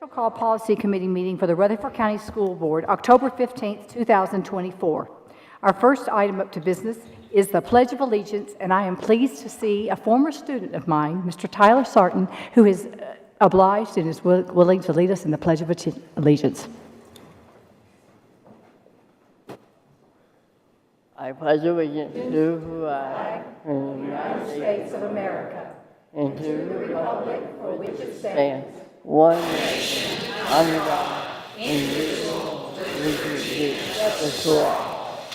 Call Policy Committee meeting for the Rutherford County School Board, October 15th, 2024. Our first item up to business is the Pledge of Allegiance, and I am pleased to see a former student of mine, Mr. Tyler Sarton, who is obliged and is willing to lead us in the Pledge of Allegiance. I pledge allegiance to the flag of the United States of America, and to the republic for which it stands one nation, under God, indivisible, with liberty and justice for all.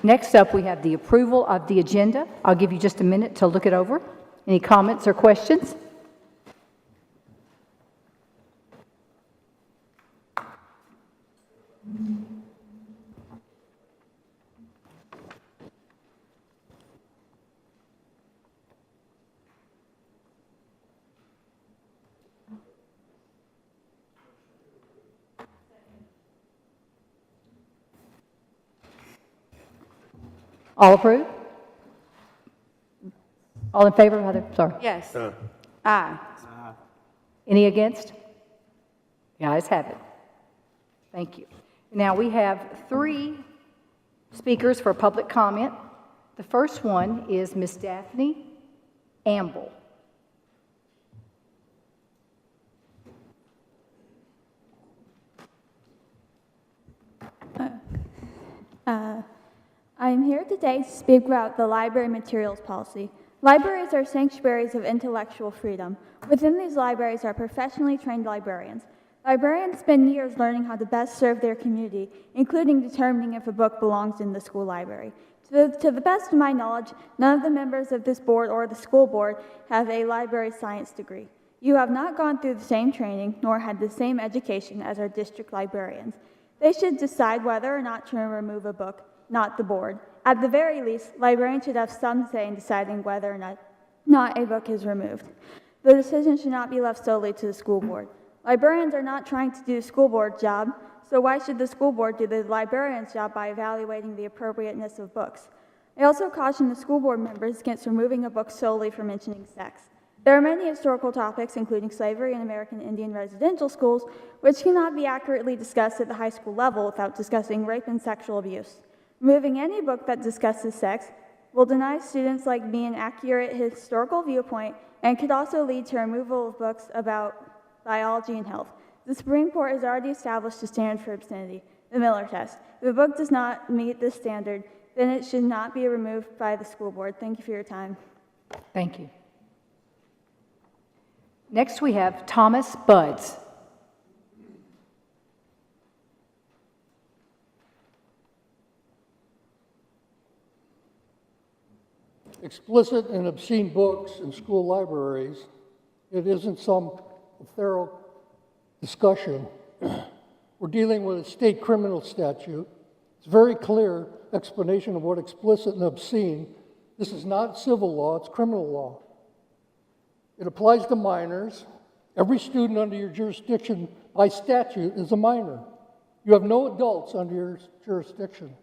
Next up, we have the approval of the agenda. I'll give you just a minute to look it over. Any comments or questions? All approve? All in favor, Heather? Sorry. Yes. Aye. Any against? The ayes have it. Thank you. Now we have 3 speakers for public comment. The first one is Ms. Daphne Amble. I am here today to speak about the library materials policy. Libraries are sanctuaries of intellectual freedom. Within these libraries are professionally trained librarians. Librarians spend years learning how to best serve their community, including determining if a book belongs in the school library. To the best of my knowledge, none of the members of this board or the school board have a library science degree. You have not gone through the same training nor had the same education as our district librarians. They should decide whether or not to remove a book, not the board. At the very least, librarians should have some say in deciding whether or not a book is removed. The decision should not be left solely to the school board. Librarians are not trying to do the school board's job, so why should the school board do the librarian's job by evaluating the appropriateness of books? I also caution the school board members against removing a book solely for mentioning sex. There are many historical topics, including slavery in American Indian residential schools, which cannot be accurately discussed at the high school level without discussing rape and sexual abuse. Removing any book that discusses sex will deny students like me an accurate historical viewpoint and could also lead to removal of books about biology and health. The Supreme Court has already established a standard for obscenity, the Miller test. If a book does not meet this standard, then it should not be removed by the school board. Thank you for your time. Thank you. Next, we have Thomas Buds. Explicit and obscene books in school libraries, it isn't some thorough discussion. We're dealing with a state criminal statute. It's a very clear explanation of what explicit and obscene. This is not civil law, it's criminal law. It applies to minors. Every student under your jurisdiction by statute is a minor. You have no adults under your jurisdiction.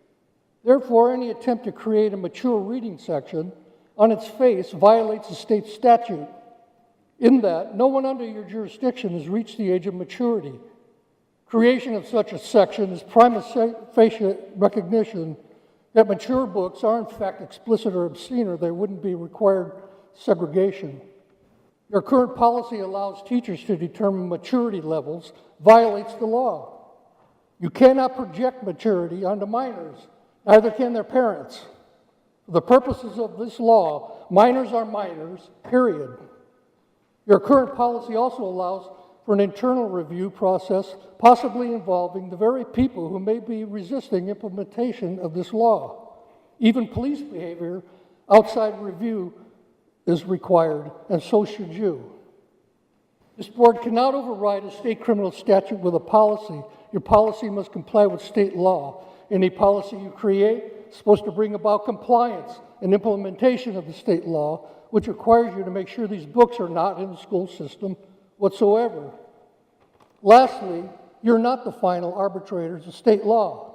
Therefore, any attempt to create a mature reading section on its face violates the state statute, in that no one under your jurisdiction has reached the age of maturity. Creation of such a section is prima facie recognition that mature books are in fact explicit or obscene, or there wouldn't be required segregation. Your current policy allows teachers to determine maturity levels, violates the law. You cannot project maturity onto minors, neither can their parents. For the purposes of this law, minors are minors, period. Your current policy also allows for an internal review process, possibly involving the very people who may be resisting implementation of this law. Even police behavior outside review is required, and so should you. This board cannot override a state criminal statute with a policy. Your policy must comply with state law. Any policy you create is supposed to bring about compliance and implementation of the state law, which requires you to make sure these books are not in the school system whatsoever. Lastly, you're not the final arbitrators of state law.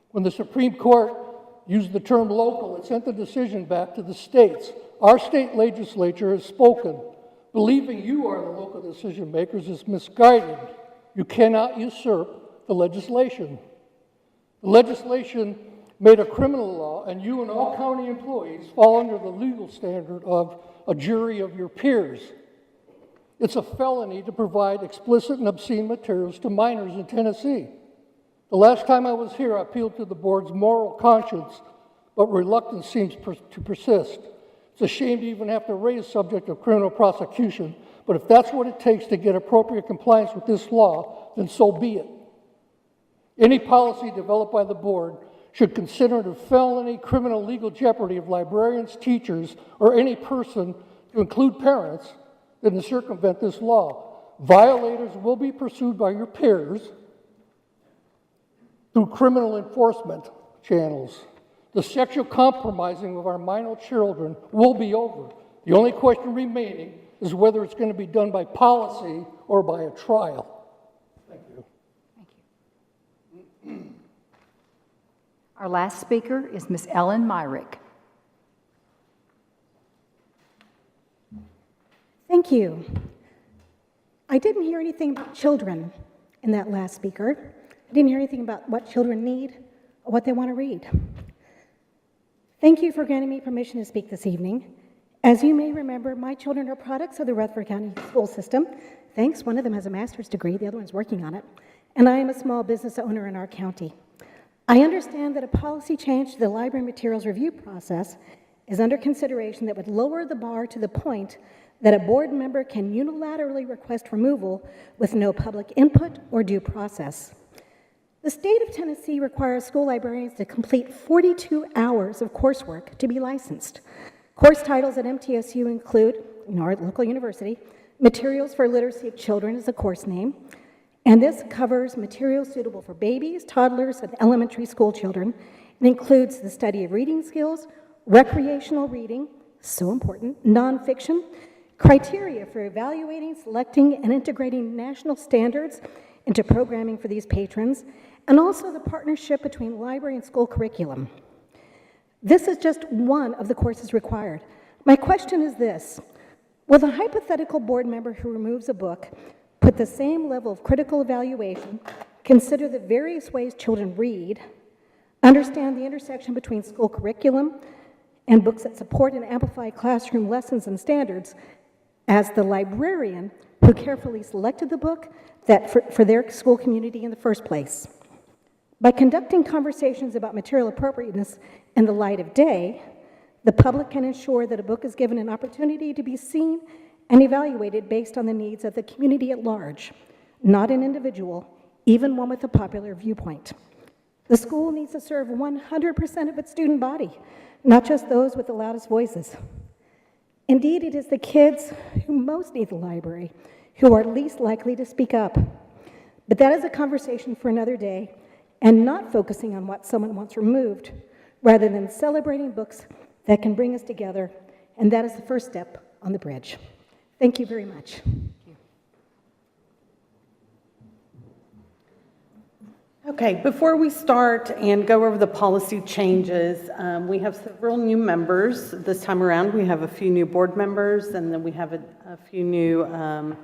When the Supreme Court used the term local. It sent the decision back to the states. Our state legislature has spoken. Believing you are the local decision makers is misguided. You cannot usurp the legislation. The legislation made a criminal law, and you and all county employees fall under the legal standard of a jury of your peers. It's a felony to provide explicit and obscene materials to minors in Tennessee. The last time I was here, I appealed to the board's moral conscience, but reluctance seems to persist. It's a shame to even have to raise the subject of criminal prosecution, but if that's what it takes to get appropriate compliance with this law, then so be it. Any policy developed by the board should consider it a felony criminal legal jeopardy of librarians, teachers, or any person, to include parents, that to circumvent this law. Violators will be pursued by your peers through criminal enforcement channels. The sexual compromising of our minor children will be over. The only question remaining is whether it's going to be done by policy or by a trial. Thank you. Thank you. Our last speaker is Ms. Ellen Myrick. Thank you. I didn't hear anything about children in that last speaker. I didn't hear anything about what children need or what they want to read. Thank you for granting me permission to speak this evening. As you may remember, my children are products of the Rutherford County school system. Thanks, one of them has a master's degree, the other one's working on it. And I am a small business owner in our county. I understand that a policy change to the library materials review process is under consideration that would lower the bar to the point that a board member can unilaterally request removal with no public input or due process. The state of Tennessee requires school librarians to complete 42 hours of coursework to be licensed. Course titles at MTSU include, in our local university, Materials for Literacy of Children is a course name, and this covers materials suitable for babies, toddlers, and elementary school children. It includes the study of reading skills, recreational reading, so important, nonfiction, criteria for evaluating, selecting, and integrating national standards into programming for these patrons, and also the partnership between library and school curriculum. This is just one of the courses required. My question is this: will the hypothetical board member who removes a book put the same level of critical evaluation, consider the various ways children read, understand the intersection between school curriculum and books that support and amplify classroom lessons and standards, as the librarian who carefully selected the book for their school community in the first place? By conducting conversations about material appropriateness in the light of day, the public can ensure that a book is given an opportunity to be seen and evaluated based on the needs of the community at large, not an individual, even one with a popular viewpoint. The school needs to serve 100% of its student body, not just those with the loudest voices. Indeed, it is the kids who most need the library who are least likely to speak up. But that is a conversation for another day, and not focusing on what someone wants removed, rather than celebrating books that can bring us together, and that is the first step on the bridge. Thank you very much. Okay, before we start and go over the policy changes, we have several new members this time around. We have a few new board members, and then we have a few new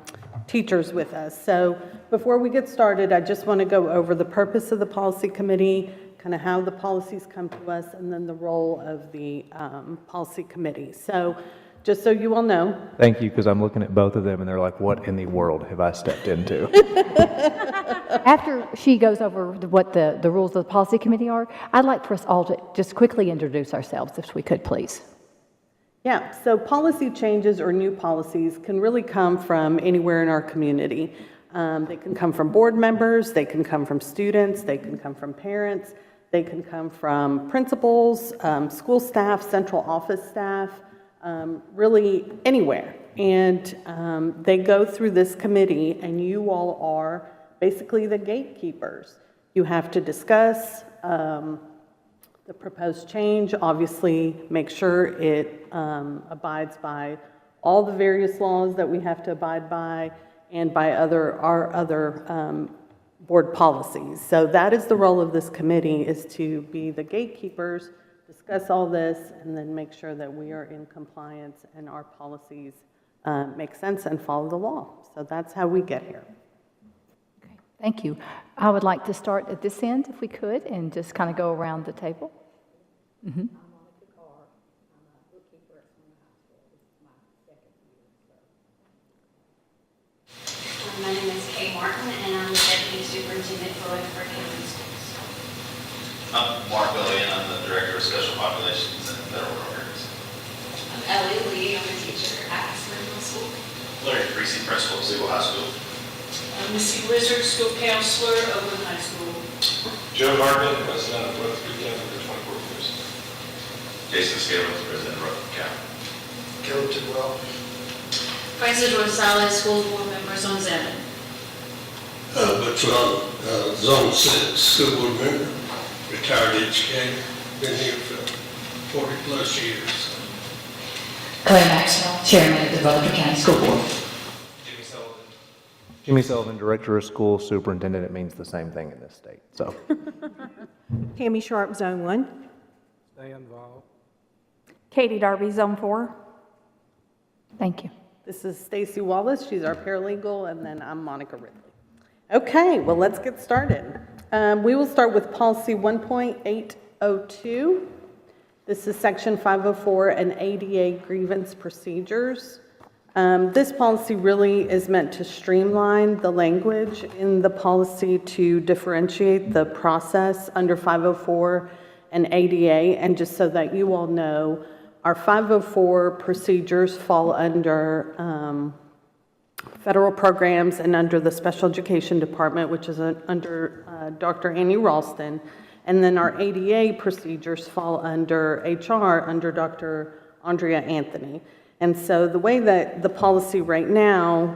teachers with us. So before we get started, I just want to go over the purpose of the policy committee, kind of how the policies come to us, and then the role of the policy committee. So just so you all know. Thank you, because I'm looking at both of them and they're like, what in the world have I stepped into? After she goes over what the rules of the policy committee are, I'd like for us all to just quickly introduce ourselves, if we could, please. Yeah, so policy changes or new policies can really come from anywhere in our community. They can come from board members, they can come from students, they can come from parents, they can come from principals, school staff, central office staff, really anywhere. And they go through this committee, and you all are basically the gatekeepers. You have to discuss the proposed change, obviously make sure it abides by all the various laws that we have to abide by, and by our other board policies. So that is the role of this committee, is to be the gatekeepers discuss all this, and then make sure that we are in compliance and our policies make sense and follow the law. So that's how we get here. Okay, thank you. I would like to start at this end, if we could, and just kind of go around the table. My name is Kay Martin, and I'm the Deputy Superintendent for Rutherford County Schools. I'm Mark Elliott. I'm the Director of Special Populations and Federal Programs. I'm Ellie Lee. I'm a teacher at Smith Middle School. Larry Creasy, Principal at Siegel High School. Missy Blizzard, School Counselor, Oakland High School. Joe Hartman, President of Rutherford County for 24 years. Jason Scalise, President of Rutherford County. Caleb Tidwell. Francis Rosales, School Board Member, Zone 7. Butch Long, Zone 6, School Board Member, retired educator, been here for 40 plus years. Clay Maxwell, Chairman of the Rutherford County School Board. Jimmy Sullivan. Jimmy Sullivan, Director of School Superintendent. It means the same thing in this state. So, Tammy Sharp, Zone 1. Stan Vall. Katie Darby, Zone 4. Thank you. This is Stacy Wallace. She's our paralegal, and then I'm Monica Ridley. Okay, well, let's get started. We will start with policy 1.802. This is section 504 and ADA grievance procedures. This policy really is meant to streamline the language in the policy to differentiate the process under 504 and ADA, and just so that you all know, our 504 procedures fall under federal programs and under the Special Education Department, which is under Dr. Annie Ralston. And then our ADA procedures fall under HR, under Dr. Andrea Anthony. And so the way that the policy right now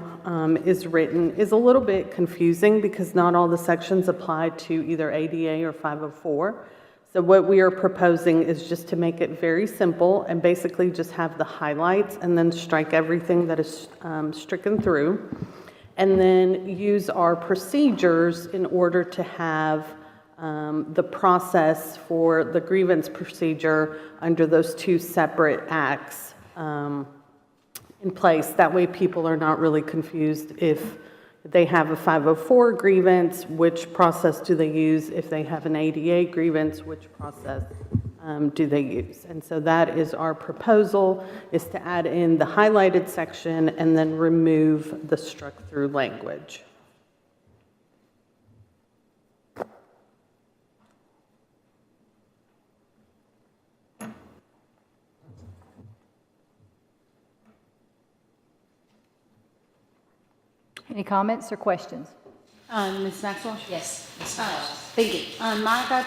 is written is a little bit confusing because not all the sections apply to either ADA or 504. So what we are proposing is just to make it very simple and basically just have the highlights and then strike everything that is stricken through, and then use our procedures in order to have the process for the grievance procedure under those two separate acts in place. That way people are not really confused if they have a 504 grievance, which process do they use? If they have an ADA grievance, which process do they use? And so that is our proposal, is to add in the highlighted section and then remove the struck through language. Any comments or questions? Ms. Maxwell? Yes. Thank you. Monica,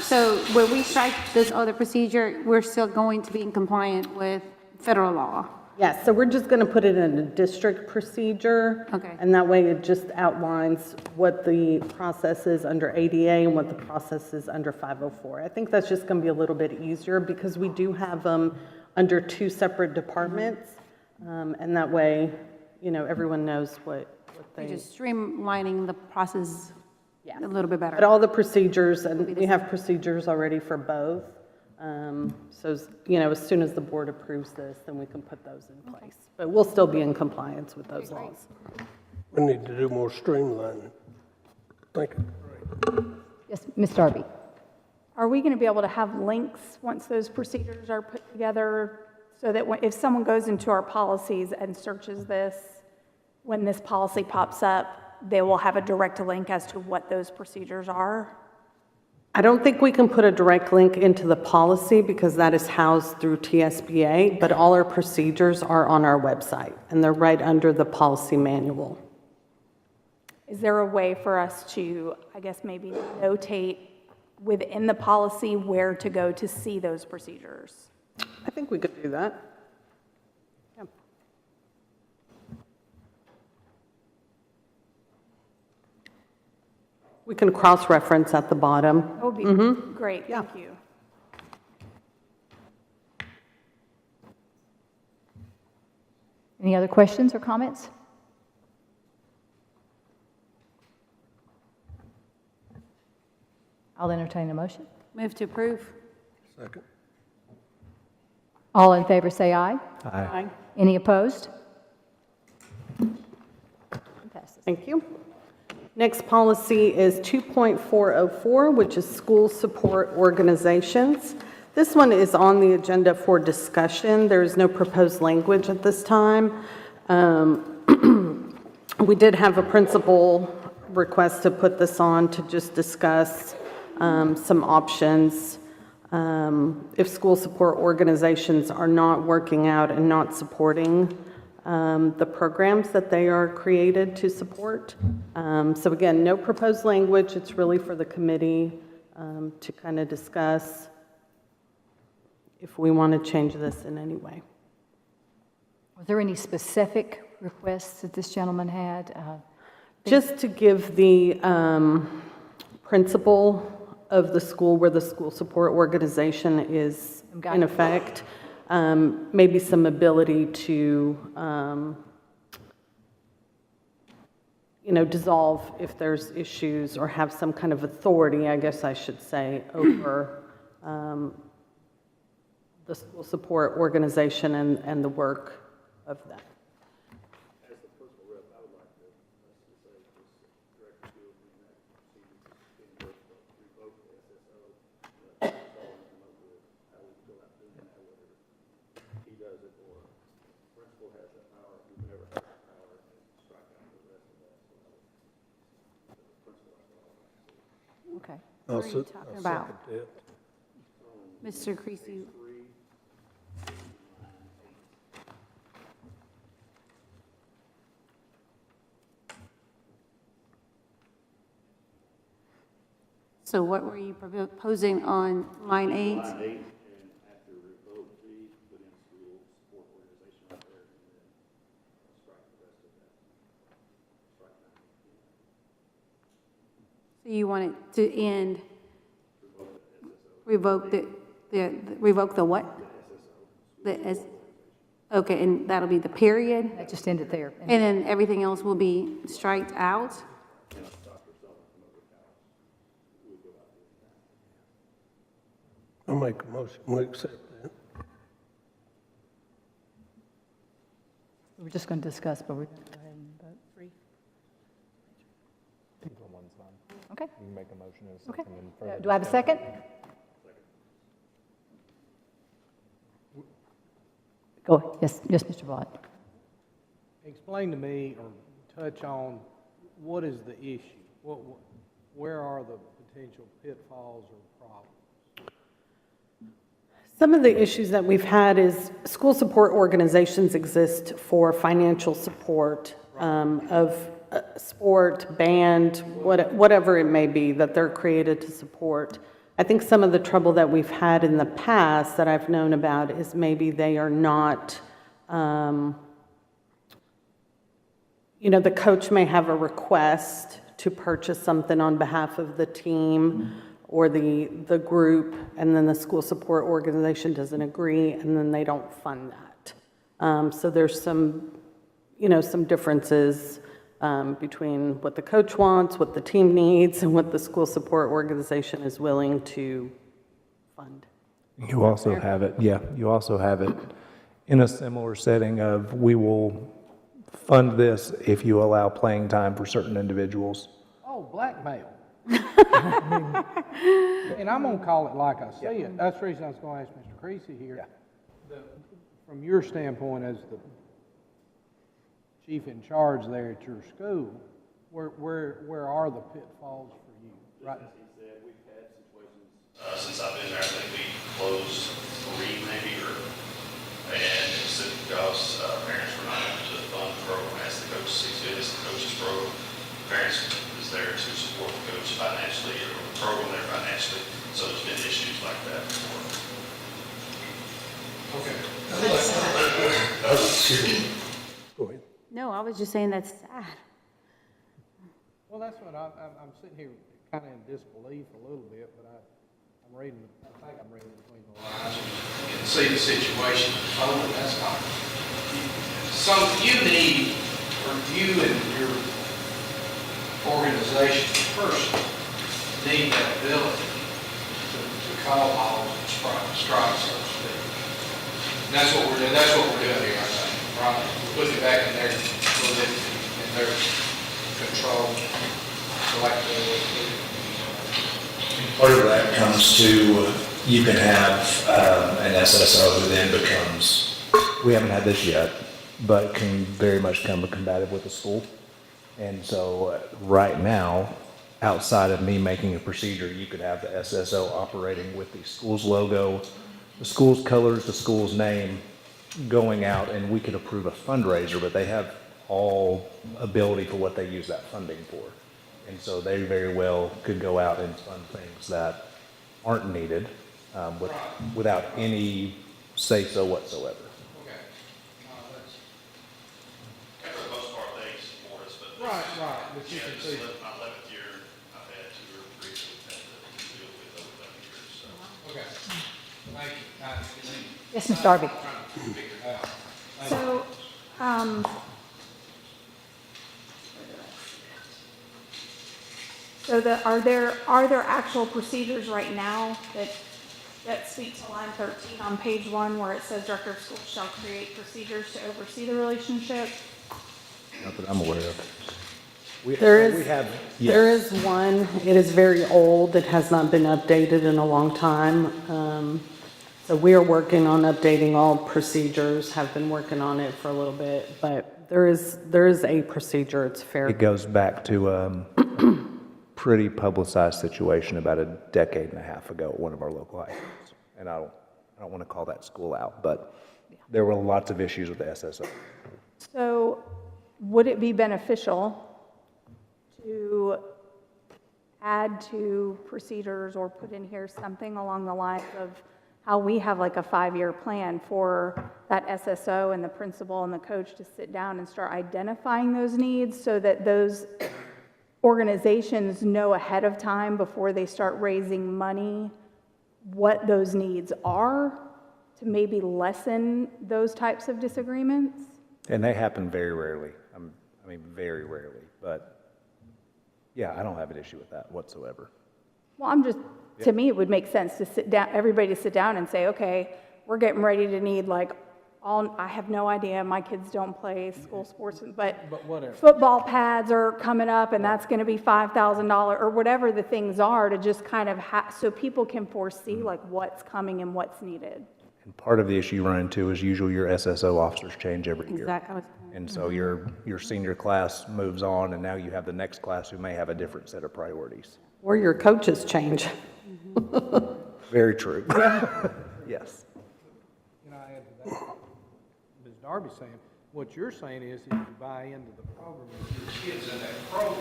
so when we strike this other procedure, we're still going to be in compliant with federal law? Yes, so we're just going to put it in a district procedure. Okay. And that way it just outlines what the process is under ADA and what the process is under 504. I think that's just going to be a little bit easier because we do have them under two separate departments. And that way, you know, everyone knows what they... You're just streamlining the process a little bit better. But all the procedures, and we have procedures already for both. So, you know, as soon as the board approves this, then we can put those in place. But we'll still be in compliance with those laws. We need to do more streamlining. Thank you. Yes, Ms. Darby. Are we going to be able to have links once those procedures are put together so that if someone goes into our policies and searches this, when this policy pops up, they will have a direct link as to what those procedures are? I don't think we can put a direct link into the policy because that is housed through TSBA, but all our procedures are on our website, and they're right under the policy manual. Is there a way for us to, I guess, maybe notate within the policy where to go to see those procedures? I think we could do that. Yeah. We can cross-reference at the bottom. That would be great, thank you. Any other questions or comments? I'll entertain a motion. Move to approve. Second. All in favor say aye. Aye. Any opposed? Passes. Thank you. Next policy is 2.404, which is school support organizations. This one is on the agenda for discussion. There is no proposed language at this time. We did have a principal request to put this on to just discuss some options. If school support organizations are not working out and not supporting the programs that they are created to support. So again, no proposed language. It's really for the committee to kind of discuss if we want to change this in any way. Was there any specific requests that this gentleman had? Just to give the principal of the school where the school support organization is in effect, maybe some ability to, dissolve if there's issues or have some kind of authority, I guess I should say, over the school support organization and the work of that. Okay. What are you talking about? Mr. Creasy? So what were you proposing on line 8? Line 8, and after revoke G, put in school support organization right there, and then strike the rest of that. Strike that. So you want it to end, revoke the what? The S. Okay, and that'll be the period? That just ended there. And then everything else will be striked out? I'll make a motion, we accept that. We were just going to discuss, but we're going to go ahead and vote. Either one's fine. Okay. You can make a motion and a Okay. second. and further Do I have a discussion. second? Go ahead. Yes, Mr. Vaught. Explain to me or touch on what is the issue? Where are the potential pitfalls or problems? Some of the issues that we've had is school support organizations exist for financial support of sport, band, whatever it may be that they're created to support. I think some of the trouble that we've had in the past that I've known about is maybe they are not, the coach may have a request to purchase something on behalf of the team or the group, and then the school support organization doesn't agree, and then they don't fund that. So there's some differences between what the coach wants, what the team needs, and what the school support organization is willing to fund. You also have it, you also have it in a similar setting of we will fund this if you allow playing time for certain individuals. Oh, blackmail. And I'm going to call it like I see it. That's the reason I was going to ask Mr. Creasy here. From your standpoint as the chief in charge there at your school, where are the pitfalls for you? Right. As he said, we've had situations. Since I've been there, I think we closed 3 maybe, and it's because parents were not able to fund the program as the coach sees fit, as the coach's program. Parents is there to support the coach financially or the program there financially. So there's been issues like that before. Okay. Go ahead. No, I was just saying that's sad. Well, that's what I'm sitting here kind of in disbelief a little bit, but I think I'm reading between the lines. You can see the situation unfolding. That's not. So you need, or you and your organization person need that ability to call balls and strike, so to speak. And that's what we're doing here, I think, right? We're putting it back in there, a little bit in their control, so like Part of that comes to, you can have an SSO who then becomes, we haven't had this yet, but can very much come combative with the school. And so right now, outside of me making a procedure, you could have the SSO operating with the school's logo, the school's colors, the school's name, going out, and we could approve a fundraiser, but they have all ability for what they use that funding for. And so they very well could go out and fund things that aren't needed without any say-so whatsoever. For the most part, they support us, but. Right, but you Yeah, can this see. is my 11th year, I've had 2 or 3 that we've had to deal with over 11 years, so. Okay, thank you. Yes, Ms. Darby. Trying to figure it out. Thank you. So, are there actual procedures right now that speak to line 13 on page 1 where it says director of schools shall create procedures to oversee the relationship? Not that I'm aware of. There is one. It is very old. It has not been updated in a long time. So we are working on updating all procedures, have been working on it for a little bit, but there is a procedure. It's fair. It goes back to pretty publicized situation about a decade and a half ago at one of our local high schools. And I don't want to call that school out, but there were lots of issues with the SSO. So would it be beneficial to add to procedures or put in here something along the lines of how we have like a 5-year plan for that SSO and the principal and the coach to sit down and start identifying those needs so that those organizations know ahead of time before they start raising money what those needs are to maybe lessen those types of disagreements? And they happen very rarely. Very rarely. But yeah, I don't have an issue with that whatsoever. Well, to me, it would make sense to sit down, everybody to sit down and say, okay, we're getting ready to need I have no idea, my kids don't play school sports, but whatever. Football pads are coming up and that's going to be $5,000 or whatever the things are to just kind of so people can foresee what's coming and what's needed. And part of the issue you run into is usually your SSO officers change every year. Exactly. And so your senior class moves on, and now you have the next class who may have a different set of priorities. Or your coaches change. Very true. Yes. Can I add to that? Ms. Darby's saying, what you're saying is if you buy into the program, Your kids in that program,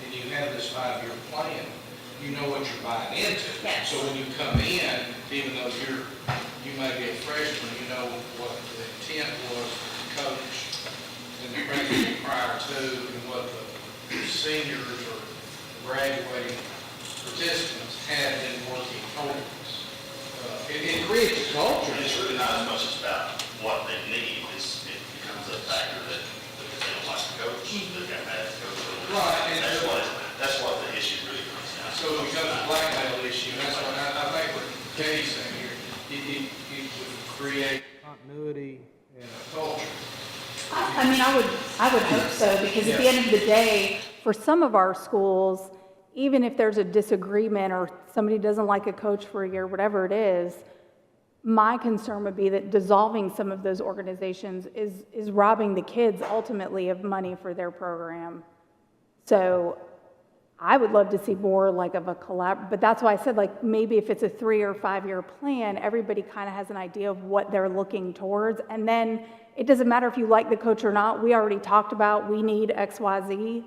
and you have this 5-year plan, you know what you're buying into. Yes. So when you come in, even though you may be a freshman, you know what the intent was for the coach and the president prior to, and what the seniors or graduating participants had been working towards. It creates a culture. And it's really not as much about what they need, it becomes a factor that because they don't like the coach, they've got mad at the coach. Right. That's what the issue really comes down to. So it becomes a blackmail issue, and that's what I think what Katie's saying here. It would create continuity and a culture. I would hope so, because at the end of the day, for some of our schools, even if there's a disagreement or somebody doesn't like a coach for a year, whatever it is, my concern would be that dissolving some of those organizations is robbing the kids ultimately of money for their program. So I would love to see more of a collab, but that's why I said maybe if it's a 3 or 5-year plan, everybody kind of has an idea of what they're looking towards. And then it doesn't matter if you like the coach or not. We already talked about we need XYZ.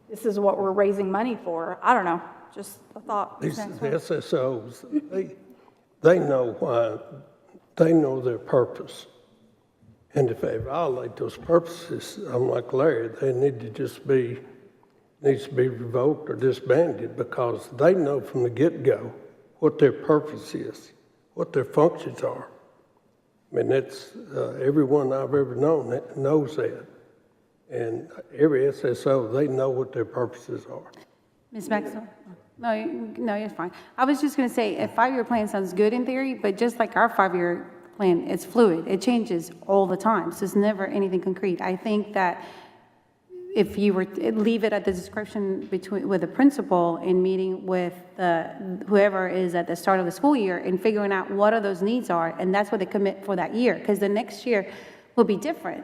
This is what we're raising money for. I don't know, just a thought. The SSOs, they know why, they know their purpose. And if they violate those purposes, I'm like Larry, they need to needs to be revoked or disbanded because they know from the get-go what their purpose is, what their functions are. That's, everyone I've ever known that knows that. And every SSO, they know what their purposes are. Ms. Maxwell? No, you're fine. I was just going to say, a 5-year plan sounds good in theory, but just like our 5-year plan. It's fluid. It changes all the time. So it's never anything concrete. I think that if you were to leave it at the discretion with the principal in meeting with whoever is at the start of the school year and figuring out what are those needs are, and that's what they commit for that year, because the next year will be different.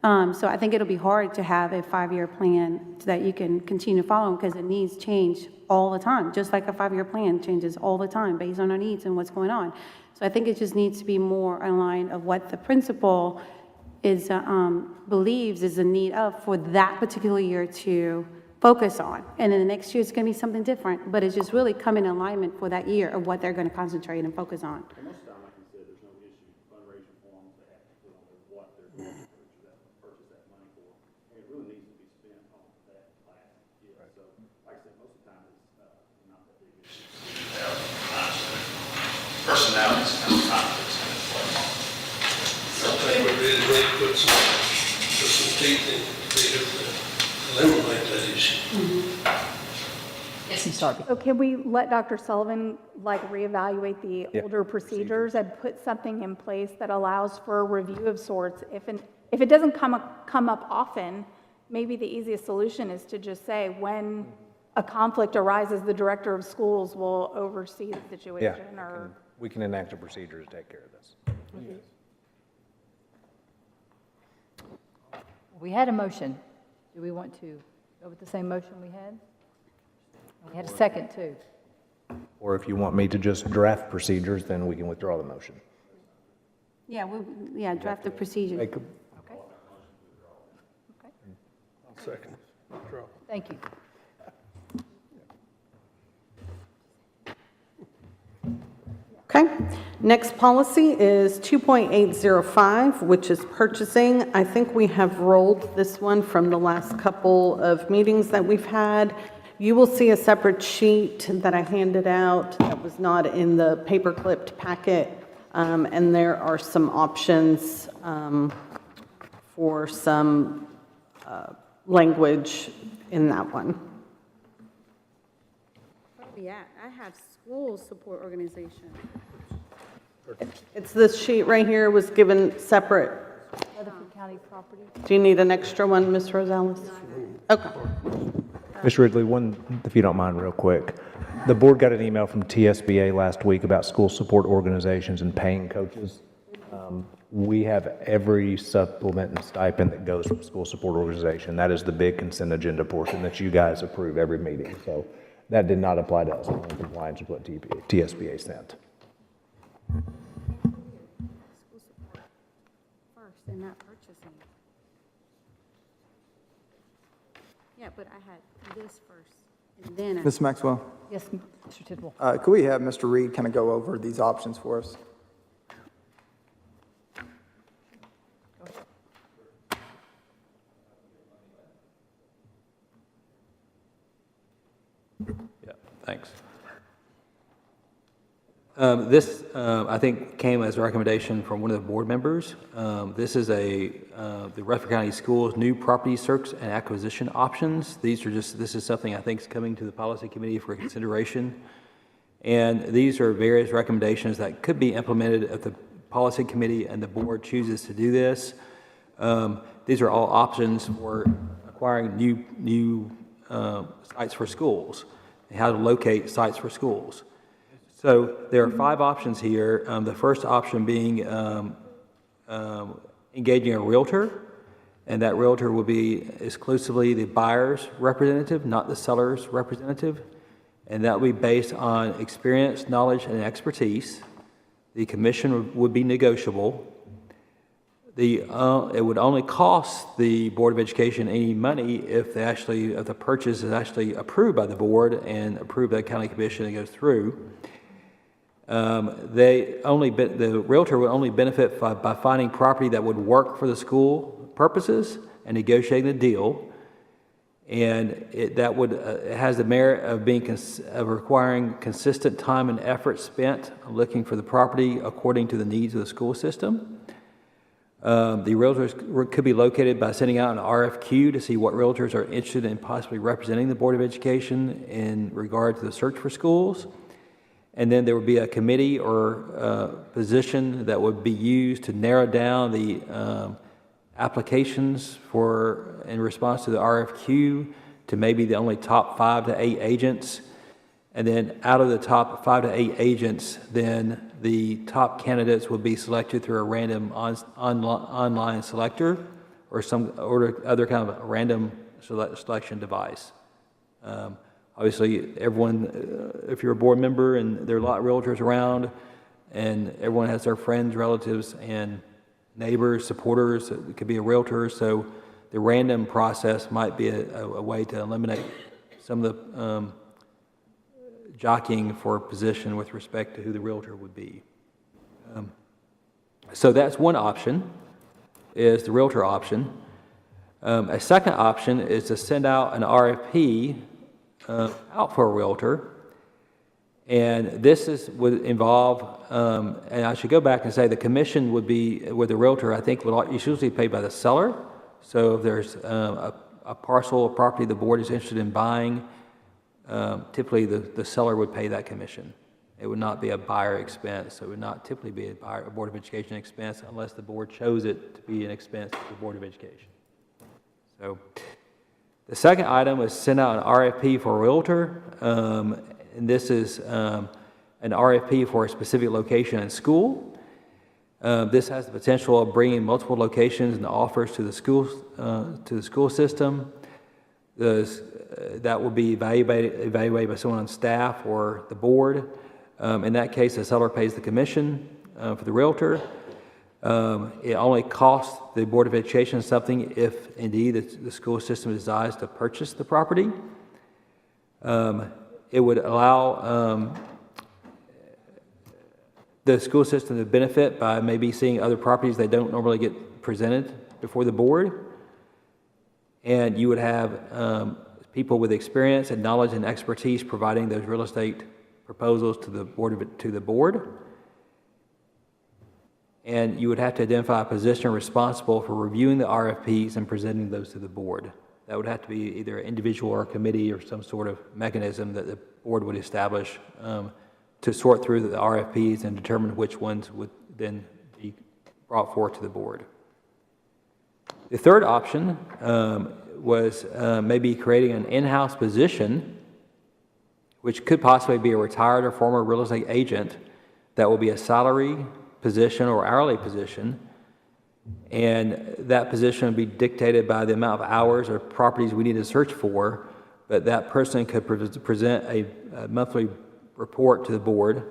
So I think it'll be hard to have a 5-year plan that you can continue following, because the needs change all the time, just like a 5-year plan changes all the time based on our needs and what's going on. So I think it just needs to be more in line of what the principal is believes is the need of for that particular year to focus on. And then the next year it's going to be something different, but it's just really come in alignment for that year of what they're going to concentrate and focus on. And most of the time, like you said, there's no issue. Fundraising forms, they have to put on there what they're going to purchase that money for. And it really needs to be spent on that class. Yeah. So, like I said, most of the time it's not that big issue. Personalities kind of conflicts in this place. I think we really need to put some teeth in to be able to eliminate that issue. Yes, Ms. Darby. So can we let Dr. Sullivan reevaluate the older procedures and put something in place that allows for a review of sorts? If it doesn't come up often, maybe the easiest solution is to just say when a conflict arises, the director of schools will oversee the situation. We can enact a procedure to take care of this. Yes. We had a motion. Do we want to go with the same motion we had? We had a second, too. Or if you want me to just draft procedures, then we can withdraw the motion. Yeah, draft the procedure. Okay. Second. Thank you. Okay. Next policy is 2.805, which is purchasing. I think we have rolled this one from the last couple of meetings that we've had. You will see a separate sheet that I handed out that was not in the paper-clipped packet, and there are some options for some language in that one. Where are we at? I have school support organization. It's this sheet right here. It was given separate. Rutherford County property. Do you need an extra one, Ms. Rosales? Okay. Mr. Ridley, one, if you don't mind, real quick. The board got an email from TSBA last week about school support organizations and paying coaches. We have every supplement and stipend that goes from school support organization. That is the big consent agenda portion that you guys approve every meeting. So that did not apply to us. We're in compliance with what TSBA sent. School support first and not purchasing. Yeah, but I had this first and then Ms. Maxwell, Yes, Mr. Tidwell. could we have Mr. Reed kind of go over these options for us? Yeah, thanks. This, I think, came as a recommendation from one of the board members. This is the Rutherford County Schools new property search and acquisition options. This is something I think is coming to the policy committee for consideration. And these are various recommendations that could be implemented if the policy committee and the board chooses to do this. These are all options for acquiring new sites for schools and how to locate sites for schools. So there are 5 options here. The first option being engaging a realtor, and that realtor will be exclusively the buyer's representative, not the seller's representative, and that will be based on experience, knowledge, and expertise. The commission would be negotiable. It would only cost the Board of Education any money if the purchase is actually approved by the board and approved by the county commission and goes through. The realtor would only benefit by finding property that would work for the school purposes and negotiating the deal. And it has the merit of requiring consistent time and effort spent looking for the property according to the needs of the school system. The realtors could be located by sending out an RFQ to see what realtors are interested in possibly representing the Board of Education in regard to the search for schools. And then there would be a committee or position that would be used to narrow down the applications in response to the RFQ to maybe the only top 5 to 8 agents. And then out of the top 5 to 8 agents, then the top candidates will be selected through a random online selector or some other kind of random selection device. Obviously, everyone, if you're a board member and there are a lot of realtors around, and everyone has their friends, relatives, and neighbors, supporters, it could be a realtor, so the random process might be a way to eliminate some of the jockeying for position with respect to who the realtor would be. So that's one option, is the realtor option. A second option is to send out an RFP out for a realtor, and this would involve, and I should go back and say the commission would be, with the realtor, I think is usually paid by the seller. So if there's a parcel of property the board is interested in buying, typically the seller would pay that commission. It would not be a buyer expense. So it would not typically be a Board of Education expense unless the board chose it to be an expense to the Board of Education. So the second item is send out an RFP for a realtor, and this is an RFP for a specific location and school. This has the potential of bringing multiple locations and offers to the school system. That will be evaluated by someone on staff or the board. In that case, the seller pays the commission for the realtor. It only costs the Board of Education something if indeed the school system decides to purchase the property. It would allow the school system to benefit by maybe seeing other properties they don't normally get presented before the board. And you would have people with experience and knowledge and expertise providing those real estate proposals to the board. And you would have to identify a position responsible for reviewing the RFPs and presenting those to the board. That would have to be either an individual or a committee or some sort of mechanism that the board would establish to sort through the RFPs and determine which ones would then be brought forward to the board. The third option was maybe creating an in-house position, which could possibly be a retired or former real estate agent that will be a salary position or hourly position, and that position would be dictated by the amount of hours or properties we need to search for, but that person could present a monthly report to the board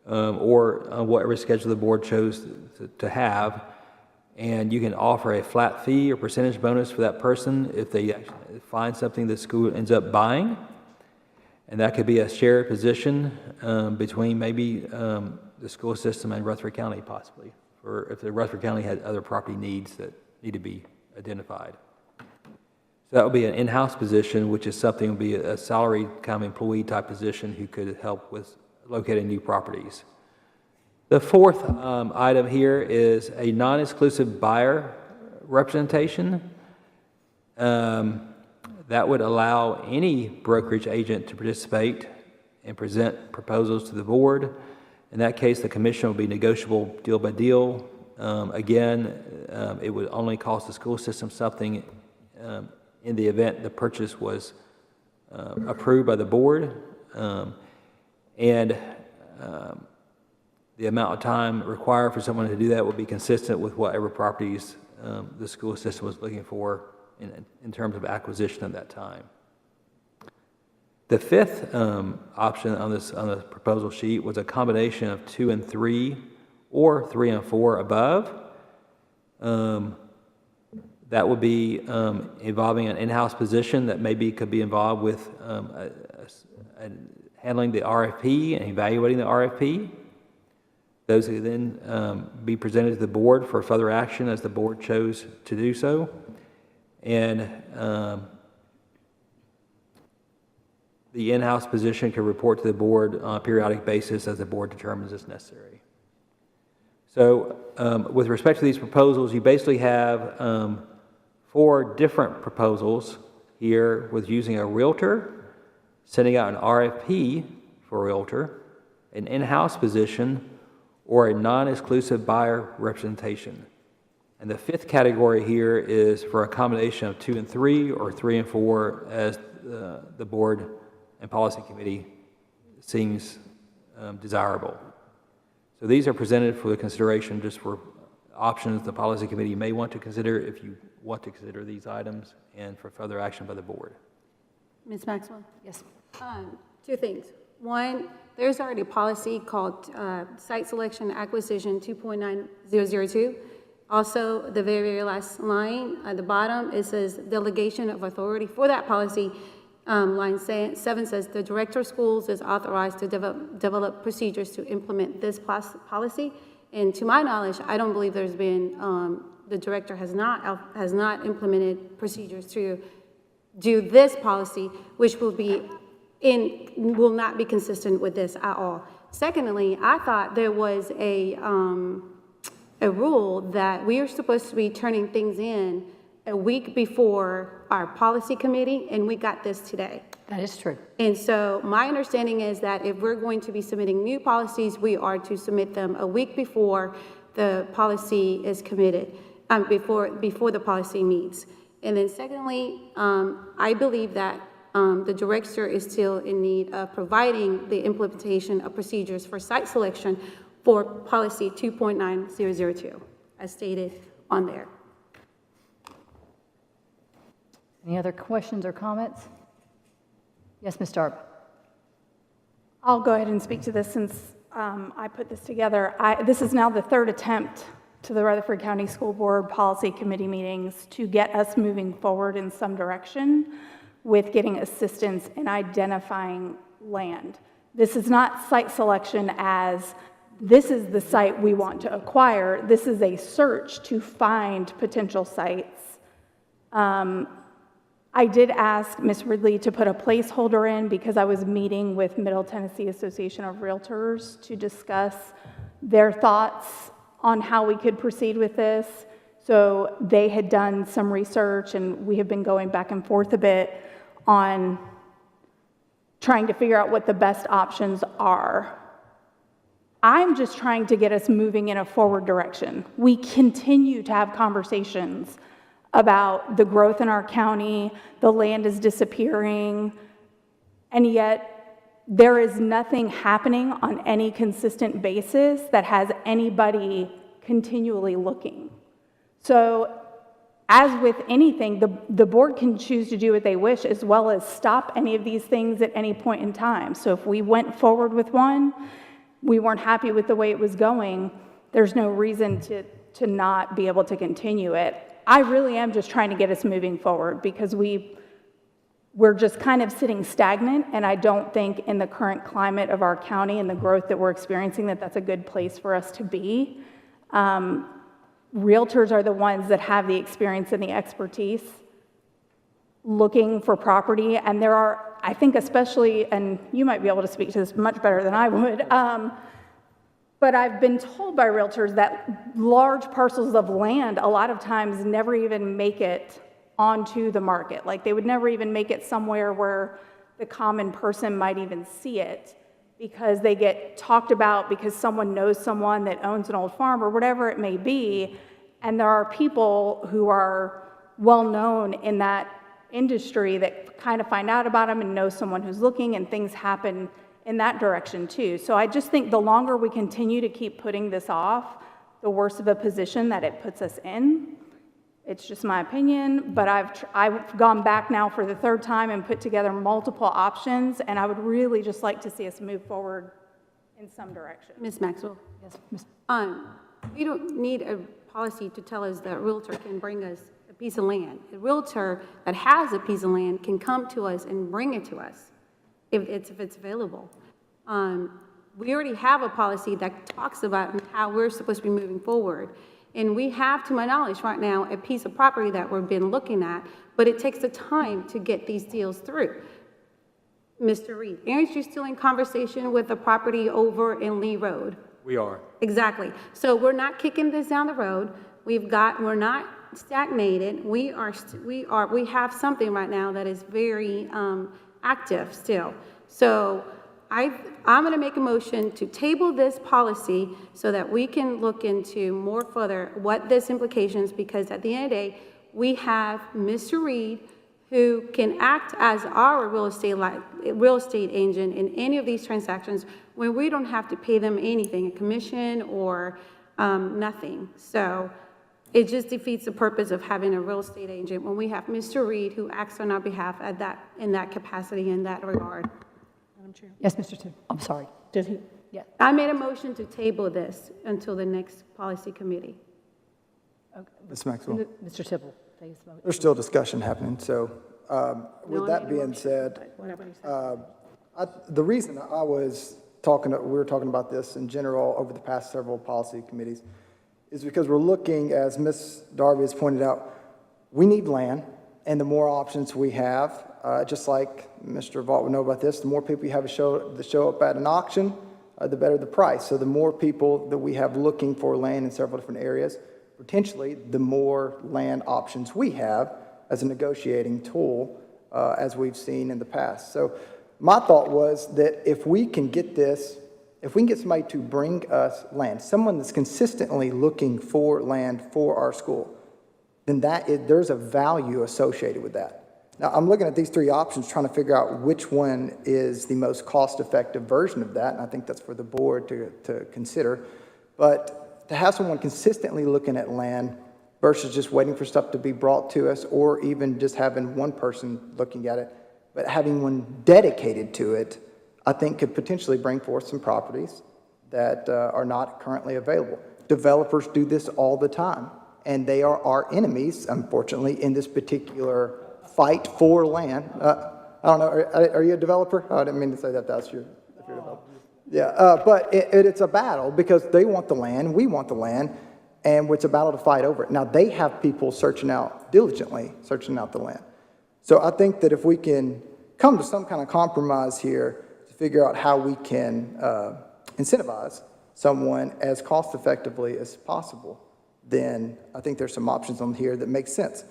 or on whatever schedule the board chose to have, and you can offer a flat fee or percentage bonus for that person if they find something the school ends up buying, and that could be a shared position between maybe the school system and Rutherford County possibly, or if the Rutherford County had other property needs that need to be identified. So that would be an in-house position, which is something would be a salary kind of employee type position who could help with locating new properties. The fourth item here is a non-exclusive buyer representation. That would allow any brokerage agent to participate and present proposals to the board. In that case, the commission will be negotiable deal by deal. It would only cost the school system something in the event the purchase was approved by the board. The amount of time required for someone to do that would be consistent with whatever properties the school system was looking for in terms of acquisition at that time. The fifth option on the proposal sheet was a combination of 2 and 3 or 3 and 4 above. That would be involving an in-house position that maybe could be involved with handling the RFP and evaluating the RFP. Those would then be presented to the board for further action as the board chose to do so. And the in-house position could report to the board on a periodic basis as the board determines it's necessary. So with respect to these proposals, you basically have 4 different proposals here with using a realtor, sending out an RFP for a realtor, an in-house position, or a non-exclusive buyer representation. And the fifth category here is for a combination of 2 and 3 or 3 and 4 as the board and policy committee seems desirable. So these are presented for the consideration just for options the policy committee may want to consider if you want to consider these items and for further action by the board. Ms. Maxwell? Yes. Two things. One, there's already a policy called Site Selection Acquisition 2.9002. Also, the very, very last line at the bottom, it says delegation of authority for that policy. Line 7 says the director of schools is authorized to develop procedures to implement this policy. And to my knowledge, I don't believe there's been, the director has not implemented procedures to do this policy, which will not be consistent with this at all. Secondly, I thought there was a rule that we are supposed to be turning things in a week before our policy committee, and we got this today. That is true. And so my understanding is that if we're going to be submitting new policies, we are to submit them a week before the policy is committed, before the policy meets. And then secondly, I believe that the director is still in need of providing the implementation of procedures for site selection for policy 2.9002, as stated on there. Any other questions or comments? Yes, Ms. Darb. I'll go ahead and speak to this since I put this together. This is now the third attempt to the Rutherford County School Board Policy Committee meetings to get us moving forward in some direction with getting assistance in identifying land. This is not site selection as this is the site we want to acquire. This is a search to find potential sites. I did ask Ms. Ridley to put a placeholder in because I was meeting with Middle Tennessee Association of Realtors to discuss their thoughts on how we could proceed with this. So they had done some research and we have been going back and forth a bit on trying to figure out what the best options are. I'm just trying to get us moving in a forward direction. We continue to have conversations about the growth in our county, the land is disappearing, and yet there is nothing happening on any consistent basis that has anybody continually looking. So as with anything, the board can choose to do what they wish as well as stop any of these things at any point in time. So if we went forward with one, we weren't happy with the way it was going, there's no reason to not be able to continue it. I really am just trying to get us moving forward because we're just kind of sitting stagnant, and I don't think in the current climate of our county and the growth that we're experiencing that that's a good place for us to be. Realtors are the ones that have the experience and the expertise looking for property, and there are, I think especially, and you might be able to speak to this much better than I would, but I've been told by realtors that large parcels of land a lot of times never even make it onto the market. Like they would never even make it somewhere where the common person might even see it because they get talked about because someone knows someone that owns an old farm or whatever it may be. And there are people who are well known in that industry that kind of find out about them and know someone who's looking, and things happen in that direction too. So I just think the longer we continue to keep putting this off, the worse of a position that it puts us in. It's just my opinion, but I've gone back now for the third time and put together multiple options, and I would really just like to see us move forward in some direction. Ms. Maxwell? Yes, Ms. We don't need a policy to tell us that a realtor can bring us a piece of land. A realtor that has a piece of land can come to us and bring it to us if it's available. We already have a policy that talks about how we're supposed to be moving forward. And we have, to my knowledge right now, a piece of property that we've been looking at, but it takes the time to get these deals through. Mr. Reed, aren't you still in conversation with the property over in Lee Road? We are. Exactly. So we're not kicking this down the road. We're not stagnated. We have something right now that is very active still. So I'm going to make a motion to table this policy so that we can look into more further what this implications, because at the end of the day, we have Mr. Reed, who can act as our real estate agent in any of these transactions when we don't have to pay them anything, a commission or nothing. So it just defeats the purpose of having a real estate agent when we have Mr. Reed, who acts on our behalf in that capacity, in that regard. Madam Chair. Yes, Mr. Tim, I'm sorry. Did he? Yeah. I made a motion to table this until the next policy committee. Ms. Maxwell. Mr. Tibble, please. There's still discussion happening, so with that being said, the reason I was talking, we were talking about this in general over the past several policy committees, is because we're looking, as Ms. Darby has pointed out, we need land, and the more options we have, just like Mr. Vaught would know about this, the more people you have that show up at an auction, the better the price. So the more people that we have looking for land in several different areas, potentially the more land options we have as a negotiating tool, as we've seen in the past. So my thought was that if we can get this, if we can get somebody to bring us land, someone that's consistently looking for land for our school, then there's a value associated with that. Now, I'm looking at these three options, trying to figure out which one is the most cost-effective version of that, and I think that's for the board to consider. But to have someone consistently looking at land versus just waiting for stuff to be brought to us, or even just having one person looking at it, but having one dedicated to it, I think could potentially bring forth some properties that are not currently available. Developers do this all the time, and they are our enemies, unfortunately, in this particular fight for land. I don't know, are you a developer? Oh, I didn't mean to say that, that's your developer. Yeah, but it's a battle because they want the land, we want the land, and it's a battle to fight over it. Now, they have people diligently searching out the land. So I think that if we can come to some kind of compromise here to figure out how we can incentivize someone as cost effectively as possible, then I think there's some options on here that make sense.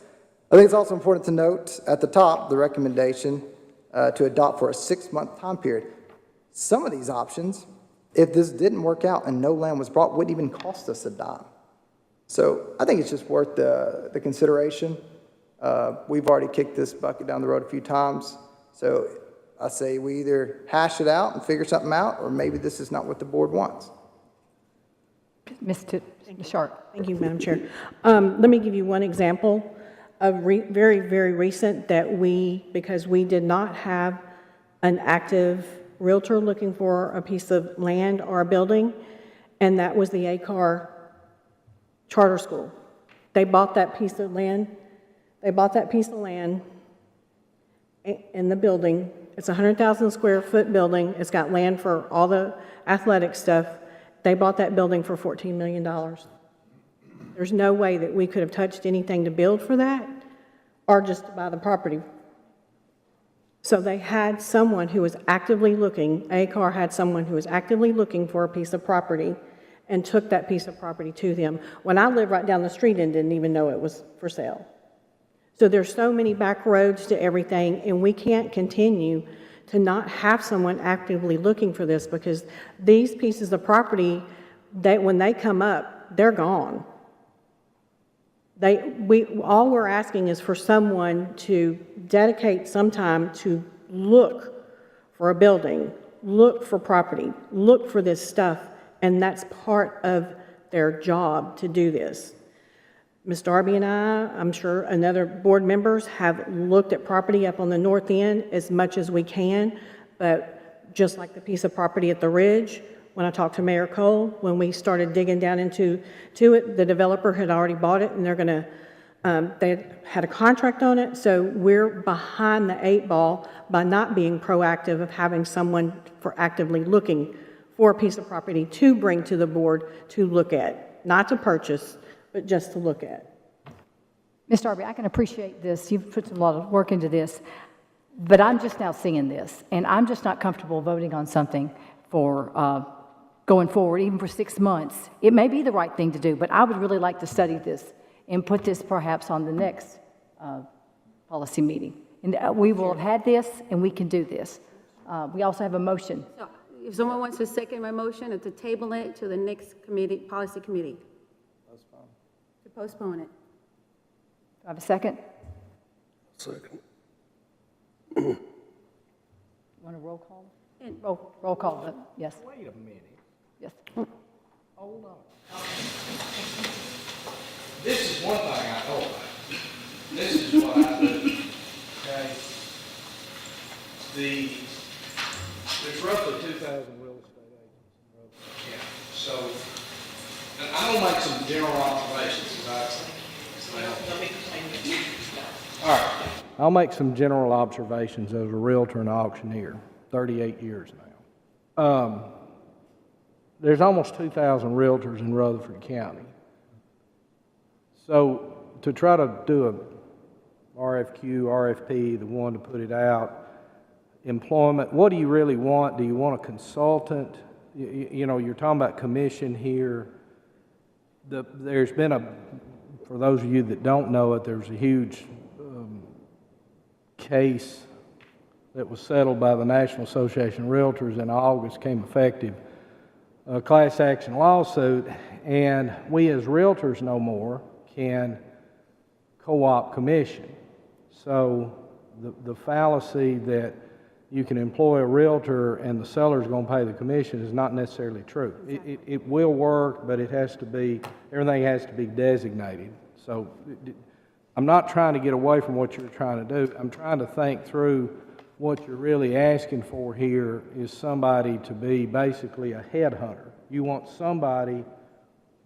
I think it's also important to note at the top the recommendation to adopt for a 6-month time period. Some of these options, if this didn't work out and no land was brought, wouldn't even cost us a dime. So I think it's just worth the consideration. We've already kicked this bucket down the road a few times. So I say we either hash it out and figure something out, or maybe this is not what the board wants. Ms. Sharp. Thank you, Madam Chair. Let me give you one example of very, very recent that because we did not have an active realtor looking for a piece of land or a building, and that was the ACAR charter school. They bought that piece of land. They bought that piece of land in the building. It's a 100,000 square foot building. It's got land for all the athletic stuff. They bought that building for $14 million. There's no way that we could have touched anything to build for that or just to buy the property. So they had someone who was actively looking, ACAR had someone who was actively looking for a piece of property and took that piece of property to them when I lived right down the street and didn't even know it was for sale. So there's so many back roads to everything, and we can't continue to not have someone actively looking for this, because these pieces of property, when they come up, they're gone. All we're asking is for someone to dedicate some time to look for a building, look for property, look for this stuff, and that's part of their job to do this. Ms. Darby and I'm sure, and other board members have looked at property up on the north end as much as we can, but just like the piece of property at the Ridge, when I talked to Mayor Cole, when we started digging down into it, the developer had already bought it, and they had a contract on it, so we're behind the 8 ball by not being proactive of having someone for actively looking for a piece of property to bring to the board to look at, not to purchase, but just to look at. Ms. Darby, I can appreciate this. You've put a lot of work into this, but I'm just now seeing this, and I'm just not comfortable voting on something for going forward, even for 6 months. It may be the right thing to do, but I would really like to study this and put this perhaps on the next policy meeting. And we will have had this, and we can do this. We also have a motion. So if someone wants to second my motion, or to table it to the next committee, policy committee. Postpone. To postpone it. Do I have a second? Second. Want a roll call? And- Roll call, yes. Wait a minute. Yes. Hold on. This is one thing I know about. This is what I do. Okay? There's roughly 2,000 real estate agents. Yeah, so, and I'm gonna make some general observations about, all right. I'll make some general observations as a realtor and auctioneer, 38 years now. There's almost 2,000 realtors in Rutherford County. So to try to do a RFQ, RFP, the one to put it out, employment, what do you really want? Do you want a consultant? You know, you're talking about commission here. There's been for those of you that don't know it, there's a huge case that was settled by the National Association of Realtors in August, came effective, a class action lawsuit, and we as realtors no more can co-op commission. So the fallacy that you can employ a realtor and the seller's going to pay the commission is not necessarily true. It will work, but it has to be, everything has to be designated. So I'm not trying to get away from what you're trying to do. I'm trying to think through what you're really asking for here is somebody to be basically a headhunter. You want somebody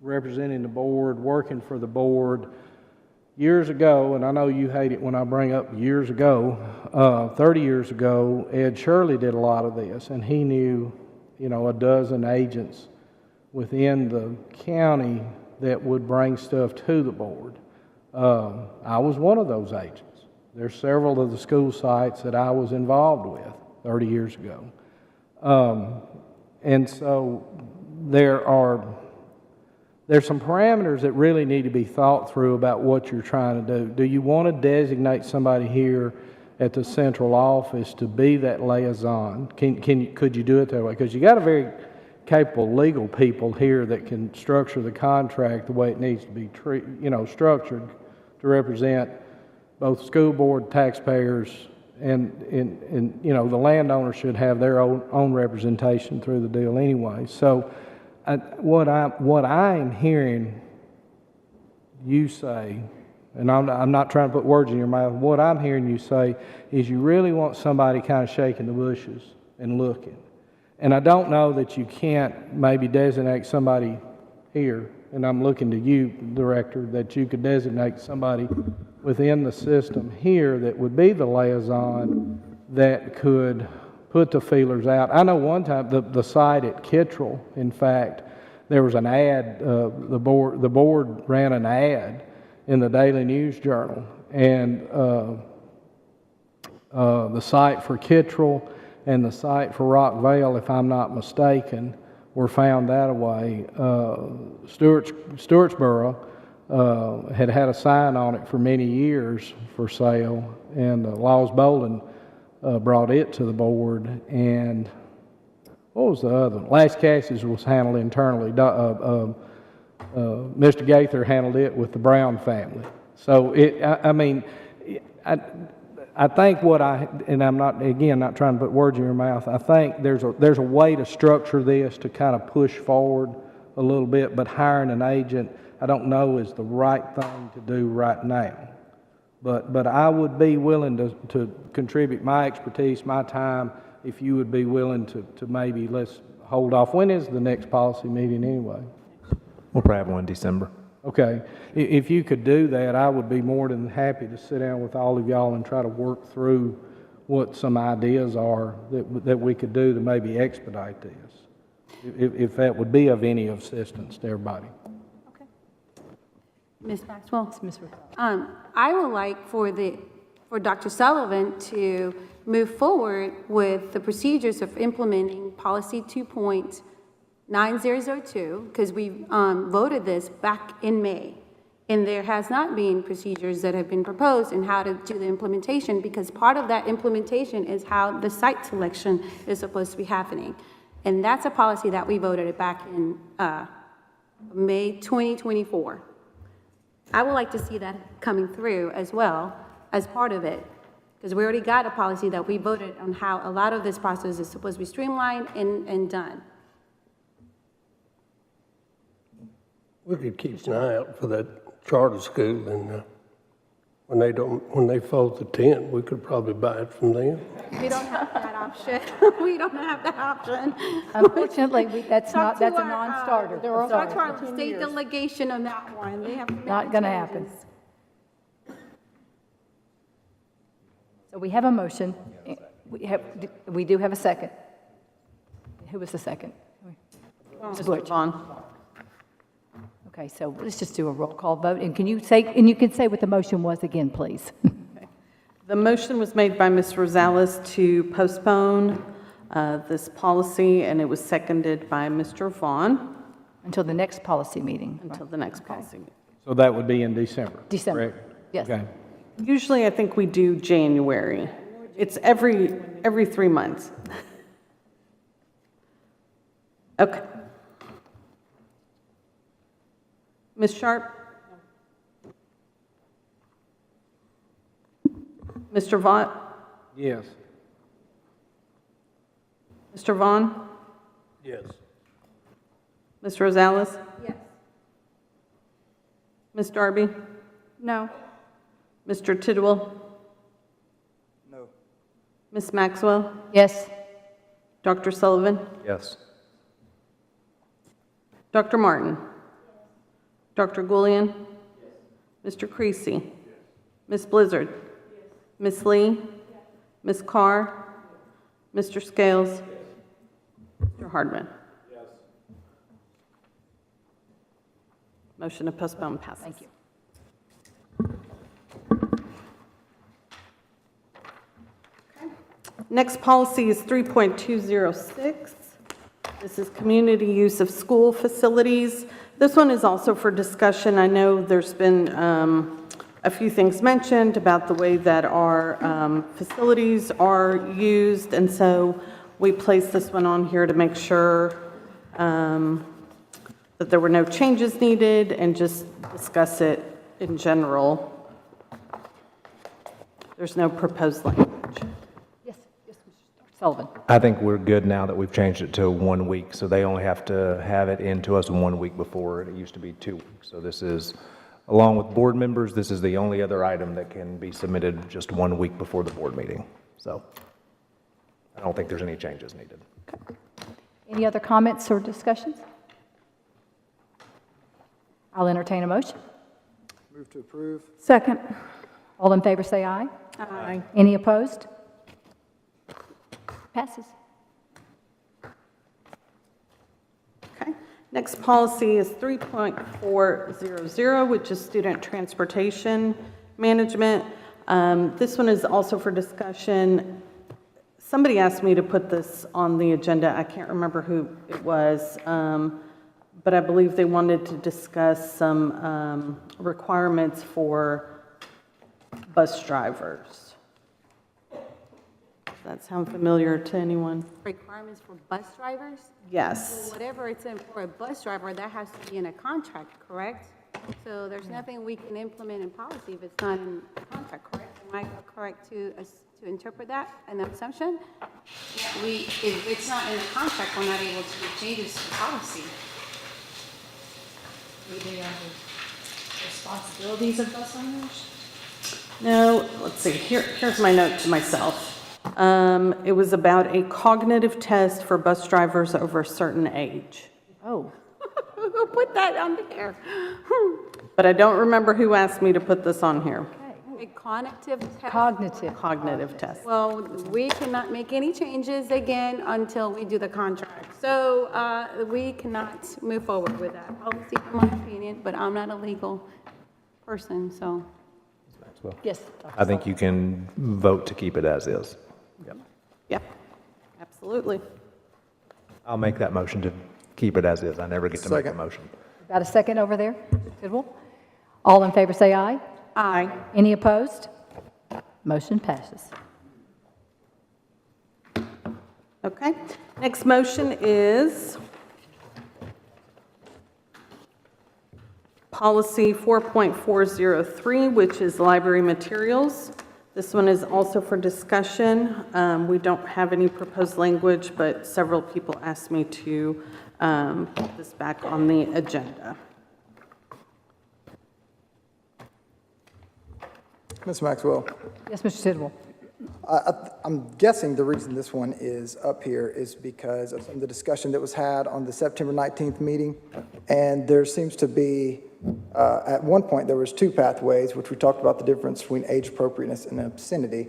representing the board, working for the board. Years ago, and I know you hate it when I bring up years ago, 30 years ago, Ed Shirley did a lot of this, and he knew, you know, a dozen agents within the county that would bring stuff to the board. I was one of those agents. There's several of the school sites that I was involved with 30 years ago. And so there's some parameters that really need to be thought through about what you're trying to do. Do you want to designate somebody here at the central office to be that liaison? Could you do it that way? Because you got a very capable legal people here that can structure the contract the way it needs to be structured to represent both school board, taxpayers, and the landowner should have their own representation through the deal anyway. So what I'm hearing you say, and I'm not trying to put words in your mouth, what I'm hearing you say is you really want somebody kind of shaking the bushes and looking. And I don't know that you can't maybe designate somebody here, and I'm looking to you, Director, that you could designate somebody within the system here that would be the liaison that could put the feelers out. I know one time the site at Kittrell, in fact, there was an ad, the board ran an ad in the Daily News Journal, and the site for Kittrell and the site for Rockvale, if I'm not mistaken, were found that way. Stewartsboro had a sign on it for many years for sale, and Laws Bolden brought it to the board, and what was the other one? Las Cass's was handled internally. Mr. Gaither handled it with the Brown family. So I think and I'm not trying to put words in your mouth, I think there's a way to structure this to kind of push forward a little bit, but hiring an agent, I don't know is the right thing to do right now. But I would be willing to contribute my expertise, my time, if you would be willing to maybe let's hold off. When is the next policy meeting anyway? We'll probably have one in December. Okay. If you could do that, I would be more than happy to sit down with all of y'all and try to work through what some ideas are that we could do to maybe expedite this, if that would be of any assistance to everybody. Ms. Maxwell? I would like for Dr. Sullivan to move forward with the procedures of implementing policy 2.9002, because we voted this back in May. And there has not been procedures that have been proposed in how to do the implementation, because part of that implementation is how the site selection is supposed to be happening. And that's a policy that we voted back in May 2024. I would like to see that coming through as well as part of it, because we already got a policy that we voted on how a lot of this process is supposed to be streamlined and done. We could keep an eye out for that charter school, and when they fold the tent, we could probably buy it from them. We don't have that option. We don't have that option. Unfortunately, that's Talk a to our, non-starter. Talk to our state delegation on that one. They have Not going to happen. So we have a motion. We do have a second. Who was the second? Mr. Vaughn. Okay, so let's just do a roll call vote. And you can say what the motion was again, please. The motion was made by Ms. Rosales to postpone this policy, and it was seconded by Mr. Vaughn. Until the next policy meeting. Until the next policy meeting. So that would be in December? December, correct? yes. Okay. Usually, I think we do January. It's every 3 months. Okay. Ms. Sharp? Mr. Vaughn? Yes. Mr. Vaughn? Yes. Ms. Rosales? Yes. Ms. Darby? No. Mr. Tidwell? No. Ms. Maxwell? Yes. Dr. Sullivan? Yes. Dr. Martin? Dr. Goulian? Mr. Creasy? Ms. Blizzard? Ms. Lee? Ms. Carr? Mr. Scales? Mr. Hardman? Motion to postpone passes. Thank you. Next policy is 3.206. This is community use of school facilities. This one is also for discussion. I know there's been a few things mentioned about the way that our facilities are used, and so we placed this one on here to make sure that there were no changes needed and just discuss it in general. There's no proposed language. Yes, Mr. Sullivan. I think we're good now that we've changed it to 1 week, so they only have to have it into us 1 week before, and it used to be 2 weeks. So this is, along with board members, this is the only other item that can be submitted just 1 week before the board meeting. So I don't think there's any changes needed. Any other comments or discussions? I'll entertain a motion. Move to approve. Second. All in favor, say aye. Aye. Any opposed? Passes. Okay. Next policy is 3.400, which is student transportation management. This one is also for discussion. Somebody asked me to put this on the agenda. I can't remember who it was, but I believe they wanted to discuss some requirements for bus drivers. Does that sound familiar to anyone? Requirements for bus drivers? Yes. So whatever it's in for a bus driver, that has to be in a contract, correct? So there's nothing we can implement in policy if it's not in a contract, correct? Am I correct to interpret that, an assumption? If it's not in the contract, we're not able to make changes to policy. Maybe on the responsibilities of bus owners? No, let's see, here's my note to myself. It was about a cognitive test for bus drivers over a certain age. Oh. Who put that on there? But I don't remember who asked me to put this on here. A cognitive test? Cognitive test. Well, we cannot make any changes again until we do the contract. So we cannot move forward with that policy, in my opinion, but I'm not a legal person, so. Maxwell? Yes. I think you can vote to keep it as is. Yep. Yeah, absolutely. I'll make that motion to keep it as is. I never get to make a Second. motion. Got a second over there, Mr. Tidwell? All in favor say aye. Aye. Any opposed? Motion passes. Okay. Next motion is policy 4.403, which is library materials. This one is also for discussion. We don't have any proposed language, but several people asked me to put this back on the agenda. Ms. Maxwell, Yes, Mr. Tidwell. I'm guessing the reason this one is up here is because of some of the discussion that was had on the September 19th meeting. And there seems to be, at one point, there was two pathways, which we talked about the difference between age appropriateness and obscenity.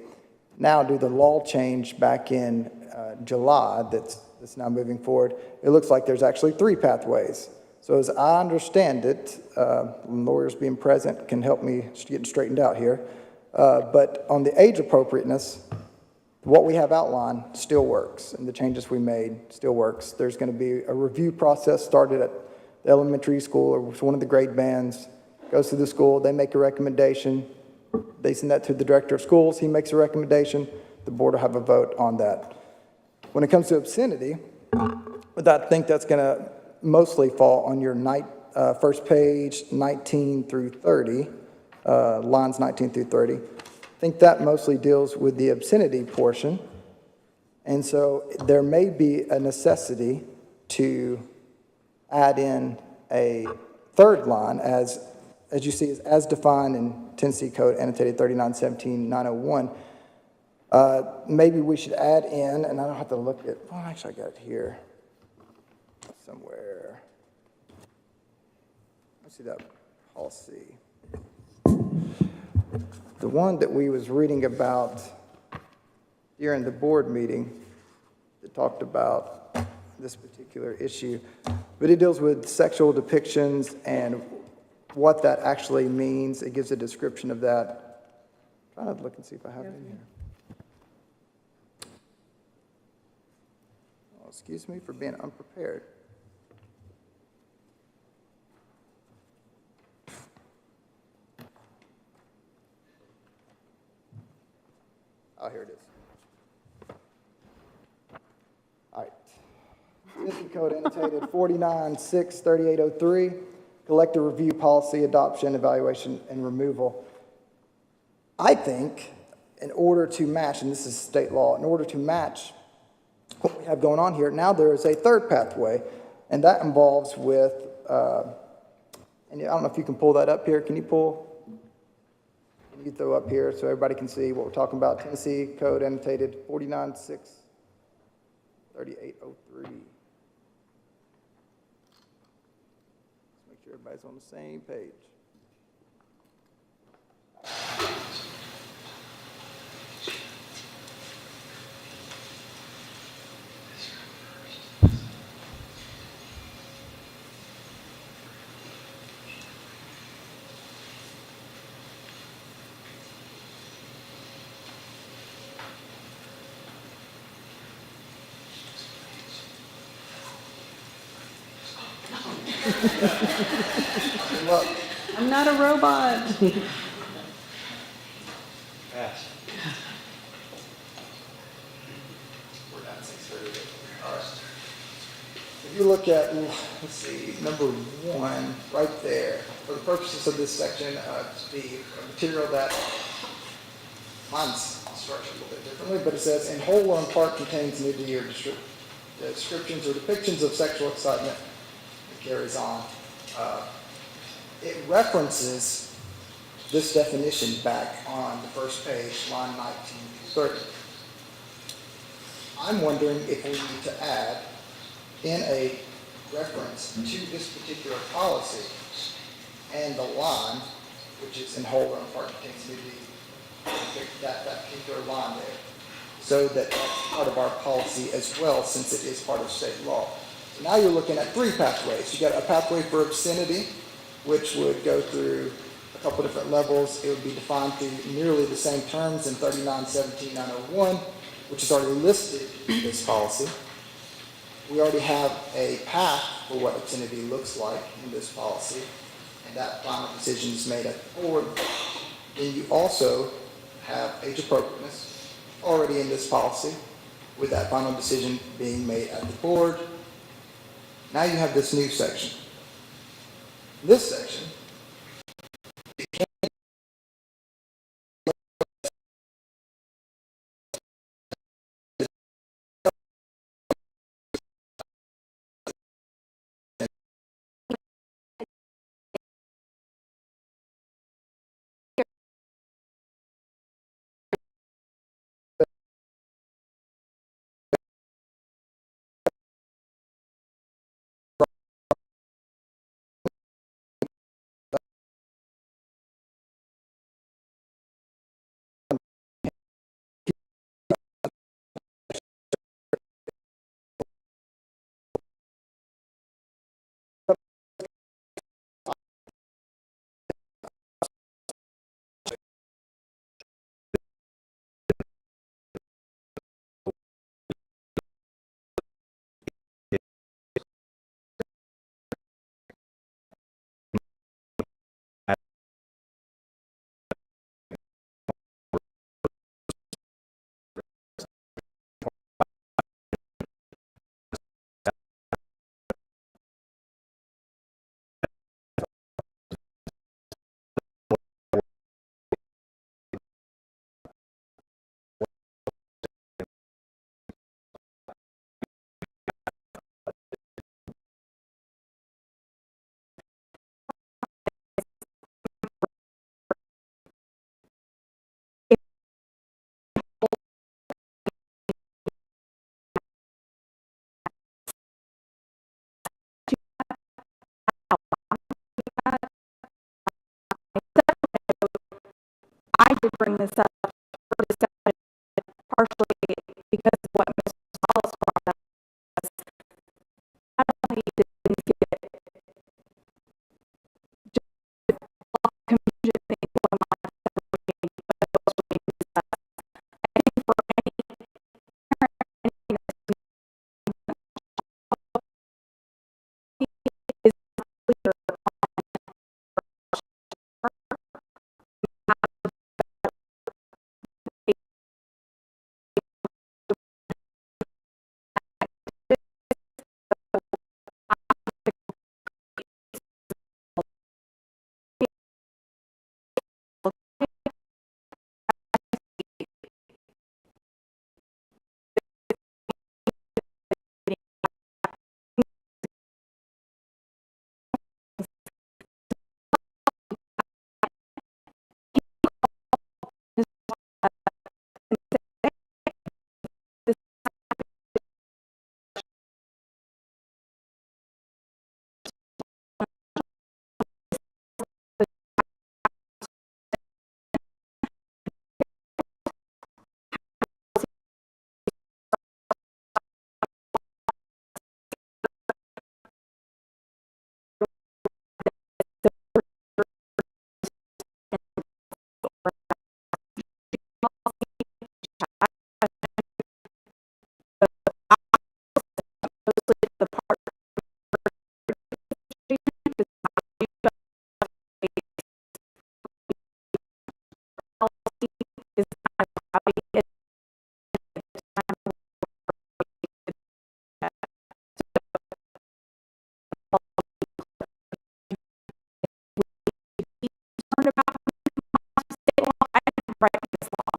Now, due to the law change back in July that's now moving forward, it looks like there's actually three pathways. So as I understand it, lawyers being present can help me get it straightened out here. But on the age appropriateness, what we have outlined still works, and the changes we made still works. There's going to be a review process started at the elementary school or one of the grade bands, goes to the school, they make a recommendation, they send that to the director of schools, he makes a recommendation, the board will have a vote on that. When it comes to obscenity, I think that's going to mostly fall on your first page 19 through 30. Lines 19 through 30. I think that mostly deals with the obscenity portion. And so there may be a necessity to add in a third line as you see, as defined in Tennessee Code annotated 3917-901. Maybe we should add in, and I don't have to look at, well, actually I got it here somewhere. Let's see that policy. The one that we was reading about during the board meeting that talked about this particular issue, but it deals with sexual depictions and what that actually means. It gives a description of that. I'm trying to look and see if I have it in here. Oh, excuse me for being unprepared. Oh, here it is. All right. Tennessee Code annotated 49-6-3803, collective review policy, adoption, evaluation, and removal. I think in order to match, and this is state law, in order to match what we have going on here, now there is a third pathway, and that involves with, and I don't know if you can pull that up here. Can you throw up here so everybody can see what we're talking about? Tennessee Code annotated 49-6-3803. Let's make sure everybody's on the same page. Look, I'm not a robot. Pass. We're down 6:30. All right. If you look at, let's see, number 1, right there, for the purposes of this section, the material that, mine's structured a little bit differently, but it says, in whole or in part contains nudity or descriptions or depictions of sexual excitement. It carries on. It references this definition back on the first page, line 19 through 30. I'm wondering if we need to add in a reference to this particular policy and the line, which is in whole or in part contains nudity, that particular line there, so that that's part of our policy as well, since it is part of state law. So now you're looking at three pathways. You got a pathway for obscenity, which would go through a couple different levels. It would be defined through nearly the same terms in 3917-901, which is already listed in this policy. We already have a path for what obscenity looks like in this policy. and that final decision is made at the board, then you also have age appropriateness already in this policy, with that final decision being made at the board. Now you have this new section. This section I did bring this up for discussion partially because of what Mr. Wallace brought up. Not only did things get just confusion things going on, but it was really discussed. I think for any parent, anything that's is clear the part is not probably concerned about state law. I didn't write this law,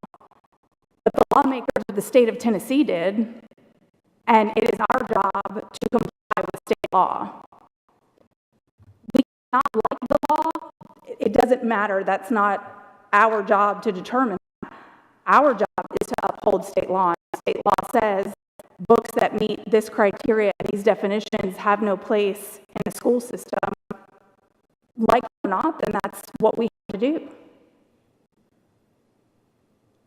but the lawmakers of the state of Tennessee did, and it is our job to comply with state law. We cannot like the law. It doesn't matter. That's not our job to determine. Our job is to uphold state law. State law says books that meet this criteria, these definitions, have no place in the school system. Like it or not, then that's what we have to do.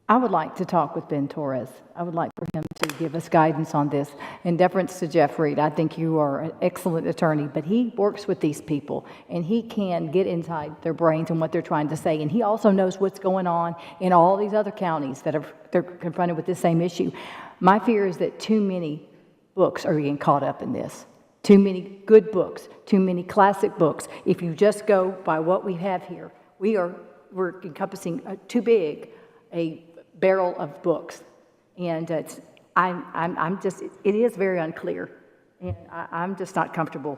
I would like to talk with Ben Torres. I would like for him to give us guidance on this. In deference to Jeff Reed, I think you are an excellent attorney, but he works with these people, and he can get inside their brains and what they're trying to say, and he also knows what's going on in all these other counties that they're confronted with this same issue. My fear is that too many books are getting caught up in this. Too many good books, too many classic books. If you just go by what we have here, we're encompassing too big a barrel of books. And it is very unclear. And I'm just not comfortable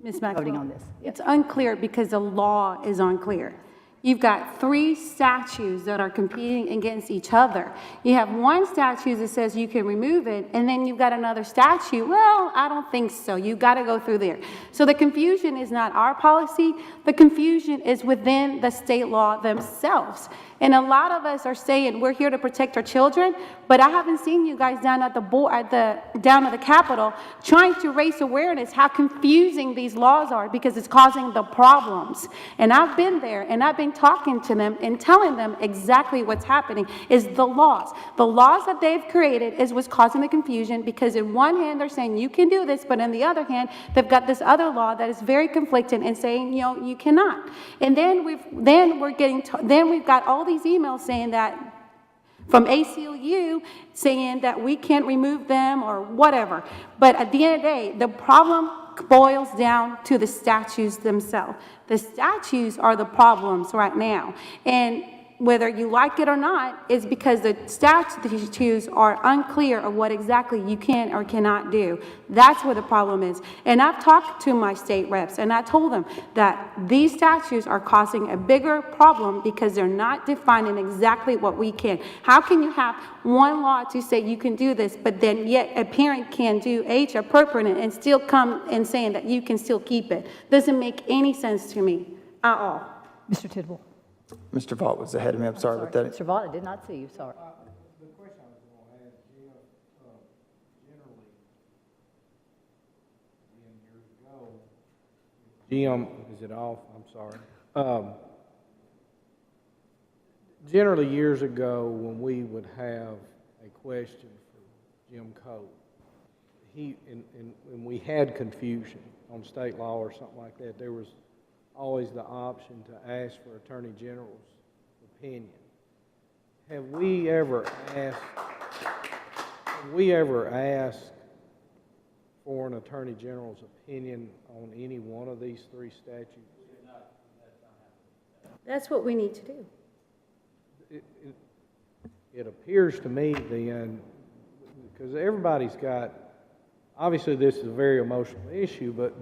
Ms. voting Maxwell, on this. it's unclear because the law is unclear. You've got 3 statutes that are competing against each other. You have one statute that says you can remove it, and then you've got another statute. Well, I don't think so. You've got to go through there. So the confusion is not our policy. The confusion is within the state law themselves. And a lot of us are saying we're here to protect our children, but I haven't seen you guys down at down at the Capitol trying to raise awareness how confusing these laws are because it's causing the problems. And I've been there and I've been talking to them and telling them exactly what's happening is the laws. The laws that they've created is what's causing the confusion because in one hand they're saying you can do this, but on the other hand they've got this other law that is very conflicting and saying you cannot. And then we've got all these emails saying that from ACLU saying that we can't remove them or whatever. But at the end of the day, the problem boils down to the statutes themselves. The statutes are the problems right now. And whether you like it or not is because the statutes are unclear of what exactly you can or cannot do. That's where the problem is. And I've talked to my state reps and I told them that these statutes are causing a bigger problem because they're not defining exactly what we can. How can you have one law to say you can do this, but then yet a parent can do age appropriate and still come and saying that you can still keep it? Doesn't make any sense to me at all. Mr. Tidwell. Mr. Vaught was ahead of me. I'm sorry about that. Mr. Vaught, I did not see you. Sorry. The question I was going to ask, generally, years ago, Jim, is it off? I'm sorry. Generally, years ago, when we would have a question for Jim Coe, and we had confusion on state law or something like that, there was always the option to ask for Attorney General's opinion. Have we ever asked for an Attorney General's opinion on any one of these 3 statutes? That's what we need to do. It appears to me then, because everybody's got, obviously this is a very emotional issue, but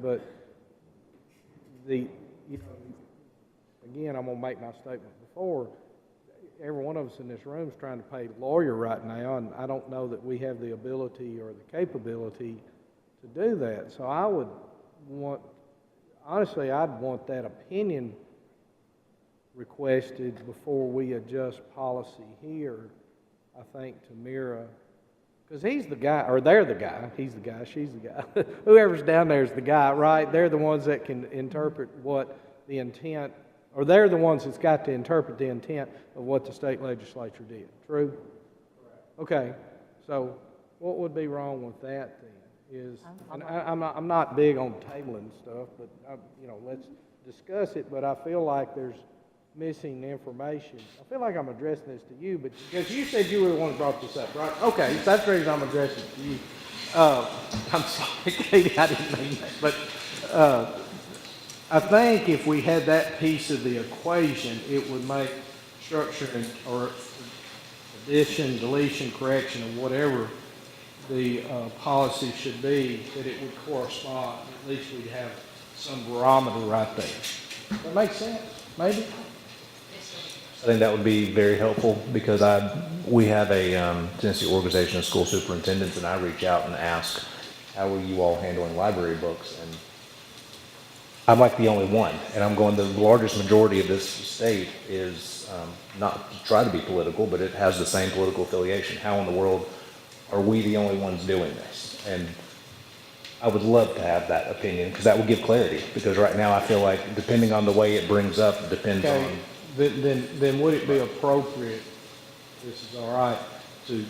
again, I'm going to make my statement before. Every one of us in this room is trying to pay a lawyer right now, and I don't know that we have the ability or the capability to do that. So I would want, honestly, I'd want that opinion requested before we adjust policy here, I think, to mirror, because he's the guy, or they're the guy, he's the guy, she's the guy, whoever's down there is the guy, right? They're the ones that can interpret what the intent, or they're the ones that's got to interpret the intent of what the state legislature did. True? Okay. So what would be wrong with that then? Is, and I'm not big on tabling stuff, but let's discuss it. But I feel like there's missing information. I feel like I'm addressing this to you, but because you said you were the one who brought this up, right? Okay, so that's the reason I'm addressing it to you. I'm sorry, Katie, I didn't mean that, but I think if we had that piece of the equation, it would make structure or addition, deletion, correction, or whatever the policy should be, that it would correspond. At least we'd have some barometer right there. Does that make sense? Maybe? I think that would be very helpful because we have a Tennessee Organization of School Superintendents, and I reach out and ask, how are you all handling library books? And I'm like the only one, and I'm going, the largest majority of this state is not to try to be political, but it has the same political affiliation. How in the world are we the only ones doing this? And I would love to have that opinion because that would give clarity. Because right now I feel like depending on the way it brings up depends on. Then would it be appropriate, this is all right, to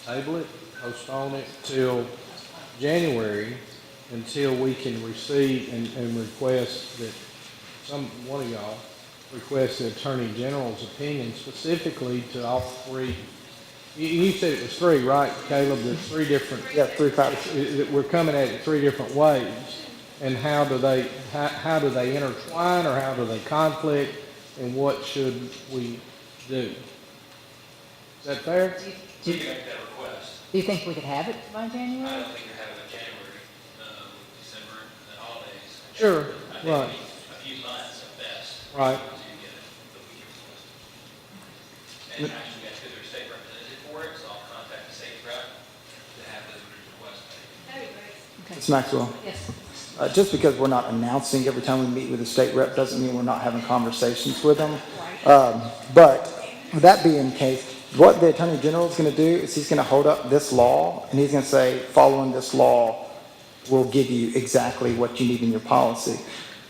table it, postpone it till January until we can receive and request that one of y'all request the Attorney General's opinion specifically to all 3 You said it was three, right, Caleb? There's three different. Yeah, 3 copies. We're coming at it three different ways. And how do they intertwine, or how do they conflict, and what should we do? Is that fair? You can make that request. Do you think we could have it by January? I don't think you're having it January, December, the holidays. Sure, I think right. a few months at best. Right. To get it, but we can request it. And actually, we have to go through a state representative for it, so I'll contact the state rep to have those requests made. That'd be great. It's Maxwell. Yes. Just because we're not announcing every time we meet with a state rep doesn't mean we're not having conversations with them. But with that being the case, what the Attorney General is going to do is he's going to hold up this law, and he's going to say, following this law, we'll give you exactly what you need in your policy.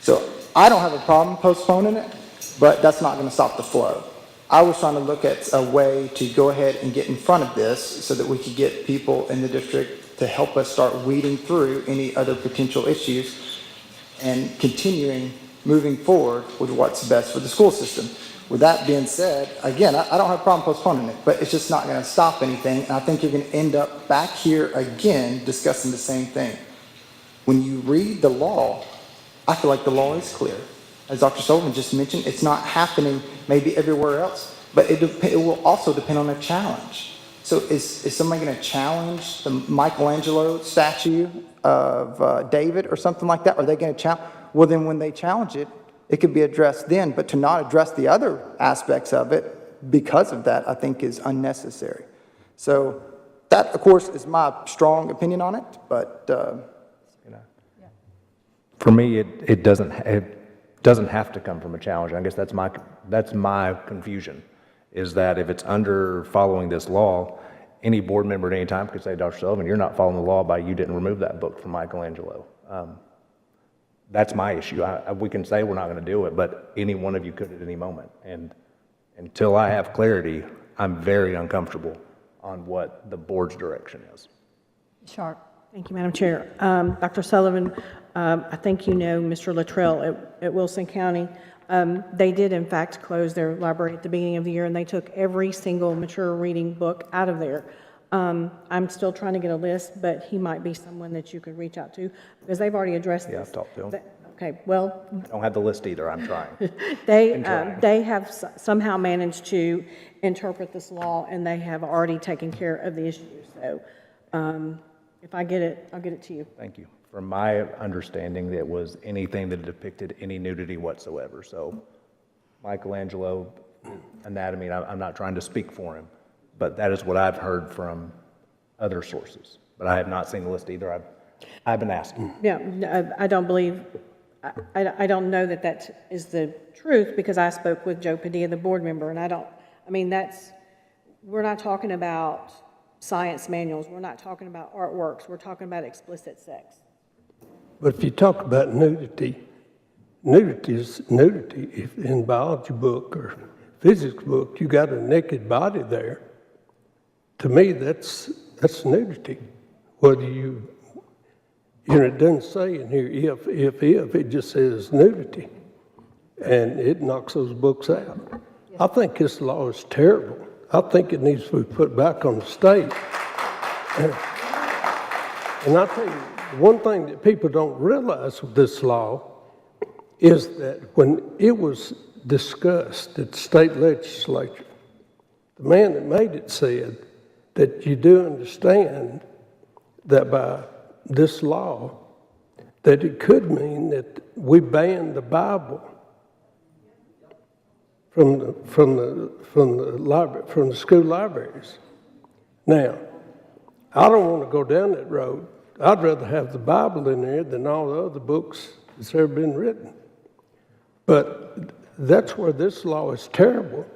So I don't have a problem postponing it, but that's not going to stop the flow. I was trying to look at a way to go ahead and get in front of this so that we could get people in the district to help us start weeding through any other potential issues and continuing moving forward with what's best for the school system. With that being said, again, I don't have a problem postponing it, but it's just not going to stop anything. And I think you're going to end up back here again discussing the same thing. When you read the law, I feel like the law is clear. As Dr. Sullivan just mentioned, it's not happening maybe everywhere else, but it will also depend on a challenge. So is somebody going to challenge the Michelangelo statue of David or something like that? Are they going to challenge? Well, then when they challenge it, it could be addressed then, but to not address the other aspects of it because of that, I think is unnecessary. So that, of course, is my strong opinion on it, but... For me, it doesn't have to come from a challenge. I guess that's my confusion, is that if it's under following this law, any board member at any time could say, Dr. Sullivan, you're not following the law by you didn't remove that book from Michelangelo. That's my issue. We can say we're not going to do it, but any one of you could at any moment. And until I have clarity, I'm very uncomfortable on what the board's direction is. Sharp. Thank you, Madam Chair. Dr. Sullivan, I think you know Mr. Luttrell at Wilson County. They did, in fact, close their library at the beginning of the year, and they took every single mature reading book out of there. I'm still trying to get a list, but he might be someone that you could reach out to, because they've already addressed this. Yeah, I've talked to him. Okay, well... I don't have the list either. I'm trying. They have somehow managed to interpret this law, and they have already taken care of the issue. So if I get it, I'll get it to you. Thank you. From my understanding, it was anything that depicted any nudity whatsoever. So Michelangelo anatomy, I'm not trying to speak for him, but that is what I've heard from other sources. But I have not seen the list either. I've been asking. Yeah, I don't believe, I don't know that that is the truth, because I spoke with Joe Padilla, the board member, and we're not talking about science manuals, we're not talking about artworks, we're talking about explicit sex. But if you talk about nudity is nudity. If in biology book or physics book, you got a naked body there. To me, that's nudity. Whether it doesn't say in here if, it just says nudity. And it knocks those books out. I think this law is terrible. I think it needs to be put back on the state. And I tell you, one thing that people don't realize with this law is that when it was discussed at the state legislature, the man that made it said that you do understand that by this law, that it could mean that we ban the Bible from the school libraries. Now, I don't want to go down that road. I'd rather have the Bible in there than all the other books that's ever been written. But that's where this law is terrible.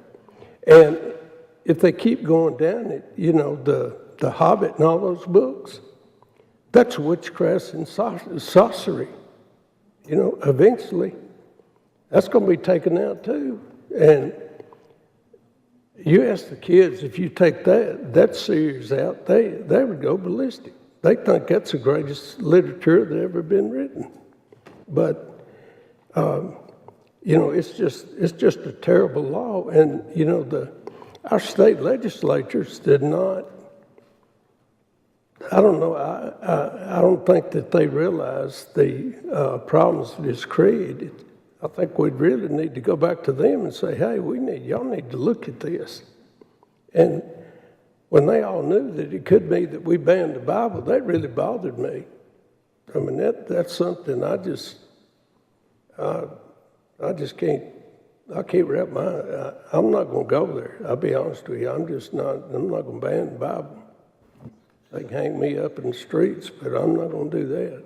And if they keep going down it, the Hobbit and all those books, that's witchcraft and sorcery. Eventually, that's going to be taken out too. And you ask the kids, if you take that series out, they would go ballistic. They think that's the greatest literature that ever been written. But, it's just a terrible law. And, our state legislatures did not, I don't know, I don't think that they realize the problems that it's created. I think we'd really need to go back to them and say, hey, y'all need to look at this. And when they all knew that it could be that we banned the Bible, that really bothered me. I mean, that's something I just can't, I can't wrap I'm not going to go there. I'll be honest with you. I'm not going to ban the Bible. They can hang me up in the streets, but I'm not going to do that.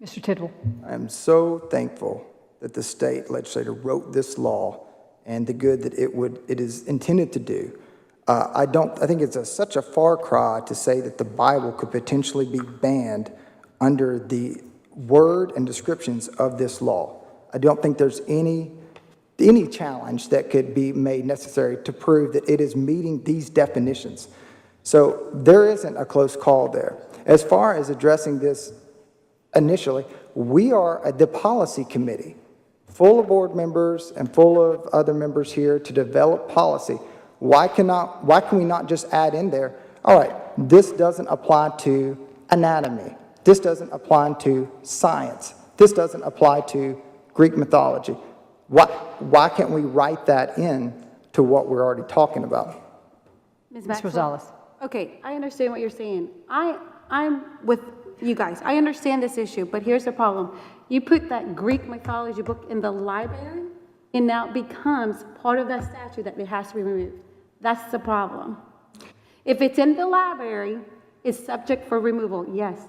Mr. Tidwell. I am so thankful that the state legislature wrote this law and the good that it is intended to do. I think it's such a far cry to say that the Bible could potentially be banned under the word and descriptions of this law. I don't think there's any challenge that could be made necessary to prove that it is meeting these definitions. So there isn't a close call there. As far as addressing this initially, we are the policy committee, full of board members and full of other members here to develop policy. Why can we not just add in there, all right, this doesn't apply to anatomy. This doesn't apply to science. This doesn't apply to Greek mythology. Why can't we write that in to what we're already talking about? Ms. Ms. Rosales. Okay, I understand what you're saying. I'm with you guys. I understand this issue, but here's the problem. You put that Greek mythology book in the library, and now it becomes part of that statute that it has to be removed. That's the problem. If it's in the library, it's subject for removal. Yes,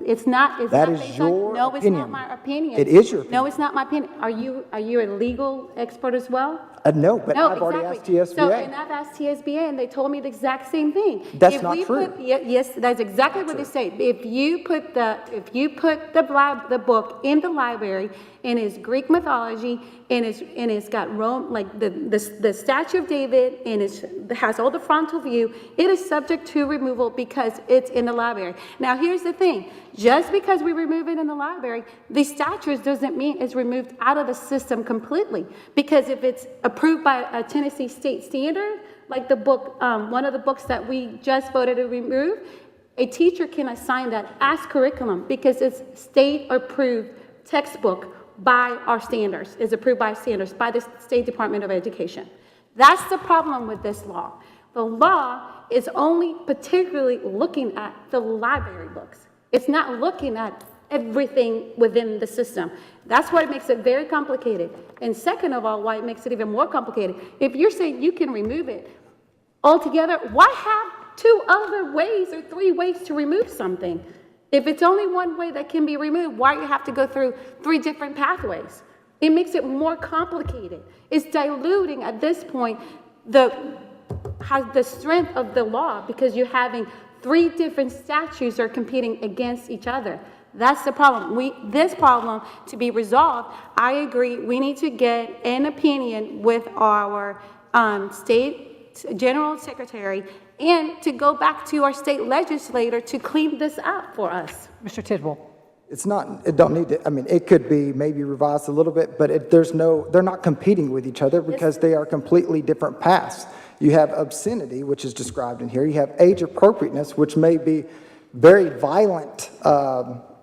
it's not. That is your no, opinion. it's not my opinion. It is your opinion. No, it's not my opinion. Are you a legal expert as well? No, but No, I've already exactly. asked TSBA. So, and I've asked TSBA, and they told me the exact same thing. That's not true. Yes, that's exactly what they say. If you put the book in the library, and it's Greek mythology, and it's got Rome, like the statue of David, and it has all the frontal view, it is subject to removal because it's in the library. Now, here's the thing. Just because we remove it in the library, the statutes doesn't mean it's removed out of the system completely. Because if it's approved by a Tennessee state standard, like the book, one of the books that we just voted to remove, a teacher can assign that as curriculum because it's state-approved textbook by our standards, is approved by standards, by the State Department of Education. That's the problem with this law. The law is only particularly looking at the library books. It's not looking at everything within the system. That's why it makes it very complicated. And second of all, why it makes it even more complicated. If you're saying you can remove it altogether, why have 2 other ways or 3 ways to remove something? If it's only one way that can be removed, why do you have to go through 3 different pathways? It makes it more complicated. It's diluting at this point the strength of the law because you're having 3 different statutes are competing against each other. That's the problem. This problem to be resolved, I agree, we need to get an opinion with our state general secretary and to go back to our state legislator to clean this up for us. Mr. Tidwell. It don't need to, I mean, it could be maybe revised a little bit, but they're not competing with each other because they are completely different paths. You have obscenity, which is described in here. You have age appropriateness, which may be very violent.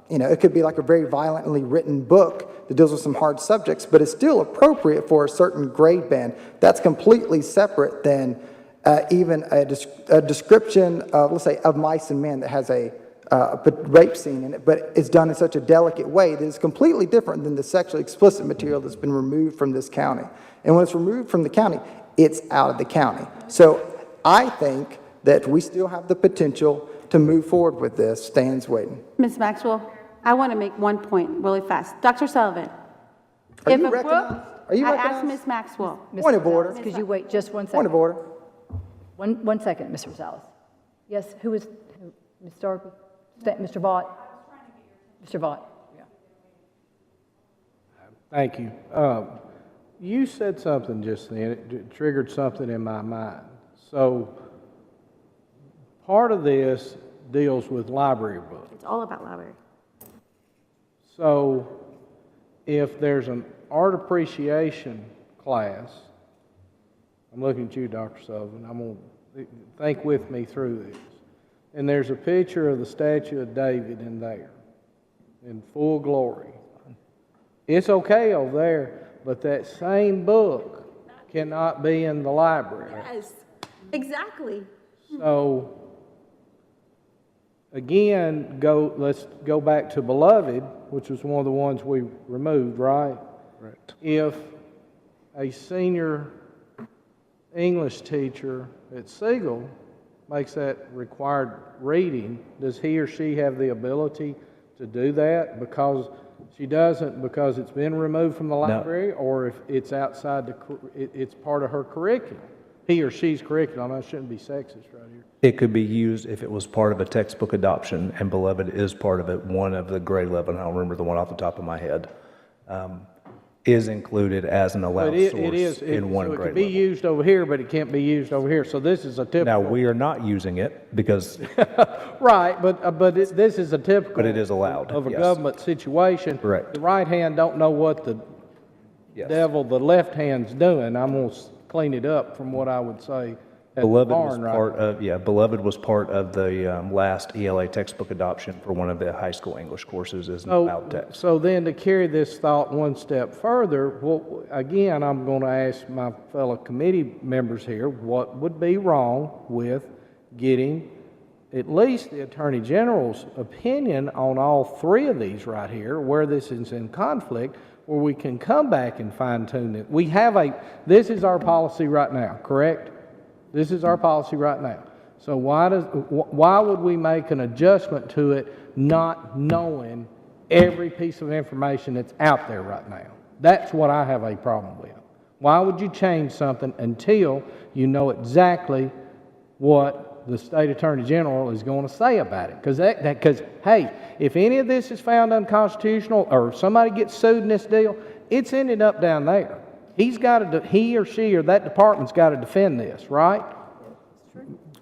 It could be like a very violently written book that deals with some hard subjects, but it's still appropriate for a certain grade band. That's completely separate than even a description of, let's say, of mice and men that has a rape scene in it, but it's done in such a delicate way that it's completely different than the sexually explicit material that's been removed from this county. And when it's removed from the county, it's out of the county. So I think that we still have the potential to move forward with this. Stan's waiting. Ms. Maxwell, I want to make one point really fast. Dr. Sullivan. Are you recognized? I asked Ms. Maxwell. Point of order. Could you wait just 1 second? Point of order. One second, Mr. Rosales. Yes, who is, Ms. Darby? Mr. Vaught? Mr. Vaught, yeah. Thank you. You said something just then, it triggered something in my mind. So part of this deals with library books. It's all about library. So if there's an art appreciation class, I'm looking at you, Dr. Sullivan. I'm going to think with me through this. And there's a picture of the statue of David in there, in full glory. It's okay over there, but that same book cannot be in the library. Yes, exactly. So, again, let's go back to Beloved, which was one of the ones we removed, right? Right. If a senior English teacher at Siegel makes that required reading, does he or she have the ability to do that? Because she doesn't, because it's been removed from the library, or if it's outside it's part of her curriculum, he or she's curriculum. I shouldn't be sexist right here. It could be used if it was part of a textbook adoption, and Beloved is part of it. One of the grade 11, I don't remember the one off the top of my head, is included as an allowed source in one so it grade can be level. used over here, but it can't be used over here. So this is a typical. Now, we are not using it because right, but this is a typical. But it is allowed, of a yes. government situation. Correct. The right hand don't know what the devil the left hand's doing. I'm going to clean it up from what I would say. At Beloved the was barn part right now. of, Beloved was part of the last ELA textbook adoption for one of the high school English courses as an allowed text. So then to carry this thought one step further, well, again, I'm going to ask my fellow committee members here, what would be wrong with getting at least the Attorney General's opinion on all three of these right here, where this is in conflict, where we can come back and fine tune it. This is our policy right now, correct? This is our policy right now. So why would we make an adjustment to it not knowing every piece of information that's out there right now? That's what I have a problem with. Why would you change something until you know exactly what the state attorney general is going to say about it? Because hey, if any of this is found unconstitutional or somebody gets sued in this deal, it's ended up down there. He or she or that department's got to defend this, right?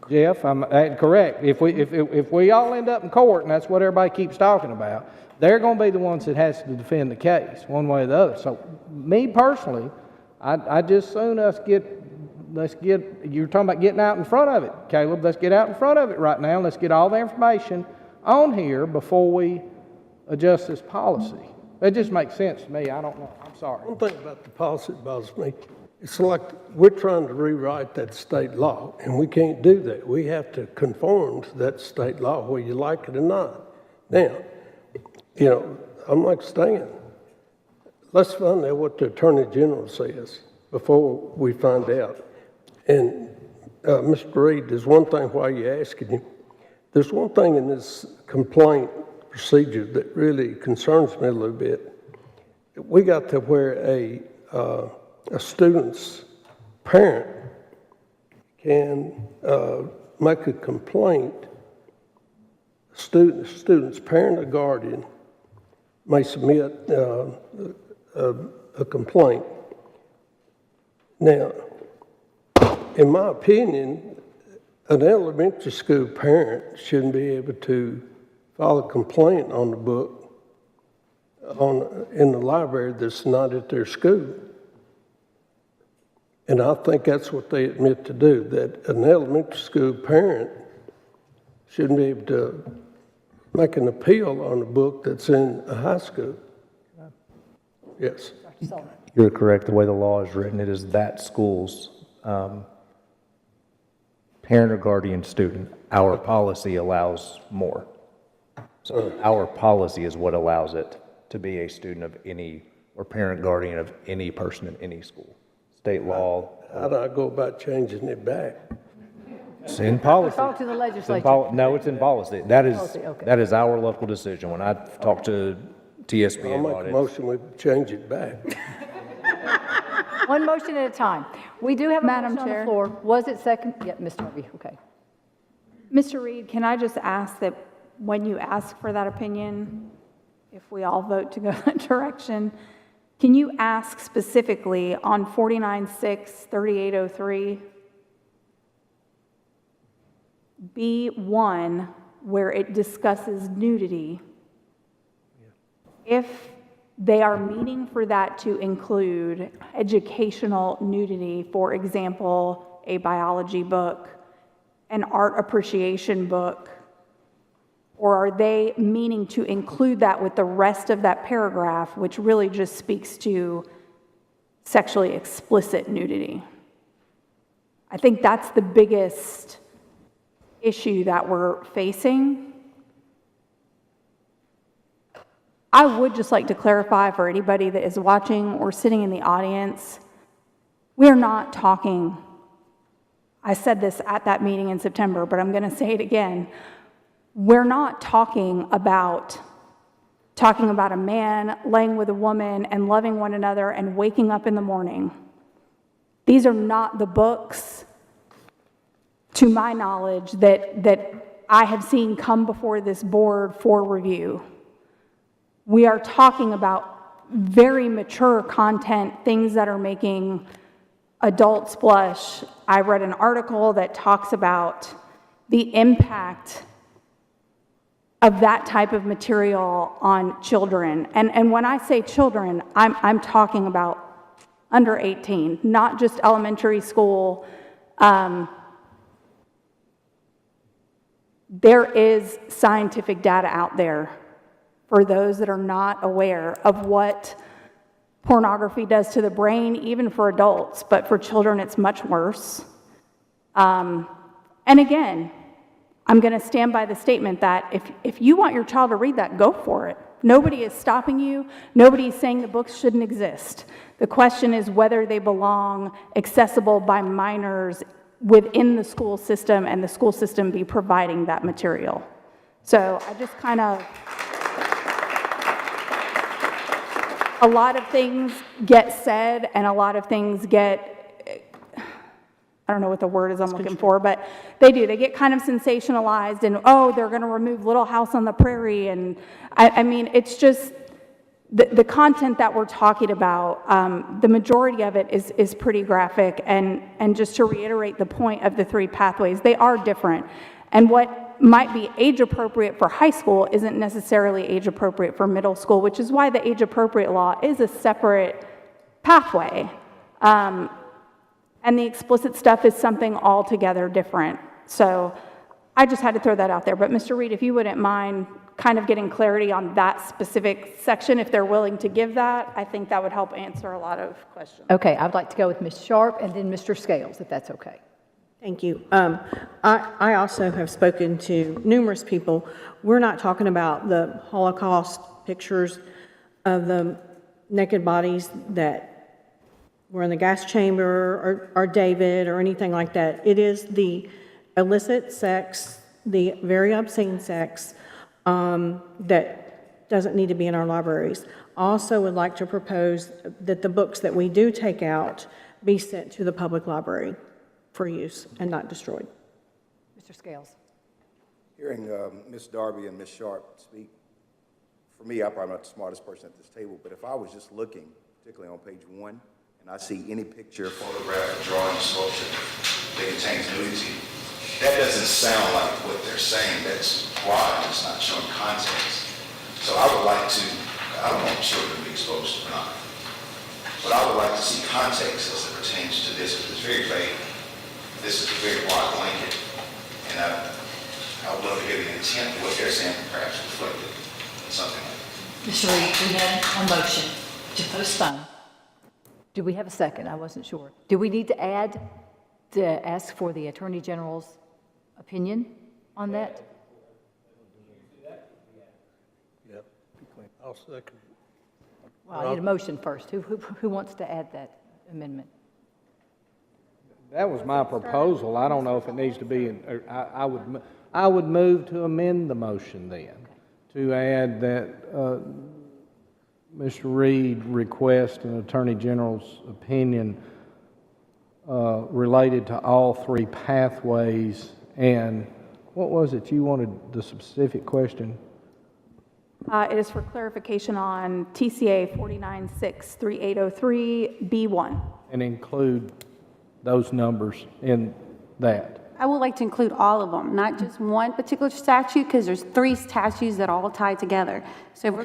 Jeff, I'm correct. If we all end up in court, and that's what everybody keeps talking about, they're going to be the ones that has to defend the case, one way or the other. So, me personally, I just soon let's get. You're talking about getting out in front of it, Caleb. Let's get out in front of it right now. Let's get all the information on here before we adjust this policy. That just makes sense to me. I don't know. I'm sorry. One thing about the policy that bothers me, it's like we're trying to rewrite that state law, and we can't do that. We have to conform to that state law, whether you like it or not. Now, I'm like Stan. Let's find out what the Attorney General says before we find out. And Mr. Reed, there's one thing while you're asking him. There's one thing in this complaint procedure that really concerns me a little bit. We got to where a student's parent can make a complaint. Student's parent or guardian may submit a complaint. Now, in my opinion, an elementary school parent shouldn't be able to file a complaint on the book in the library that's not at their school. And I think that's what they admit to do, that an elementary school parent shouldn't be able to make an appeal on a book that's in a high school. Yes. You're correct. The way the law is written, it is that school's parent or guardian student. Our policy allows more. So our policy is what allows it to be a student of any, or parent guardian of any person in any school. State law. How do I go about changing it back? It's in policy. Talk to the legislature. No, it's in policy. That is Policy, okay. that is our local decision. When I talk to TSB I'll about make a it, motion, we change it back. One motion at a time. We do have a Madam motion on the Chair. floor. Was it second? Yeah, Ms. Harvey, okay. Mr. Reed, can I just ask that when you ask for that opinion, if we all vote to go that direction, can you ask specifically on 49-6-3803, B1, where it discusses nudity, if they are meaning for that to include educational nudity, for example, a biology book, an art appreciation book, or are they meaning to include that with the rest of that paragraph, which really just speaks to sexually explicit nudity? I think that's the biggest issue that we're facing. I would just like to clarify for anybody that is watching or sitting in the audience, we are not talking, I said this at that meeting in September, but I'm going to say it again. We're not talking about a man laying with a woman and loving one another and waking up in the morning. These are not the books, to my knowledge, that I have seen come before this board for review. We are talking about very mature content, things that are making adults blush. I read an article that talks about the impact of that type of material on children. And when I say children, I'm talking about under 18, not just elementary school. There is scientific data out there for those that are not aware of what pornography does to the brain, even for adults, but for children it's much worse. And again, I'm going to stand by the statement that if you want your child to read that, go for it. Nobody is stopping you. Nobody is saying the books shouldn't exist. The question is whether they belong accessible by minors within the school system and the school system be providing that material. So I just kind of, a lot of things get said and a lot of things get, I don't know what the word is I'm looking for, but they do. They get kind of sensationalized and, oh, they're going to remove Little House on the Prairie. And I mean, it's just the content that we're talking about, the majority of it is pretty graphic. And just to reiterate the point of the 3 pathways, they are different. And what might be age appropriate for high school isn't necessarily age appropriate for middle school, which is why the age appropriate law is a separate pathway. And the explicit stuff is something altogether different. So I just had to throw that out there. But Mr. Reed, if you wouldn't mind kind of getting clarity on that specific section, if they're willing to give that, I think that would help answer a lot of questions. Okay, I'd like to go with Ms. Sharp and then Mr. Scales, if that's okay. Thank you. I also have spoken to numerous people. We're not talking about the Holocaust pictures of the naked bodies that were in the gas chamber or David or anything like that. It is the illicit sex, the very obscene sex that doesn't need to be in our libraries. Also would like to propose that the books that we do take out be sent to the public library for use and not destroyed. Mr. Scales. Hearing Ms. Darby and Ms. Sharp speak, for me, I'm probably not the smartest person at this table, but if I was just looking, particularly on page 1, and I see any picture, photograph, drawing, sculpture that contains nudity, that doesn't sound like what they're saying. That's broad, it's not showing context. So I would like to, I don't want children to be exposed to pornography, but I would like to see context as it pertains to this, because it's very vague. This is a very broad blanket, and I would love to hear the intent of what they're saying, perhaps reflected in something like that. Mr. Reed, we had a motion to postpone. Do we have a second? I wasn't sure. Do we need to ask for the Attorney General's opinion on that? Yep. I'll second. Well, I need a motion first. Who wants to add that amendment? That was my proposal. I don't know if it needs to be, I would move to amend the motion then, to add that Mr. Reed request an Attorney General's opinion related to all 3 pathways. And what was it you wanted, the specific question? It is for clarification on TCA 49-63803 B1. And include those numbers in that. I would like to include all of them, not just one particular statute, because there's 3 statutes that all tie together. So if we're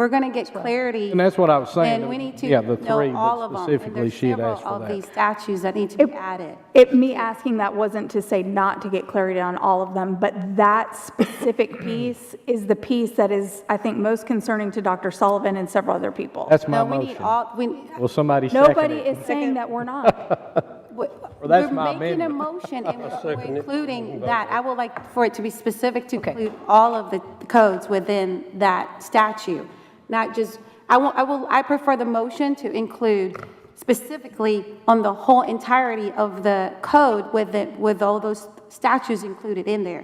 gonna get clarity. And that's what I was saying. Then we need to Yeah, the 3, know all but of them. specifically And she there's had asked several for of these that. statutes that need to be added. Me asking that wasn't to say not to get clarity on all of them, but that specific piece is the piece that is, I think, most concerning to Dr. Sullivan and several other people. That's my No, we need motion. all, Will somebody second Nobody it? is saying that we're not. Well, that's We're my making a amendment. motion and we're second it. including that. I would like for it to be specific to include all of the codes within that statute, not just, I prefer the motion to include specifically on the whole entirety of the code with all those statutes included in there.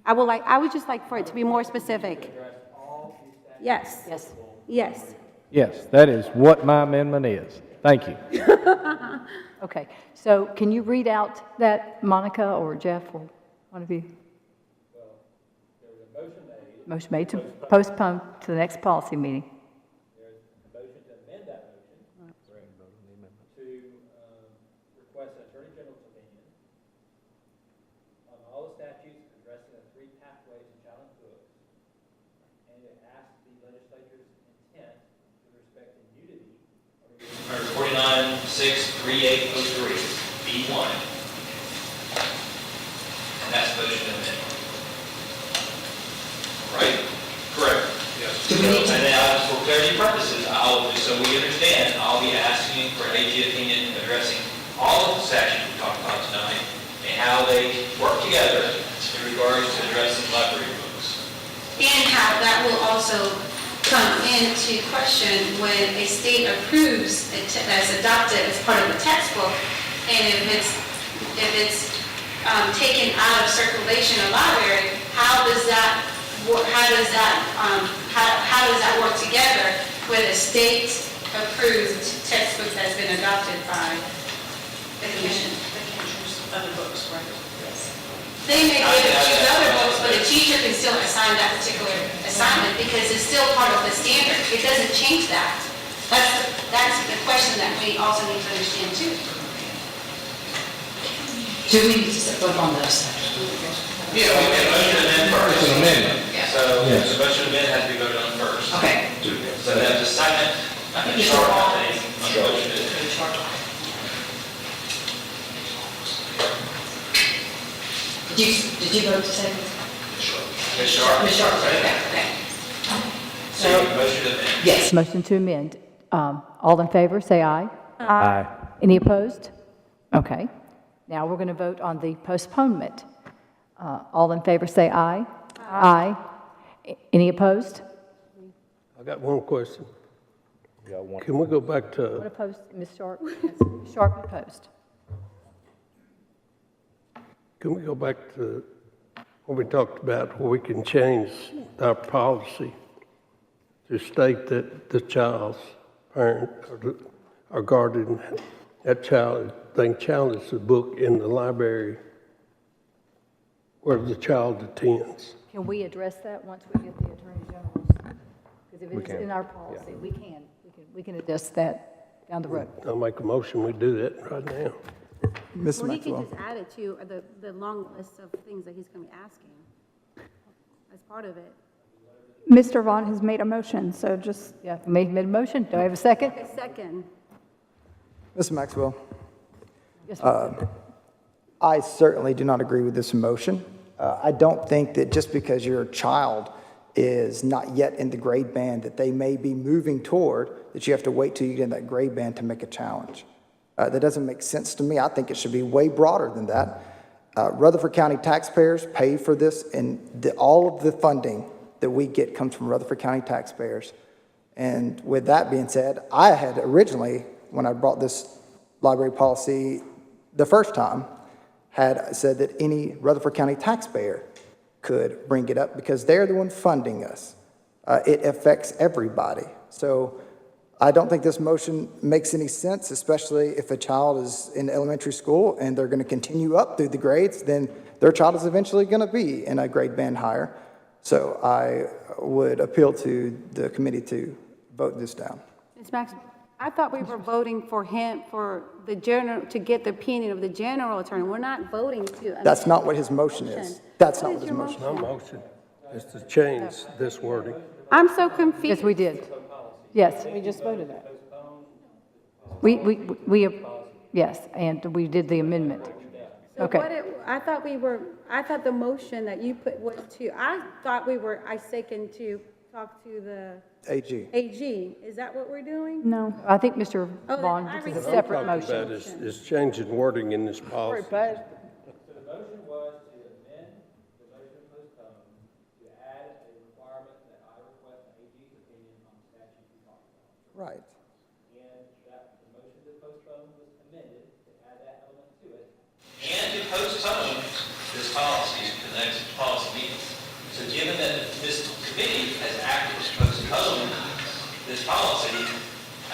I would just like for it to be more specific. Yes. Yes. Yes. Yes, that is what my amendment is. Thank you. Okay, so can you read out that, Monica or Jeff or one of you? Motion made to postpone to the next policy meeting. Motion to amend that motion to request an Attorney General's opinion on all the statutes addressing the 3 pathways to challenge books, and it asks the legislature's intent with respect to nudity. 49-6-3803, B1. And that's the motion to amend. Right? Correct. Yes. And then for clarity purposes, so we understand, I'll be asking for an AG opinion addressing all of the statutes we talked about tonight and how they work together in regards to addressing library books. And how that will also come into question when a state approves that's adopted as part of the textbook, and if it's taken out of circulation or library, how does that work together with a state-approved textbook that's been adopted by the commission? They can choose other books, right? Yes. They may be able to choose other books, but a teacher can still assign that particular assignment because it's still part of the standard. It doesn't change that. That's the question that we also need to understand too. Do we need to vote on those? Yeah, we can motion to amend first. It's an amendment. So the motion to amend has to be voted on first. Okay. So then the second, and Mr. short Wall. thing on the motion to amend. Did you vote to say? Ms. Sharp? Ms. Sharp, okay. So motion to amend. Yes. Motion to amend. All in favor, say aye. Aye. Any opposed? Okay. Now we're going to vote on the postponement. All in favor, say aye. Aye. Any opposed? I got one question. Can we go back to, What opposed, Ms. Sharp? Ms. Sharp opposed. can we go back to what we talked about, where we can change our policy to state that the child's parent or guardian, that child, they challenge the book in the library where the child attends? Can we address that once we get the Attorney General's? Because if it is in our policy, we can address that down the road. I'll make a motion, we do that right now. Ms. Well, he can Maxwell. just add it to the long list of things that he's going to be asking as part of it. Mr. Vaughn has made a motion, so just. Yeah, made a motion. Do I have a second? A second. Ms. Maxwell, Yes, I certainly do not agree with this motion. I don't think that just because your child is not yet in the grade band that they may be moving toward, that you have to wait till you get in that grade band to make a challenge. That doesn't make sense to me. I think it should be way broader than that. Rutherford County taxpayers pay for this, and all of the funding that we get comes from Rutherford County taxpayers. And with that being said, I had originally, when I brought this library policy the first time, had said that any Rutherford County taxpayer could bring it up because they're the one funding us. It affects everybody. So I don't think this motion makes any sense, especially if a child is in elementary school and they're going to continue up through the grades, then their child is eventually going to be in a grade band higher. So I would appeal to the committee to vote this down. Ms. Max, I thought we were voting for him, for the general, to get the opinion of the general attorney. We're not voting to. That's not what his motion is. That's not what his motion is. My motion is to change this wording. I'm so confused. Yes, we did. Yes. We just voted that. Yes, and we did the amendment. So Okay. I thought the motion that you put was I second to talk to the AG. AG. Is that what we're doing? No. I think Mr. Oh, Vaughn, then I this is a rescind separate my motion. That is changing wording in this policy. So the motion was to amend the motion to postpone to add a requirement that I request the AG's opinion on the statute we talked about. Right. And that the motion to postpone was amended to add that element to it. And to postpone this policy to the next policy meeting. So given that this committee has acted to postpone this policy,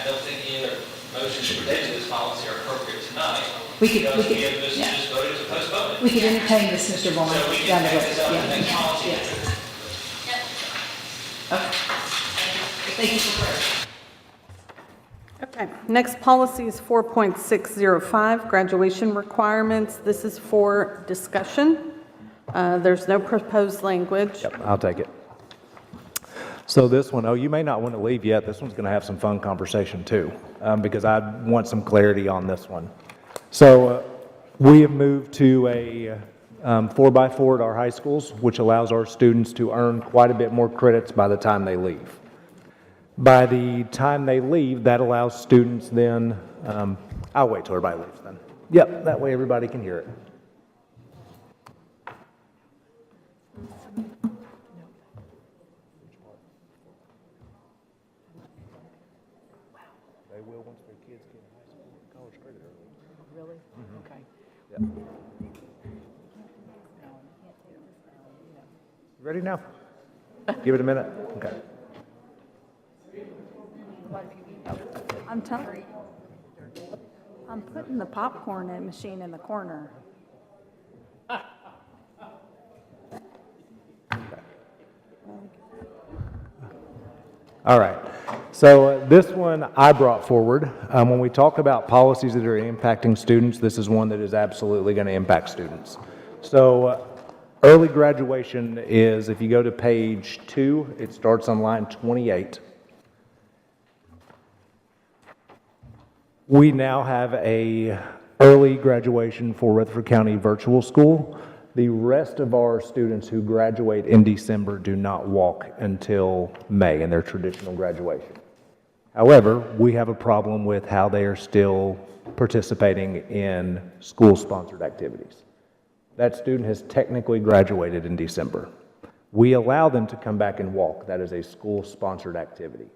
I don't think any other motions related to this policy are appropriate tonight. Because we have just voted to postpone it. We could entertain this, Mr. Vaughn. So we down can the take road. this up to the Yeah. next policy. Yes. Okay. Thank you for clarifying. Okay, next policy is 4.605, graduation requirements. This is for discussion. There's no proposed language. Yep, I'll take it. So this one, you may not want to leave yet. This one's going to have some fun conversation too, because I want some clarity on this one. So we have moved to a 4x4 at our high schools, which allows our students to earn quite a bit more credits by the time they leave. By the time they leave, that allows students then, I'll wait till everybody leaves then. Yep, that way everybody can hear it. They will once their kids get high school, college credit early. Really? Okay. Yep. Ready now? Give it a minute. Okay. I'm telling you. I'm putting the popcorn machine in the corner. All right. So this one I brought forward. When we talk about policies that are impacting students, this is one that is absolutely going to impact students. So early graduation is, if you go to page 2, it starts on line 28. We now have a early graduation for Rutherford County Virtual School. The rest of our students who graduate in December do not walk until May in their traditional graduation. However, we have a problem with how they are still participating in school-sponsored activities. That student has technically graduated in December. We allow them to come back and walk. That is a school-sponsored activity.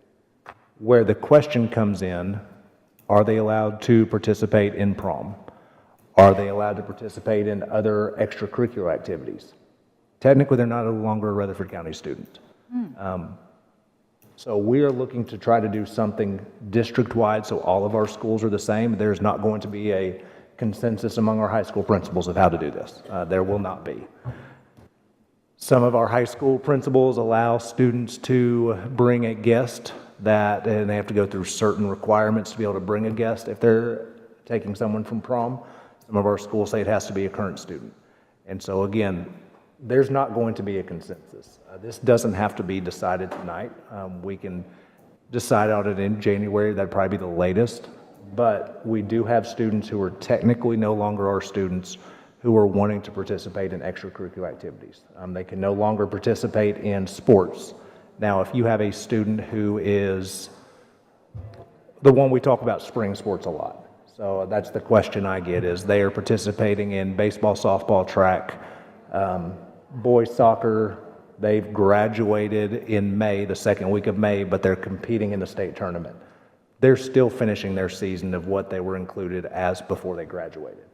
Where the question comes in, are they allowed to participate in prom? Are they allowed to participate in other extracurricular activities? Technically, they're not no longer a Rutherford County student. So we are looking to try to do something district-wide so all of our schools are the same. There's not going to be a consensus among our high school principals of how to do this. There will not be. Some of our high school principals allow students to bring a guest and they have to go through certain requirements to be able to bring a guest if they're taking someone from prom. Some of our schools say it has to be a current student. And so again, there's not going to be a consensus. This doesn't have to be decided tonight. We can decide on it in January. That'd probably be the latest. But we do have students who are technically no longer our students who are wanting to participate in extracurricular activities. They can no longer participate in sports. Now, if you have a student who is the one we talk about spring sports a lot. So that's the question I get is they are participating in baseball, softball, track, boys soccer. They've graduated in May, the second week of May, but they're competing in the state tournament. They're still finishing their season of what they were included as before they graduated.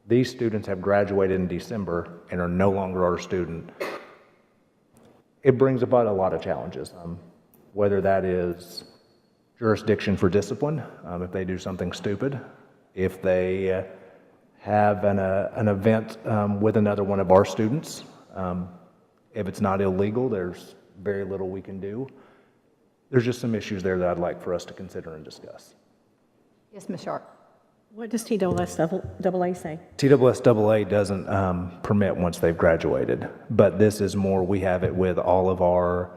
These students have graduated in December and are no longer our student. It brings about a lot of challenges, whether that is jurisdiction for discipline, if they do something stupid, if they have an event with another one of our students. If it's not illegal, there's very little we can do. There's just some issues there that I'd like for us to consider and discuss. Yes, Ms. Sharp. What does TSSAA say? TSSAA doesn't permit once they've graduated, but this is more, we have it with all of our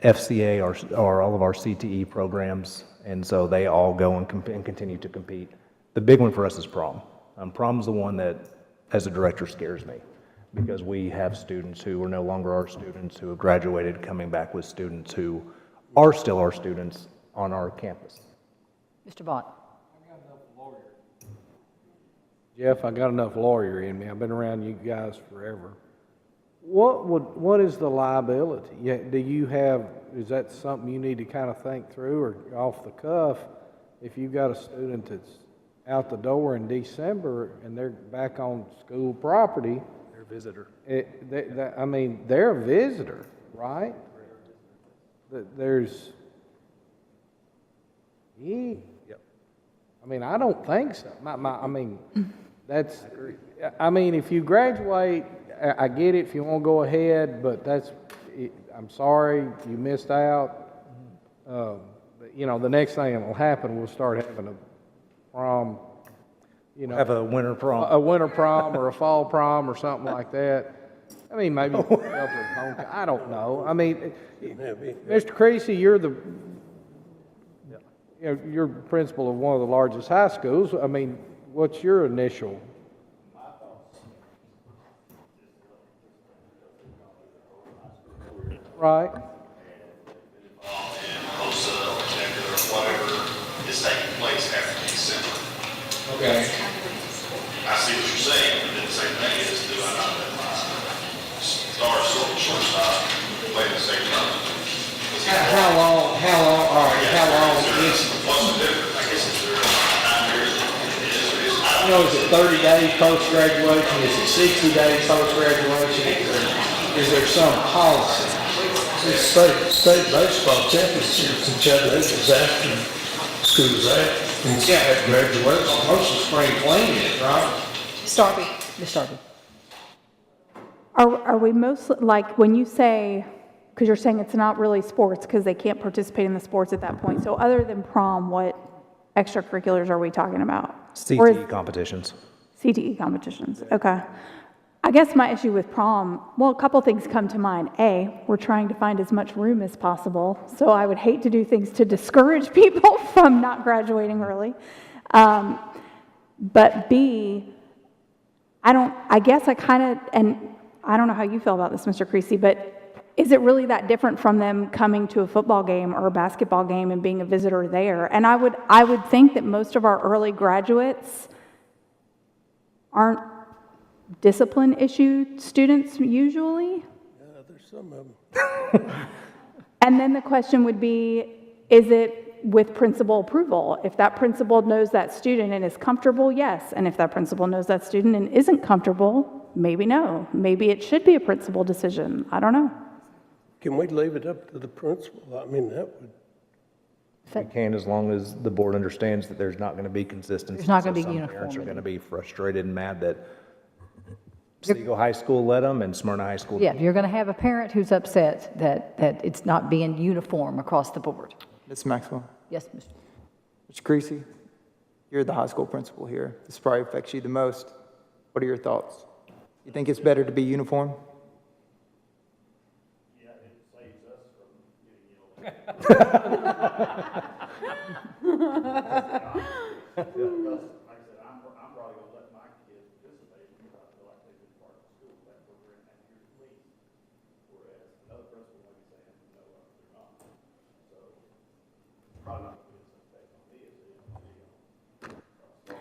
FCA or all of our CTE programs, and so they all go and continue to compete. The big one for us is prom. Prom's the one that, as a director, scares me, because we have students who are no longer our students, who have graduated, coming back with students who are still our students on our campus. Mr. Bott. Jeff, I got enough lawyer in me. I've been around you guys forever. What is the liability? Do you have, is that something you need to kind of think through, or off the cuff? If you've got a student that's out the door in December and they're back on school property. They're a visitor. I mean, they're a visitor, right? There's, yep. I mean, I don't think so. I mean, that's, I mean, if you graduate, I get it if you want to go ahead, but I'm sorry you missed out. You know, the next thing that will happen, we'll start having a prom, you know. Have a winter prom. A winter prom or a fall prom or something like that. I mean, maybe a couple of homecoming. I don't know. I mean, Mr. Creasy, you're you're principal of one of the largest high schools. I mean, what's your initial? Right. And HOSA or whatever is taking place after December. Okay. I see what you're saying, but then the same thing is, do I not let my shortstop play the same time? How long is, What's the difference? I guess it's 9 years. It is. I you know, is it 30 days post-graduation? Is it 60 days post-graduation? Is there some policy? State baseball championships in Chattanooga is after school's out. Yeah, graduation. Most of spring cleaning it, right? Ms. Darby. Ms. Darby. Are we mostly, like, when you say, because you're saying it's not really sports because they can't participate in the sports at that point. So other than prom, what extracurriculars are we talking about? Or is- CTE competitions. CTE competitions, okay. I guess my issue with prom, well, a couple things come to mind. A, we're trying to find as much room as possible, so I would hate to do things to discourage people from not graduating early. But B, I guess I kind of, and I don't know how you feel about this, Mr. Creasy, but is it really that different from them coming to a football game or a basketball game and being a visitor there? And I would think that most of our early graduates aren't discipline issue students usually. Yeah, there's some of them. And then the question would be, is it with principal approval? If that principal knows that student and is comfortable, yes. And if that principal knows that student and isn't comfortable, maybe no. Maybe it should be a principal decision. I don't know. Can we leave it up to the principal? I mean, that would. We can, as long as the board understands that there's not going to be consistency. There's not going to be Some parents uniformity. are going to be frustrated and mad that Siegel High School let them and Smyrna High School. Yeah, you're going to have a parent who's upset that it's not being uniform across the board. Ms. Maxwell. Yes, Mr. Mr. Creasy, you're the high school principal here. This probably affects you the most. What are your thoughts? You think it's better to be uniform? Yeah, it saves us from getting yelled at. Because, like I said, I'm probably going to let my kids participate because I feel like they've been part of the school that program that year at least. Whereas another principal may be saying, no, they're not. So, probably not going to be as effect on me as it is on the Martin when it comes up to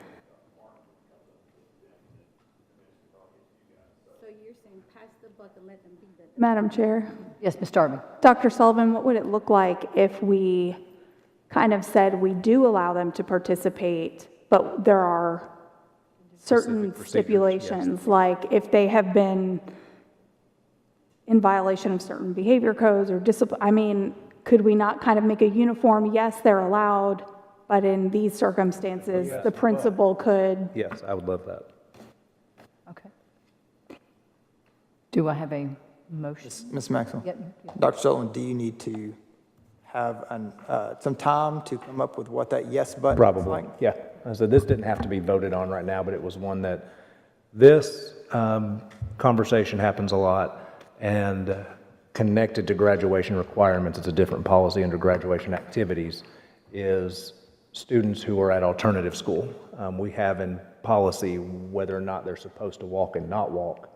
them and eventually probably gets you guys. So you're saying pass the buck and let them be the. Madam Chair. Yes, Ms. Darby. Dr. Sullivan, what would it look like if we kind of said we do allow them to participate, but there are certain stipulations, like if they have been in violation of certain behavior codes or discipline? I mean, could we not kind of make a uniform, yes, they're allowed, but in these circumstances, the principal could? Yes, I would love that. Okay. Do I have a motion? Ms. Maxwell. Yep. Dr. Sullivan, do you need to have some time to come up with what that yes button is Probably, like? yeah. So this didn't have to be voted on right now, but it was one that, this conversation happens a lot, and connected to graduation requirements, it's a different policy under graduation activities, is students who are at alternative school. We have in policy whether or not they're supposed to walk and not walk,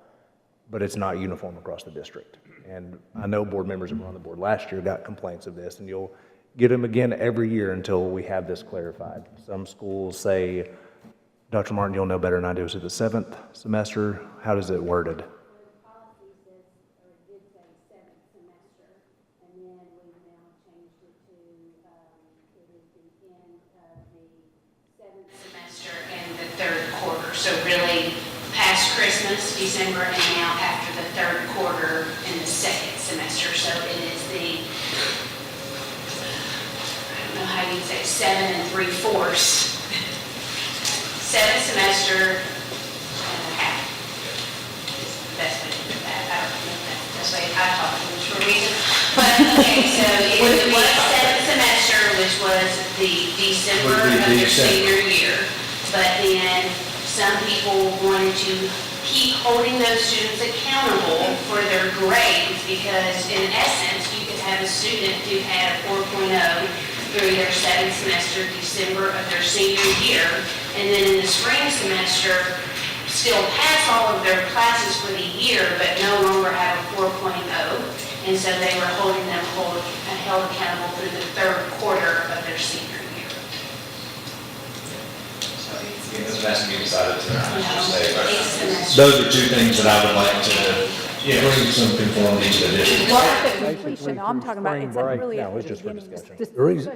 but it's not uniform across the district. And I know board members that were on the board last year got complaints of this, and you'll get them again every year until we have this clarified. Some schools say, Dr. Martin, you'll know better than I do, is it the 7th semester? How does it worded? Semester and the third quarter. So really past Christmas, December, and now after the third quarter in the second semester. So it is the, I don't know how you'd say, 7 3/4. 7 semester and a half. Is the best way to do that. I don't know if that's the best way. I talk English for a reason. But okay, so it was 7 semester, which was the December of their senior year. But then some people wanted to keep holding those students accountable for their grades, because in essence, you could have a student who had a 4.0 through their 7th semester, December of their senior year, and then in the spring semester, still pass all of their classes for the year, but no longer have a 4.0. And so they were holding them held accountable through the third quarter of their senior year. It doesn't have to be decided tonight, just say, those are two things that I would like to, bring some conformity to the district. Well, at the completion, I'm talking about, it's really No, at it's the just for beginning. discussion. The reason,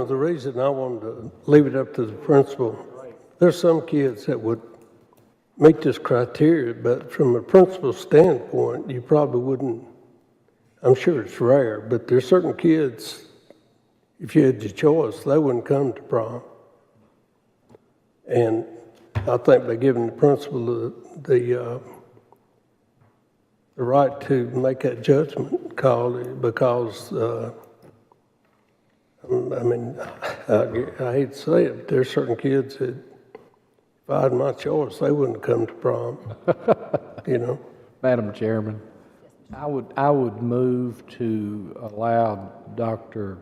the reason I wanted to leave it up to the principal, there's some kids that would meet this criteria, but from a principal standpoint, you probably wouldn't, I'm sure it's rare, but there's certain kids, if you had your choice, they wouldn't come to prom. And I think by giving the principal the right to make that judgment call, because, I mean, I hate to say it, but there's certain kids that, if I had my choice, they wouldn't come to prom, Madam Chairman, I would move to allow Dr.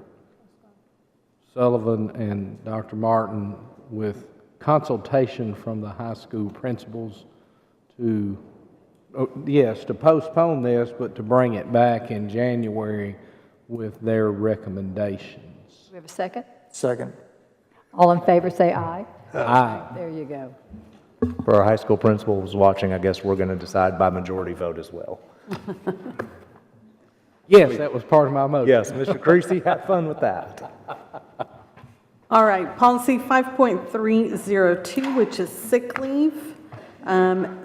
Sullivan and Dr. Martin, with consultation from the high school principals, to, yes, to postpone this, but to bring it back in January with their recommendations. We have a second? Second. All in favor, say aye. Aye. There you go. For our high school principals watching, I guess we're going to decide by majority vote as well. Yes, that was part of my motion. Yes, Mr. Creasy, have fun with that. All right, policy 5.302, which is sick leave.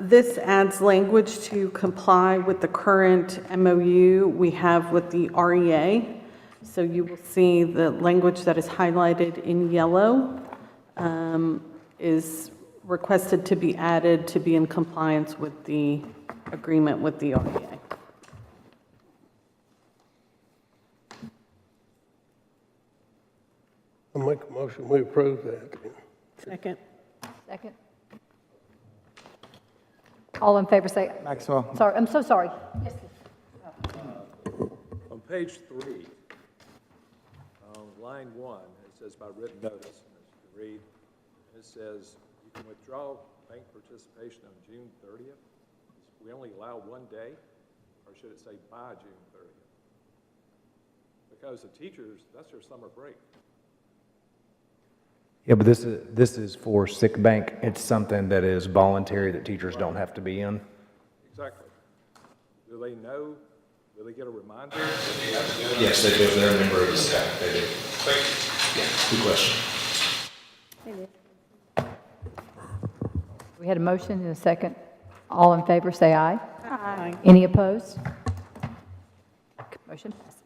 This adds language to comply with the current MOU we have with the REA. So you will see the language that is highlighted in yellow is requested to be added to be in compliance with the agreement with the REA. I'll make a motion, we approve that. Second. Second. All in favor, say, Maxwell. sorry, I'm so sorry. Yes, On page 3, on line 1, it says by written notice, and as you can read, it says you can withdraw bank participation on June 30th. We only allow 1 day, or should it say by June 30th? Because the teachers, that's their summer break. Yeah, but this is for sick bank. It's something that is voluntary that teachers don't have to be in. Exactly. Do they know? Do they get a reminder? Yes, they do. If they're a member of the staff, they do. Yeah, good question. we had a motion and a second. All in favor, say aye. Aye. Any opposed? Motion passes.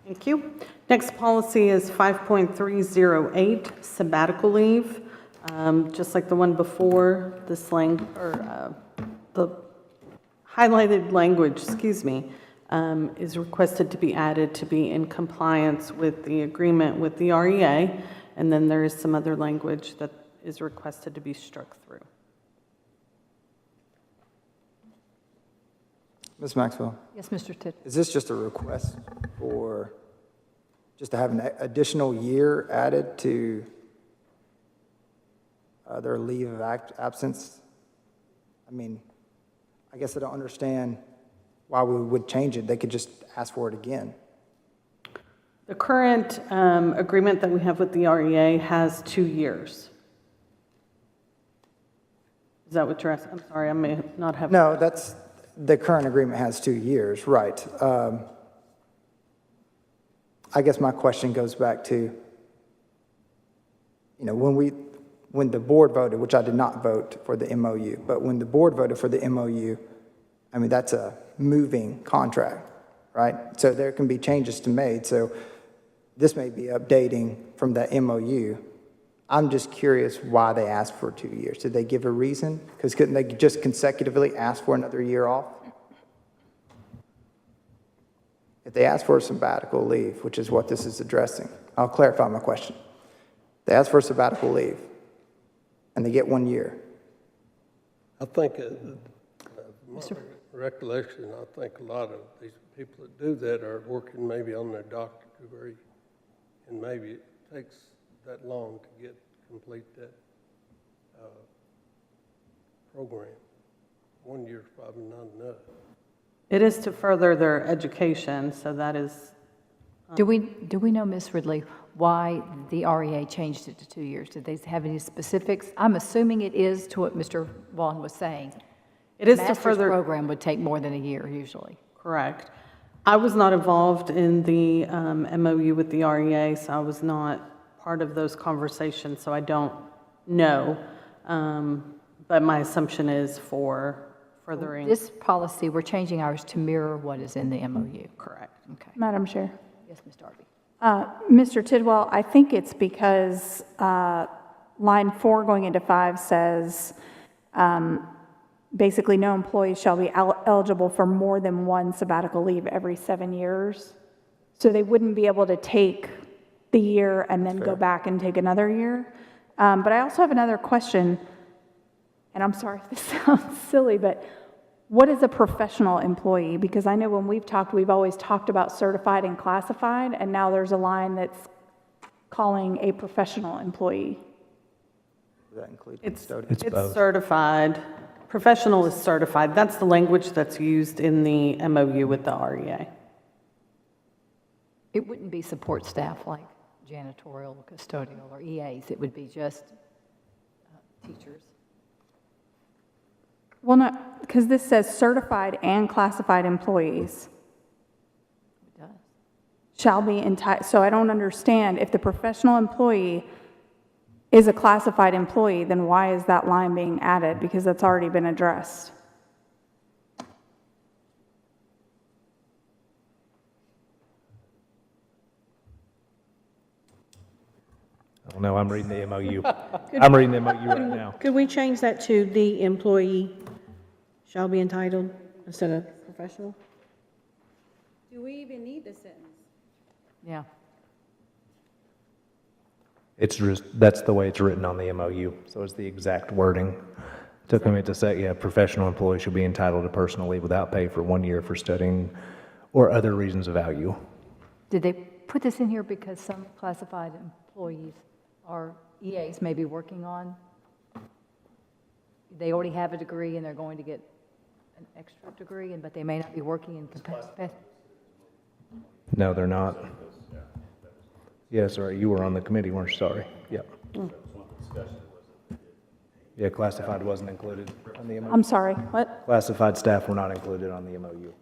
Thank you. Next policy is 5.308, sabbatical leave. Just like the one before, the highlighted language, is requested to be added to be in compliance with the agreement with the REA, and then there is some other language that is requested to be struck through. Ms. Maxwell? Yes, Mr. Tidd. Is this just a request for, just to have an additional year added to their leave of absence? I mean, I guess I don't understand why we would change it. They could just ask for it again. The current agreement that we have with the REA has 2 years. Is that what you're asking? I'm sorry, I may not have. No, that's, the current agreement has 2 years, right. I guess my question goes back to, you know, when the board voted, which I did not vote for the MOU, but when the board voted for the MOU, I mean, that's a moving contract, right? So there can be changes to made. So this may be updating from that MOU. I'm just curious why they asked for 2 years. Did they give a reason? Because couldn't they just consecutively ask for another year off? If they ask for a sabbatical leave, which is what this is addressing, I'll clarify my question. They ask for a sabbatical leave, and they get 1 year. I think, my recollection, I think a lot of these people that do that are working maybe on their doctorate degree, and maybe it takes that long to complete that program. 1 year is probably not enough. It is to further their education, so that is. Do we know, Ms. Ridley, why the REA changed it to 2 years? Did they have any specifics? I'm assuming it is to what Mr. Vaughn was saying. It is Master's to further. program would take more than a year usually. Correct. I was not involved in the MOU with the REA, so I was not part of those conversations, so I don't know. But my assumption is for furthering. This policy, we're changing ours to mirror what is in the MOU. Correct. Okay. Madam Chair. Yes, Ms. Darby. Mr. Tidwell, I think it's because line 4 going into 5 says, basically, no employee shall be eligible for more than one sabbatical leave every 7 years. So they wouldn't be able to take the year and then go back and take another year. But I also have another question, and I'm sorry if this sounds silly, but what is a professional employee? Because I know when we've always talked about certified and classified, and now there's a line that's calling a professional employee. Does that include It's both? certified. Professional is certified. That's the language that's used in the MOU with the REA. It wouldn't be support staff like janitorial, custodial, or EAs. It would be just teachers. Well, no, because this says certified and classified employees It does. shall be entitled. So I don't understand. If the professional employee is a classified employee, then why is that line being added? Because that's already been addressed. Oh, no, I'm reading the MOU. I'm reading the MOU right now. Could we change that to the employee shall be entitled instead of professional? Do we even need this sentence? Yeah. It's just, that's the way it's written on the MOU, so it's the exact wording. Took me to say, yeah, professional employees shall be entitled to personal leave without pay for 1 year for studying or other reasons of value. Did they put this in here because some classified employees or EAs may be working on, they already have a degree and they're going to get an extra degree, but they may not be working in capacity? No, they're not. Yes, sir, you were on the committee, weren't you? Sorry. Yep. Yeah, classified wasn't included on the MOU. I'm sorry, what? Classified staff were not included on the MOU.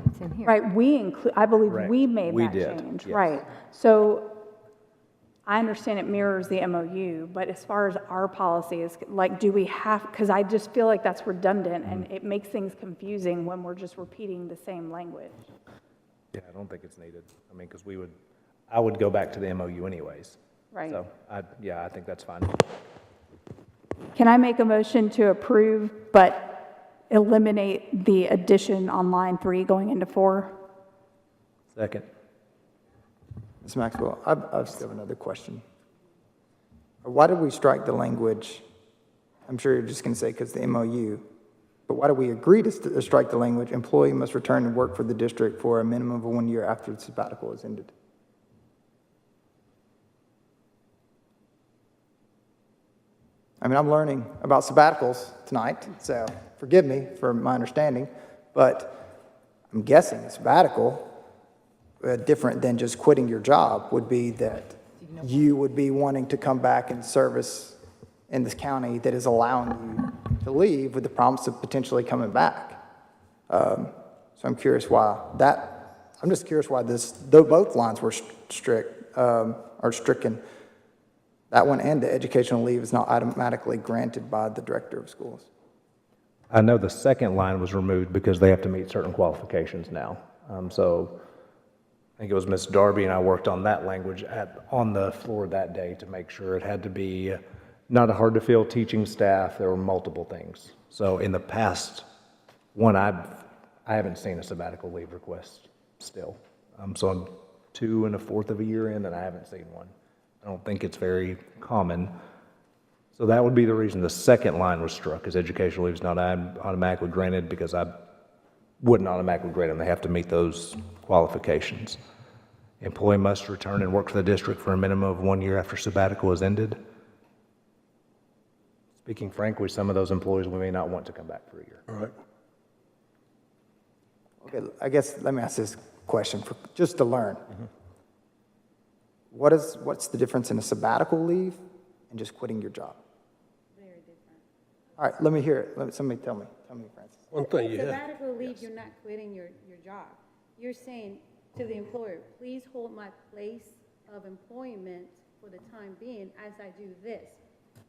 It's in here. Right, I believe Correct. we made We that did, change. yes. Right. So I understand it mirrors the MOU, but as far as our policy is, like, do we have, because I just feel like that's redundant and it makes things confusing when we're just repeating the same language. Yeah, I don't think it's needed. I mean, because I would go back to the MOU anyways. Right. So, I think that's fine. Can I make a motion to approve, but eliminate the addition on line 3 going into 4. Second. Ms. Maxwell, I still have another question. Why did we strike the language? I'm sure you're just going to say because the MOU, but why did we agree to strike the language, employee must return and work for the district for a minimum of 1 year after the sabbatical is ended? I mean, I'm learning about sabbaticals tonight, so forgive me for my understanding, but I'm guessing a sabbatical, different than just quitting your job, would be that you would be wanting to come back and service in this county that is allowing you to leave with the promise of potentially coming back. So I'm curious why I'm just curious why though both lines were stricken, that one and the educational leave is not automatically granted by the director of schools. I know the second line was removed because they have to meet certain qualifications now. So I think it was Ms. Darby and I worked on that language on the floor that day to make sure it had to be not a hard-to-fill teaching staff. There were multiple things. So in the past one, I haven't seen a sabbatical leave request still. So I'm 2 1/4 of a year in and I haven't seen one. I don't think it's very common. So that would be the reason the second line was struck, is educational leave is not automatically granted, because I wouldn't automatically grant them. They have to meet those qualifications. Employee must return and work for the district for a minimum of 1 year after sabbatical is ended. Speaking frankly, some of those employees we may not want to come back for a year. All right. Okay, I guess let me ask this question just to learn. What's the difference in a sabbatical leave and just quitting your job? Very different. All right, let me hear it. Somebody tell me, Francis. One thing you have. Sabbatical leave, you're not quitting your job. You're saying to the employer, please hold my place of employment for the time being as I do this,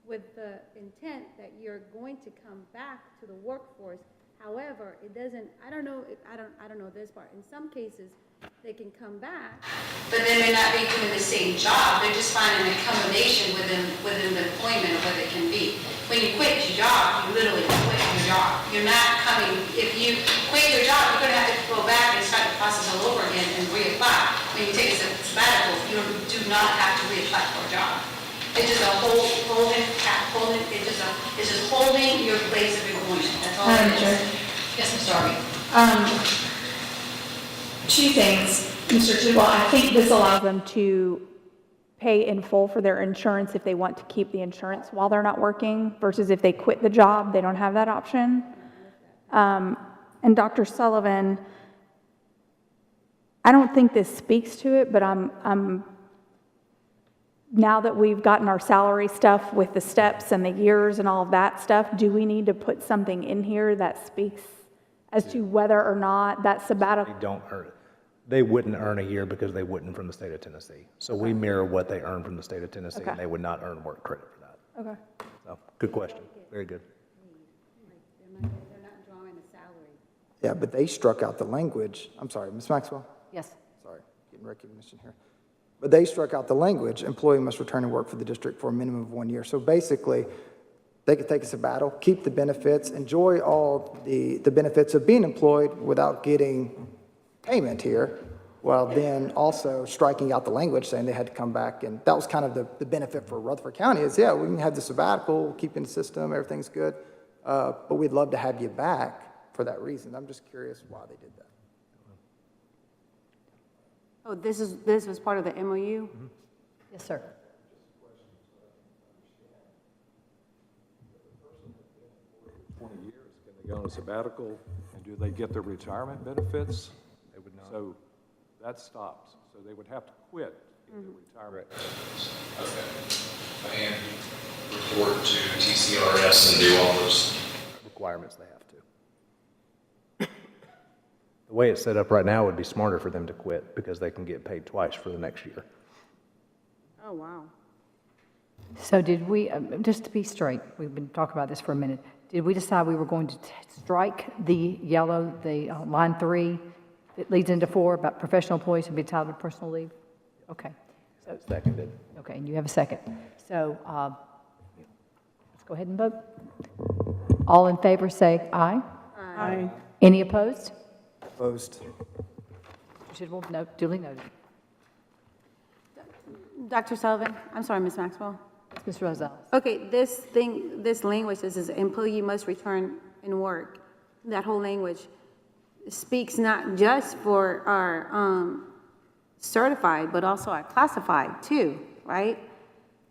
with the intent that you're going to come back to the workforce. However, it doesn't, I don't know this part. In some cases, they can come back, But they may not be doing the same job, they're just finding an accommodation within the employment of where they can be. When you quit your job, you literally quit your job. You're not coming, if you quit your job, you're gonna have to go back and start the process all over again and reapply. When you take a sabbatical, you do not have to reapply for a job. It's just a it's just holding your place of employment, that's all it is. Yes, Ms. Darby. Two things, Mr. Tidwell. I think this Allows them to pay in full for their insurance if they want to keep the insurance while they're not working, versus if they quit the job, they don't have that option. And Dr. Sullivan, I don't think this speaks to it, but I'm now that we've gotten our salary stuff with the steps and the years and all of that stuff, do we need to put something in here that speaks as to whether or not that sabbatical? They don't earn it. They wouldn't earn a year because they wouldn't from the state of Tennessee. So we mirror what they earn from the state of Tennessee, and they would not earn work credit for that. Okay. So, good question. Very good. they're not drawing a salary. Yeah, but they struck out the language. I'm sorry, Ms. Maxwell? Yes. Sorry, getting recognition here. But they struck out the language, employee must return and work for the district for a minimum of 1 year. So basically, they could take a sabbatical, keep the benefits, enjoy all the benefits of being employed without getting payment here, while then also striking out the language saying they had to come back. And that was kind of the benefit for Rutherford County is, yeah, we can have the sabbatical, keep in the system, everything's good, but we'd love to have you back for that reason. I'm just curious why they did that. Oh, this was part of the MOU? Yes, sir. 20 years, can they go on a sabbatical, and do they get their retirement benefits? They would not. So that stops. So they would have to quit in their retirement. Okay. And report to TCRS and do all those. Requirements they have to. The way it's set up right now would be smarter for them to quit because they can get paid twice for the next year. Oh, wow. So did we, just to be straight, we've been talking about this for a minute, did we decide we were going to strike the yellow, the line 3 that leads into 4 about professional employees who be entitled to personal leave? Okay. So seconded. Okay, and you have a second. So let's go ahead and vote. All in favor say aye. Aye. Any opposed? Opposed. Duly noted. Dr. Sullivan, I'm sorry, Ms. Maxwell. Ms. Rosales. Okay, this language, this is employee must return and work. That whole language speaks not just for our certified, but also our classified too, right?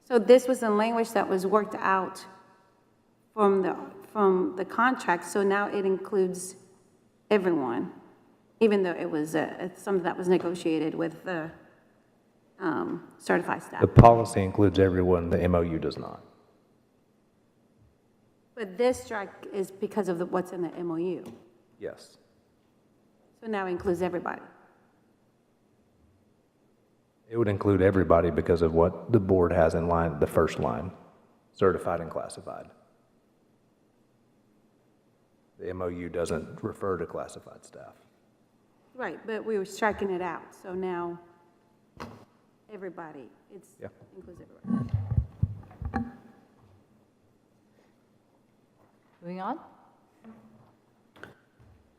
So this was a language that was worked out from the contract, so now it includes everyone, even though it was something that was negotiated with the certified staff. The policy includes everyone, the MOU does not. But this strike is because of what's in the MOU. Yes. So now it includes everybody. It would include everybody because of what the board has in line, the first line, certified and classified. The MOU doesn't refer to classified staff. Right, but we were striking it out, so now everybody, includes everybody. Moving on.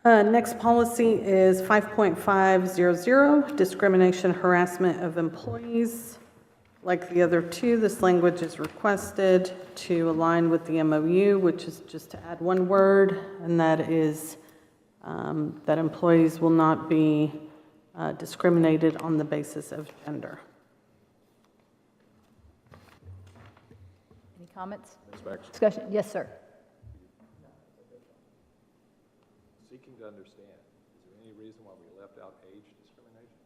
Next policy is 5.500, discrimination, harassment of employees. Like the other two, this language is requested to align with the MOU, which is just to add one word, and that is that employees will not be discriminated on the basis of gender. Any comments? Ms. Baxter? Discussion? Yes, sir. Seeking to understand, is there any reason why we left out age discrimination?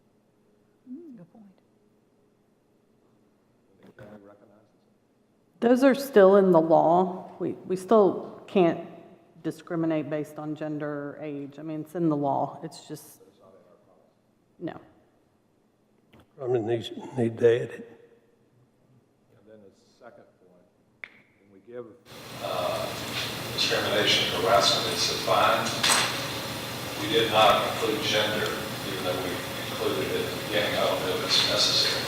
Good point. When the county recognizes it? Those are still in the law. We still can't discriminate based on gender or age. I mean, it's in the law. It's just, no. Probably need to add it. And then the second point, when we give discrimination, harassment is defined, we did not include gender, even though we included it at the beginning. I don't know if it's necessary.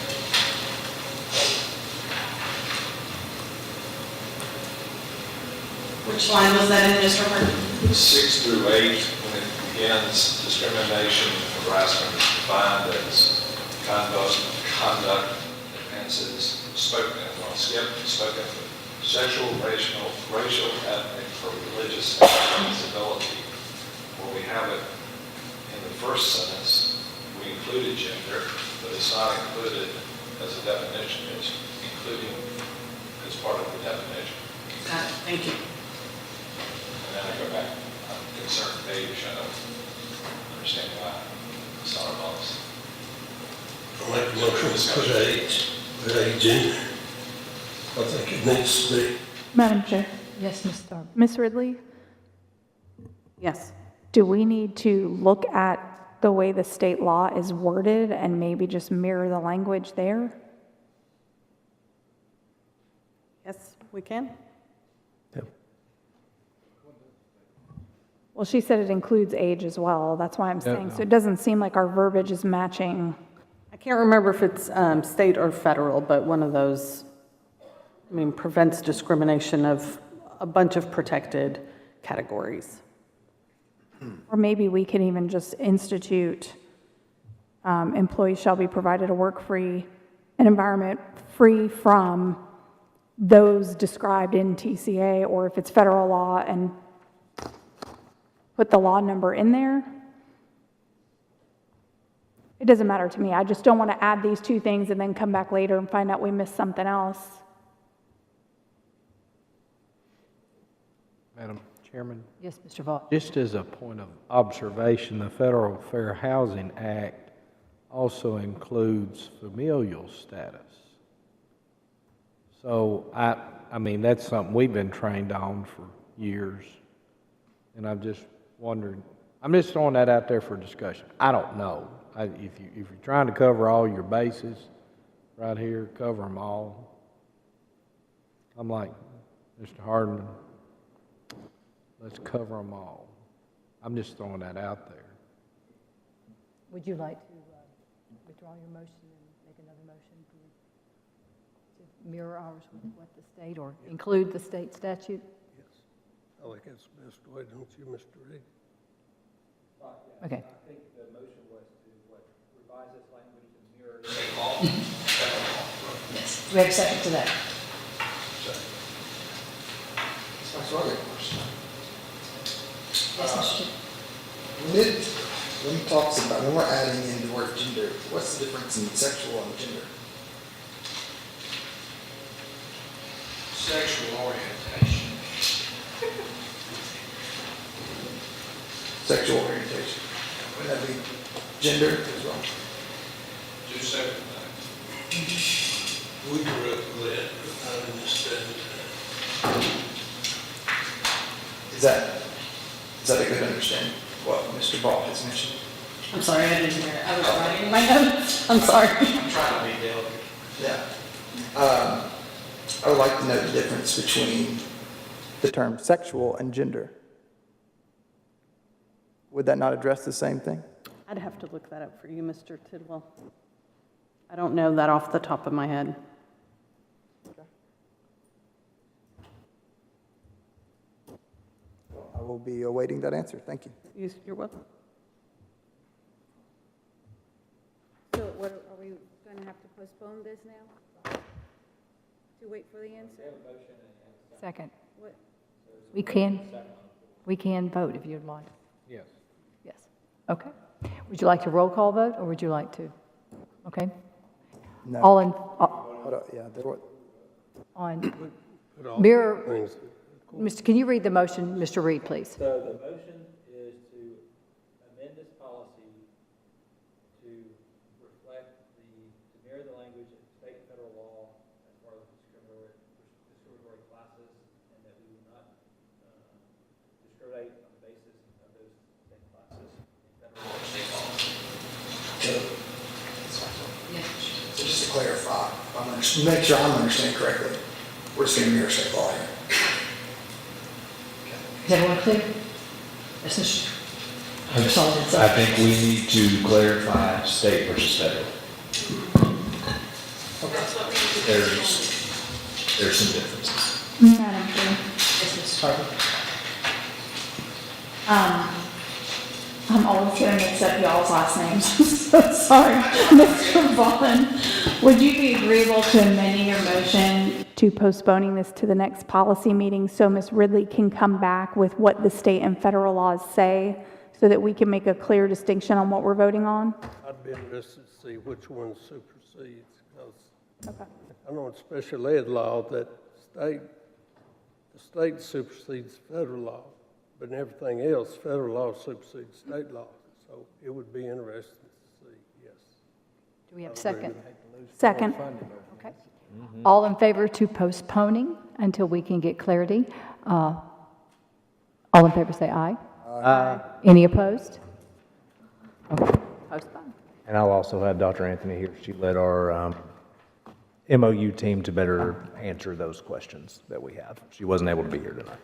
Which line was that in, Mr. Martin? 6 through 8, when it begins, discrimination, harassment is defined as conduct offenses spoken, spoken for sexual, racial, ethnic, or religious disability. Where we have it in the first sentence, we included gender, but it's not included as a definition. It's including as part of the definition. Got it. Thank you. And then I go back, I'm concerned age, I don't understand why it's not a policy. I'll make a motion to put age in there. I think it needs to be. Madam Chair. Yes, Ms. Darby. Ms. Ridley, Yes. do we need to look at the way the state law is worded and maybe just mirror the language there? Yes, we can. Well, she said it includes age as well. That's why I'm saying, so it doesn't seem like our verbiage is matching. I can't remember if it's state or federal, but one of those, I mean, prevents discrimination of a bunch of protected categories. Or maybe we can even just institute, employees shall be provided an environment free from those described in TCA, or if it's federal law, and put the law number in there. It doesn't matter to me. I just don't want to add these two things and then come back later and find out we missed something else. Madam Chairman? Yes, Mr. Vaught. Just as a point of observation, the Federal Fair Housing Act also includes familial status. So, I mean, that's something we've been trained on for years. And I'm just wondering, I'm just throwing that out there for discussion. I don't know. If you're trying to cover all your bases right here, cover them all. I'm like, Mr. Hardman, let's cover them all. I'm just throwing that out there. Would you like to withdraw your motion and make another motion to mirror ours with what the state, or include the state statute? Yes. I think that's the best way, don't you, Mr. Reed? Okay. I think the motion was to, revise this language to mirror. State law, federal law. Yes. Do we have a second to that? That's what I got a question. Yes, Mr. Chair. When it talks about, when we're adding in the word gender, what's the difference in sexual and gender? Sexual orientation. Sexual orientation. Wouldn't that be gender as well? Two separate things. We grew up with that, but not in this state. Is that a good understanding, what Mr. Ball has mentioned? I'm sorry, I didn't hear it. I was writing my notes. I'm sorry. I'm trying to be delicate. Yeah. I would like to know the difference between the term sexual and gender. Would that not address the same thing? I'd have to look that up for you, Mr. Tidwell. I don't know that off the top of my head. I will be awaiting that answer. Thank you. You're welcome. So what, are we going to have to postpone this now? To wait for the answer? Second. What? We can vote if you'd like. Yes. Yes. Okay. Would you like to roll call vote, or would you like to? Okay. No. All in, Hold on, yeah, there were, on mirror, Mr., can you read the motion, Mr. Reed, please? So the motion is to amend this policy to reflect to mirror the language of state and federal law as far as discriminatory classes, and that we will not discriminate on the basis of those state classes in federal law or state law. so just to clarify, make sure I'm understanding correctly, we're just going to mirror state law here. Is everyone clear? Yes, Mr. Sullivan. I think we need to clarify state versus federal. There's some differences. Madam Chair. Yes, Mrs. Harvey. I'm always going to mix up y'all's last names. So sorry. Mr. Vaughn, would you be agreeable to amending your motion to postponing this to the next policy meeting so Ms. Ridley can come back with what the state and federal laws say so that we can make a clear distinction on what we're voting on? I'd be interested to see which one supersedes, because Okay. I know in special ed law that the state supersedes federal law, but in everything else, federal law supersedes state law. So it would be interesting to see, yes. Do we have a second? Second. Okay. All in favor to postponing until we can get clarity? All in favor say aye. Aye. Any opposed? Okay, postpone. And I'll also have Dr. Anthony here. She led our MOU team to better answer those questions that we have. She wasn't able to be here tonight.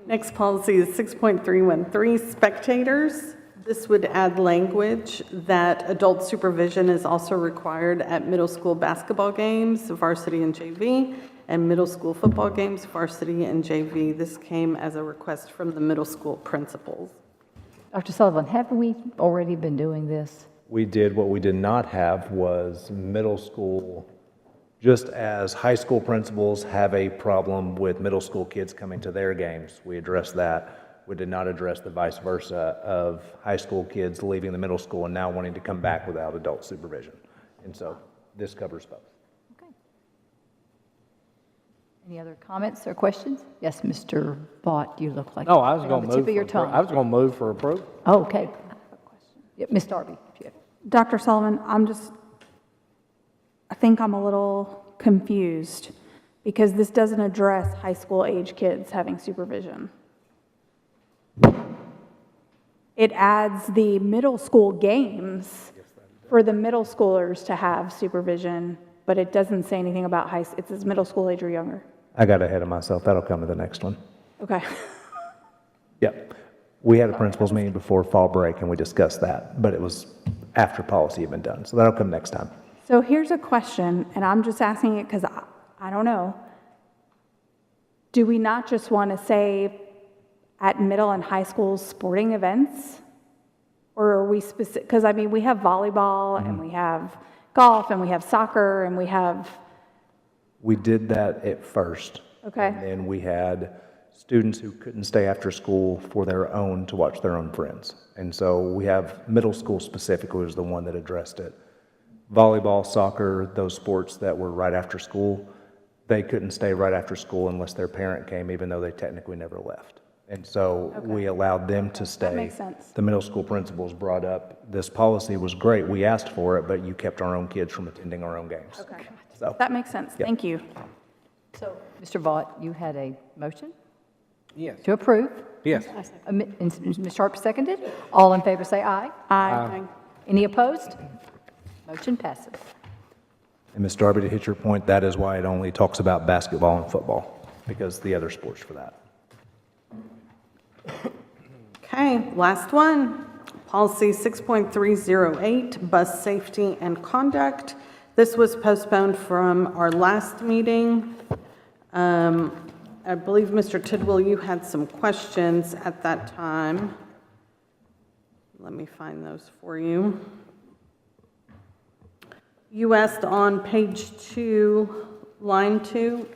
Next policy is 6.313, spectators. This would add language that adult supervision is also required at middle school basketball games, varsity and JV, and middle school football games, varsity and JV. This came as a request from the middle school principals. Dr. Sullivan, haven't we already been doing this? We did. What we did not have was middle school, just as high school principals have a problem with middle school kids coming to their games. We addressed that. We did not address the vice versa of high school kids leaving the middle school and now wanting to come back without adult supervision. And so this covers both. Okay. Any other comments or questions? Yes, Mr. Vaught, you look like. No, I was on going the to tip move. of your tongue. I was going to move for approval. Oh, okay. Yeah, Ms. Darby. if you have- Dr. Sullivan, I think I'm a little confused because this doesn't address high school age kids having supervision. It adds the middle school games for the middle schoolers to have supervision, but it doesn't say anything about it says middle school age or younger. I got ahead of myself. That'll come to the next one. Okay. Yep. We had a principals meeting before fall break and we discussed that, but it was after policy had been done. So that'll come next time. So here's a question, and I'm just asking it because I don't know. do we not just want to say at middle and high school sporting events? Or are we specific, because I mean, we have volleyball and we have golf and we have soccer and we have, We did that at first. okay, And then we had students who couldn't stay after school for their own, to watch their own friends. And so we have middle school specifically was the one that addressed it. Volleyball, soccer, those sports that were right after school, they couldn't stay right after school unless their parent came, even though they technically never left. And so we allowed them to stay. that makes sense. The middle school principals brought up, this policy was great, we asked for it, but you kept our own kids from attending our own games. Okay, So, that makes sense, yeah. thank you. So, Mr. Vaught, you had a motion Yes. to approve? Yes. And Ms. Sharp seconded. All in favor say aye. Aye. Any opposed? Motion passes. And Ms. Darby, to hit your point, that is why it only talks about basketball and football, because the other sports for that. Okay, last one. Policy 6.308, bus safety and conduct. This was postponed from our last meeting. I believe, Mr. Tidwell, you had some questions at that time. Let me find those for you. You asked on page 2, line 2,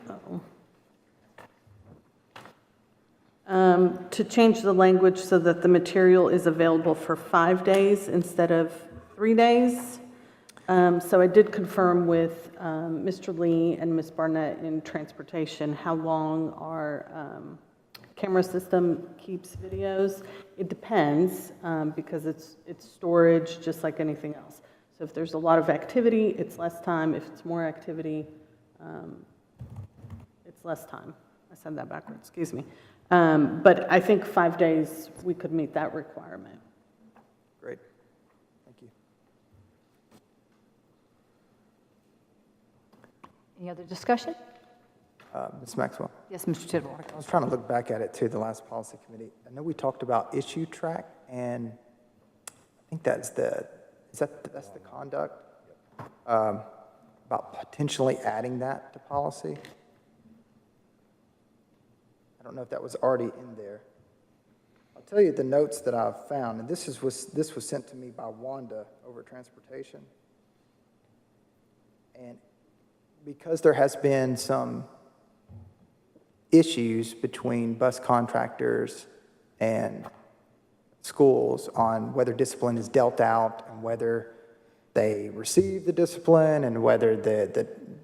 to change the language so that the material is available for 5 days instead of 3 days. So I did confirm with Mr. Lee and Ms. Barnett in transportation how long our camera system keeps videos. It depends because it's storage just like anything else. So if there's a lot of activity, it's less time. If it's more activity, it's less time. I said that backwards, excuse me. But I think 5 days, we could meet that requirement. Great. Thank you. Any other discussion? Ms. Maxwell? Yes, Mr. Tidwell. I was trying to look back at it too, the last policy committee. I know we talked about issue track, and I think that's the conduct, about potentially adding that to policy. I don't know if that was already in there. I'll tell you the notes that I've found, and this was sent to me by Wanda over transportation. And because there has been some issues between bus contractors and schools on whether discipline is dealt out and whether they received the discipline and whether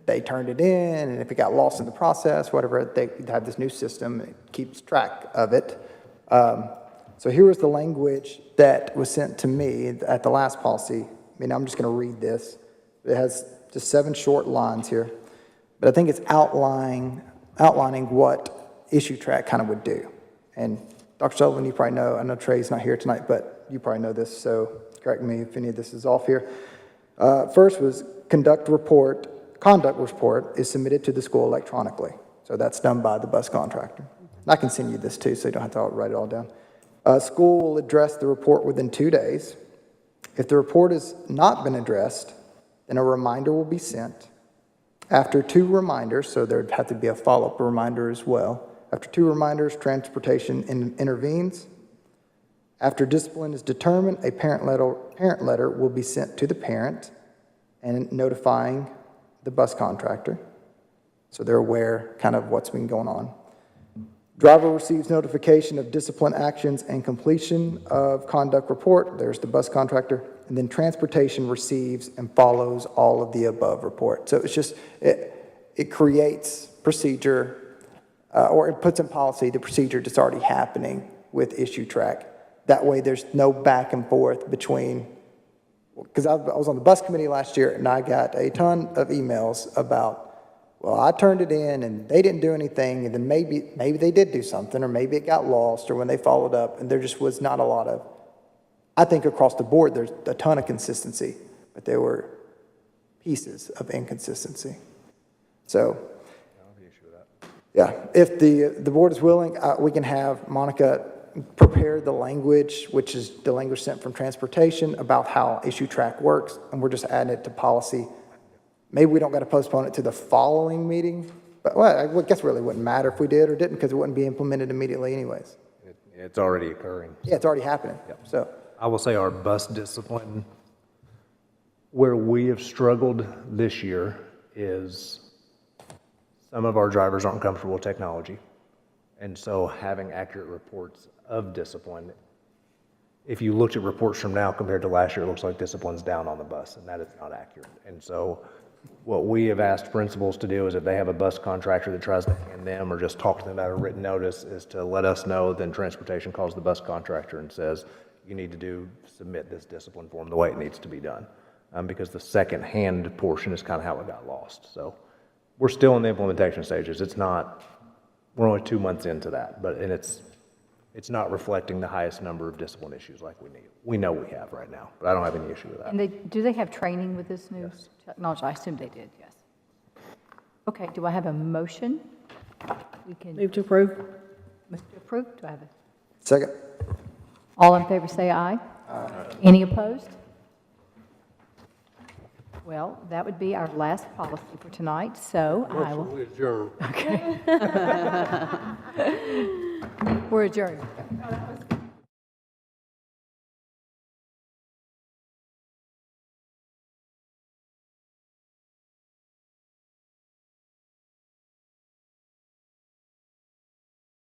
they turned it in, and if it got lost in the process, whatever, they have this new system that keeps track of it. So here was the language that was sent to me at the last policy. I mean, I'm just going to read this. It has just 7 short lines here, but I think it's outlining what issue track kind of would do. And Dr. Sullivan, you probably know, I know Trey's not here tonight, but you probably know this, so correct me if any of this is off here. First was conduct report is submitted to the school electronically. So that's done by the bus contractor. And I can send you this too, so you don't have to write it all down. School will address the report within 2 days. If the report has not been addressed, then a reminder will be sent. After 2 reminders, so there'd have to be a follow-up reminder as well. After 2 reminders, transportation intervenes. After discipline is determined, a parent letter will be sent to the parent and notifying the bus contractor, so they're aware kind of what's been going on. Driver receives notification of discipline actions and completion of conduct report. There's the bus contractor. And then transportation receives and follows all of the above report. So it's just, it creates procedure, or it puts in policy the procedure that's already happening with issue track. That way there's no back and forth between, because I was on the bus committee last year and I got a ton of emails about, well, I turned it in and they didn't do anything, and then maybe they did do something, or maybe it got lost, or when they followed up, and there just was not a lot of, I think across the board there's a ton of consistency, but there were pieces of inconsistency. So, yeah, if the board is willing, we can have Monica prepare the language, which is the language sent from transportation about how issue track works, and we're just adding it to policy. Maybe we don't got to postpone it to the following meeting, But, well, I guess really wouldn't matter if we did or didn't, because it wouldn't be implemented immediately anyways. It's already occurring. Yeah, it's already happening, so. I will say our bus discipline, where we have struggled this year is some of our drivers aren't comfortable with technology. And so having accurate reports of discipline, if you looked at reports from now compared to last year, it looks like discipline's down on the bus, and that is not accurate. And so what we have asked principals to do is if they have a bus contractor that tries to hand them or just talk to them about a written notice, is to let us know. Then transportation calls the bus contractor and says, you need to submit this discipline form the way it needs to be done. Because the second-hand portion is kind of how it got lost. So we're still in the implementation stages. It's not, we're only 2 months into that, and it's not reflecting the highest number of discipline issues like we need. We know we have right now, but I don't have any issue with that. And do they have training with this new technology? I assume they did, yes. Okay, do I have a motion? We can Move to approve. move to approve. Do I have a? Second. All in favor say aye. Aye. Any opposed? Well, that would be our last policy for tonight, so I will. Motion adjourned. Okay. We're adjourned.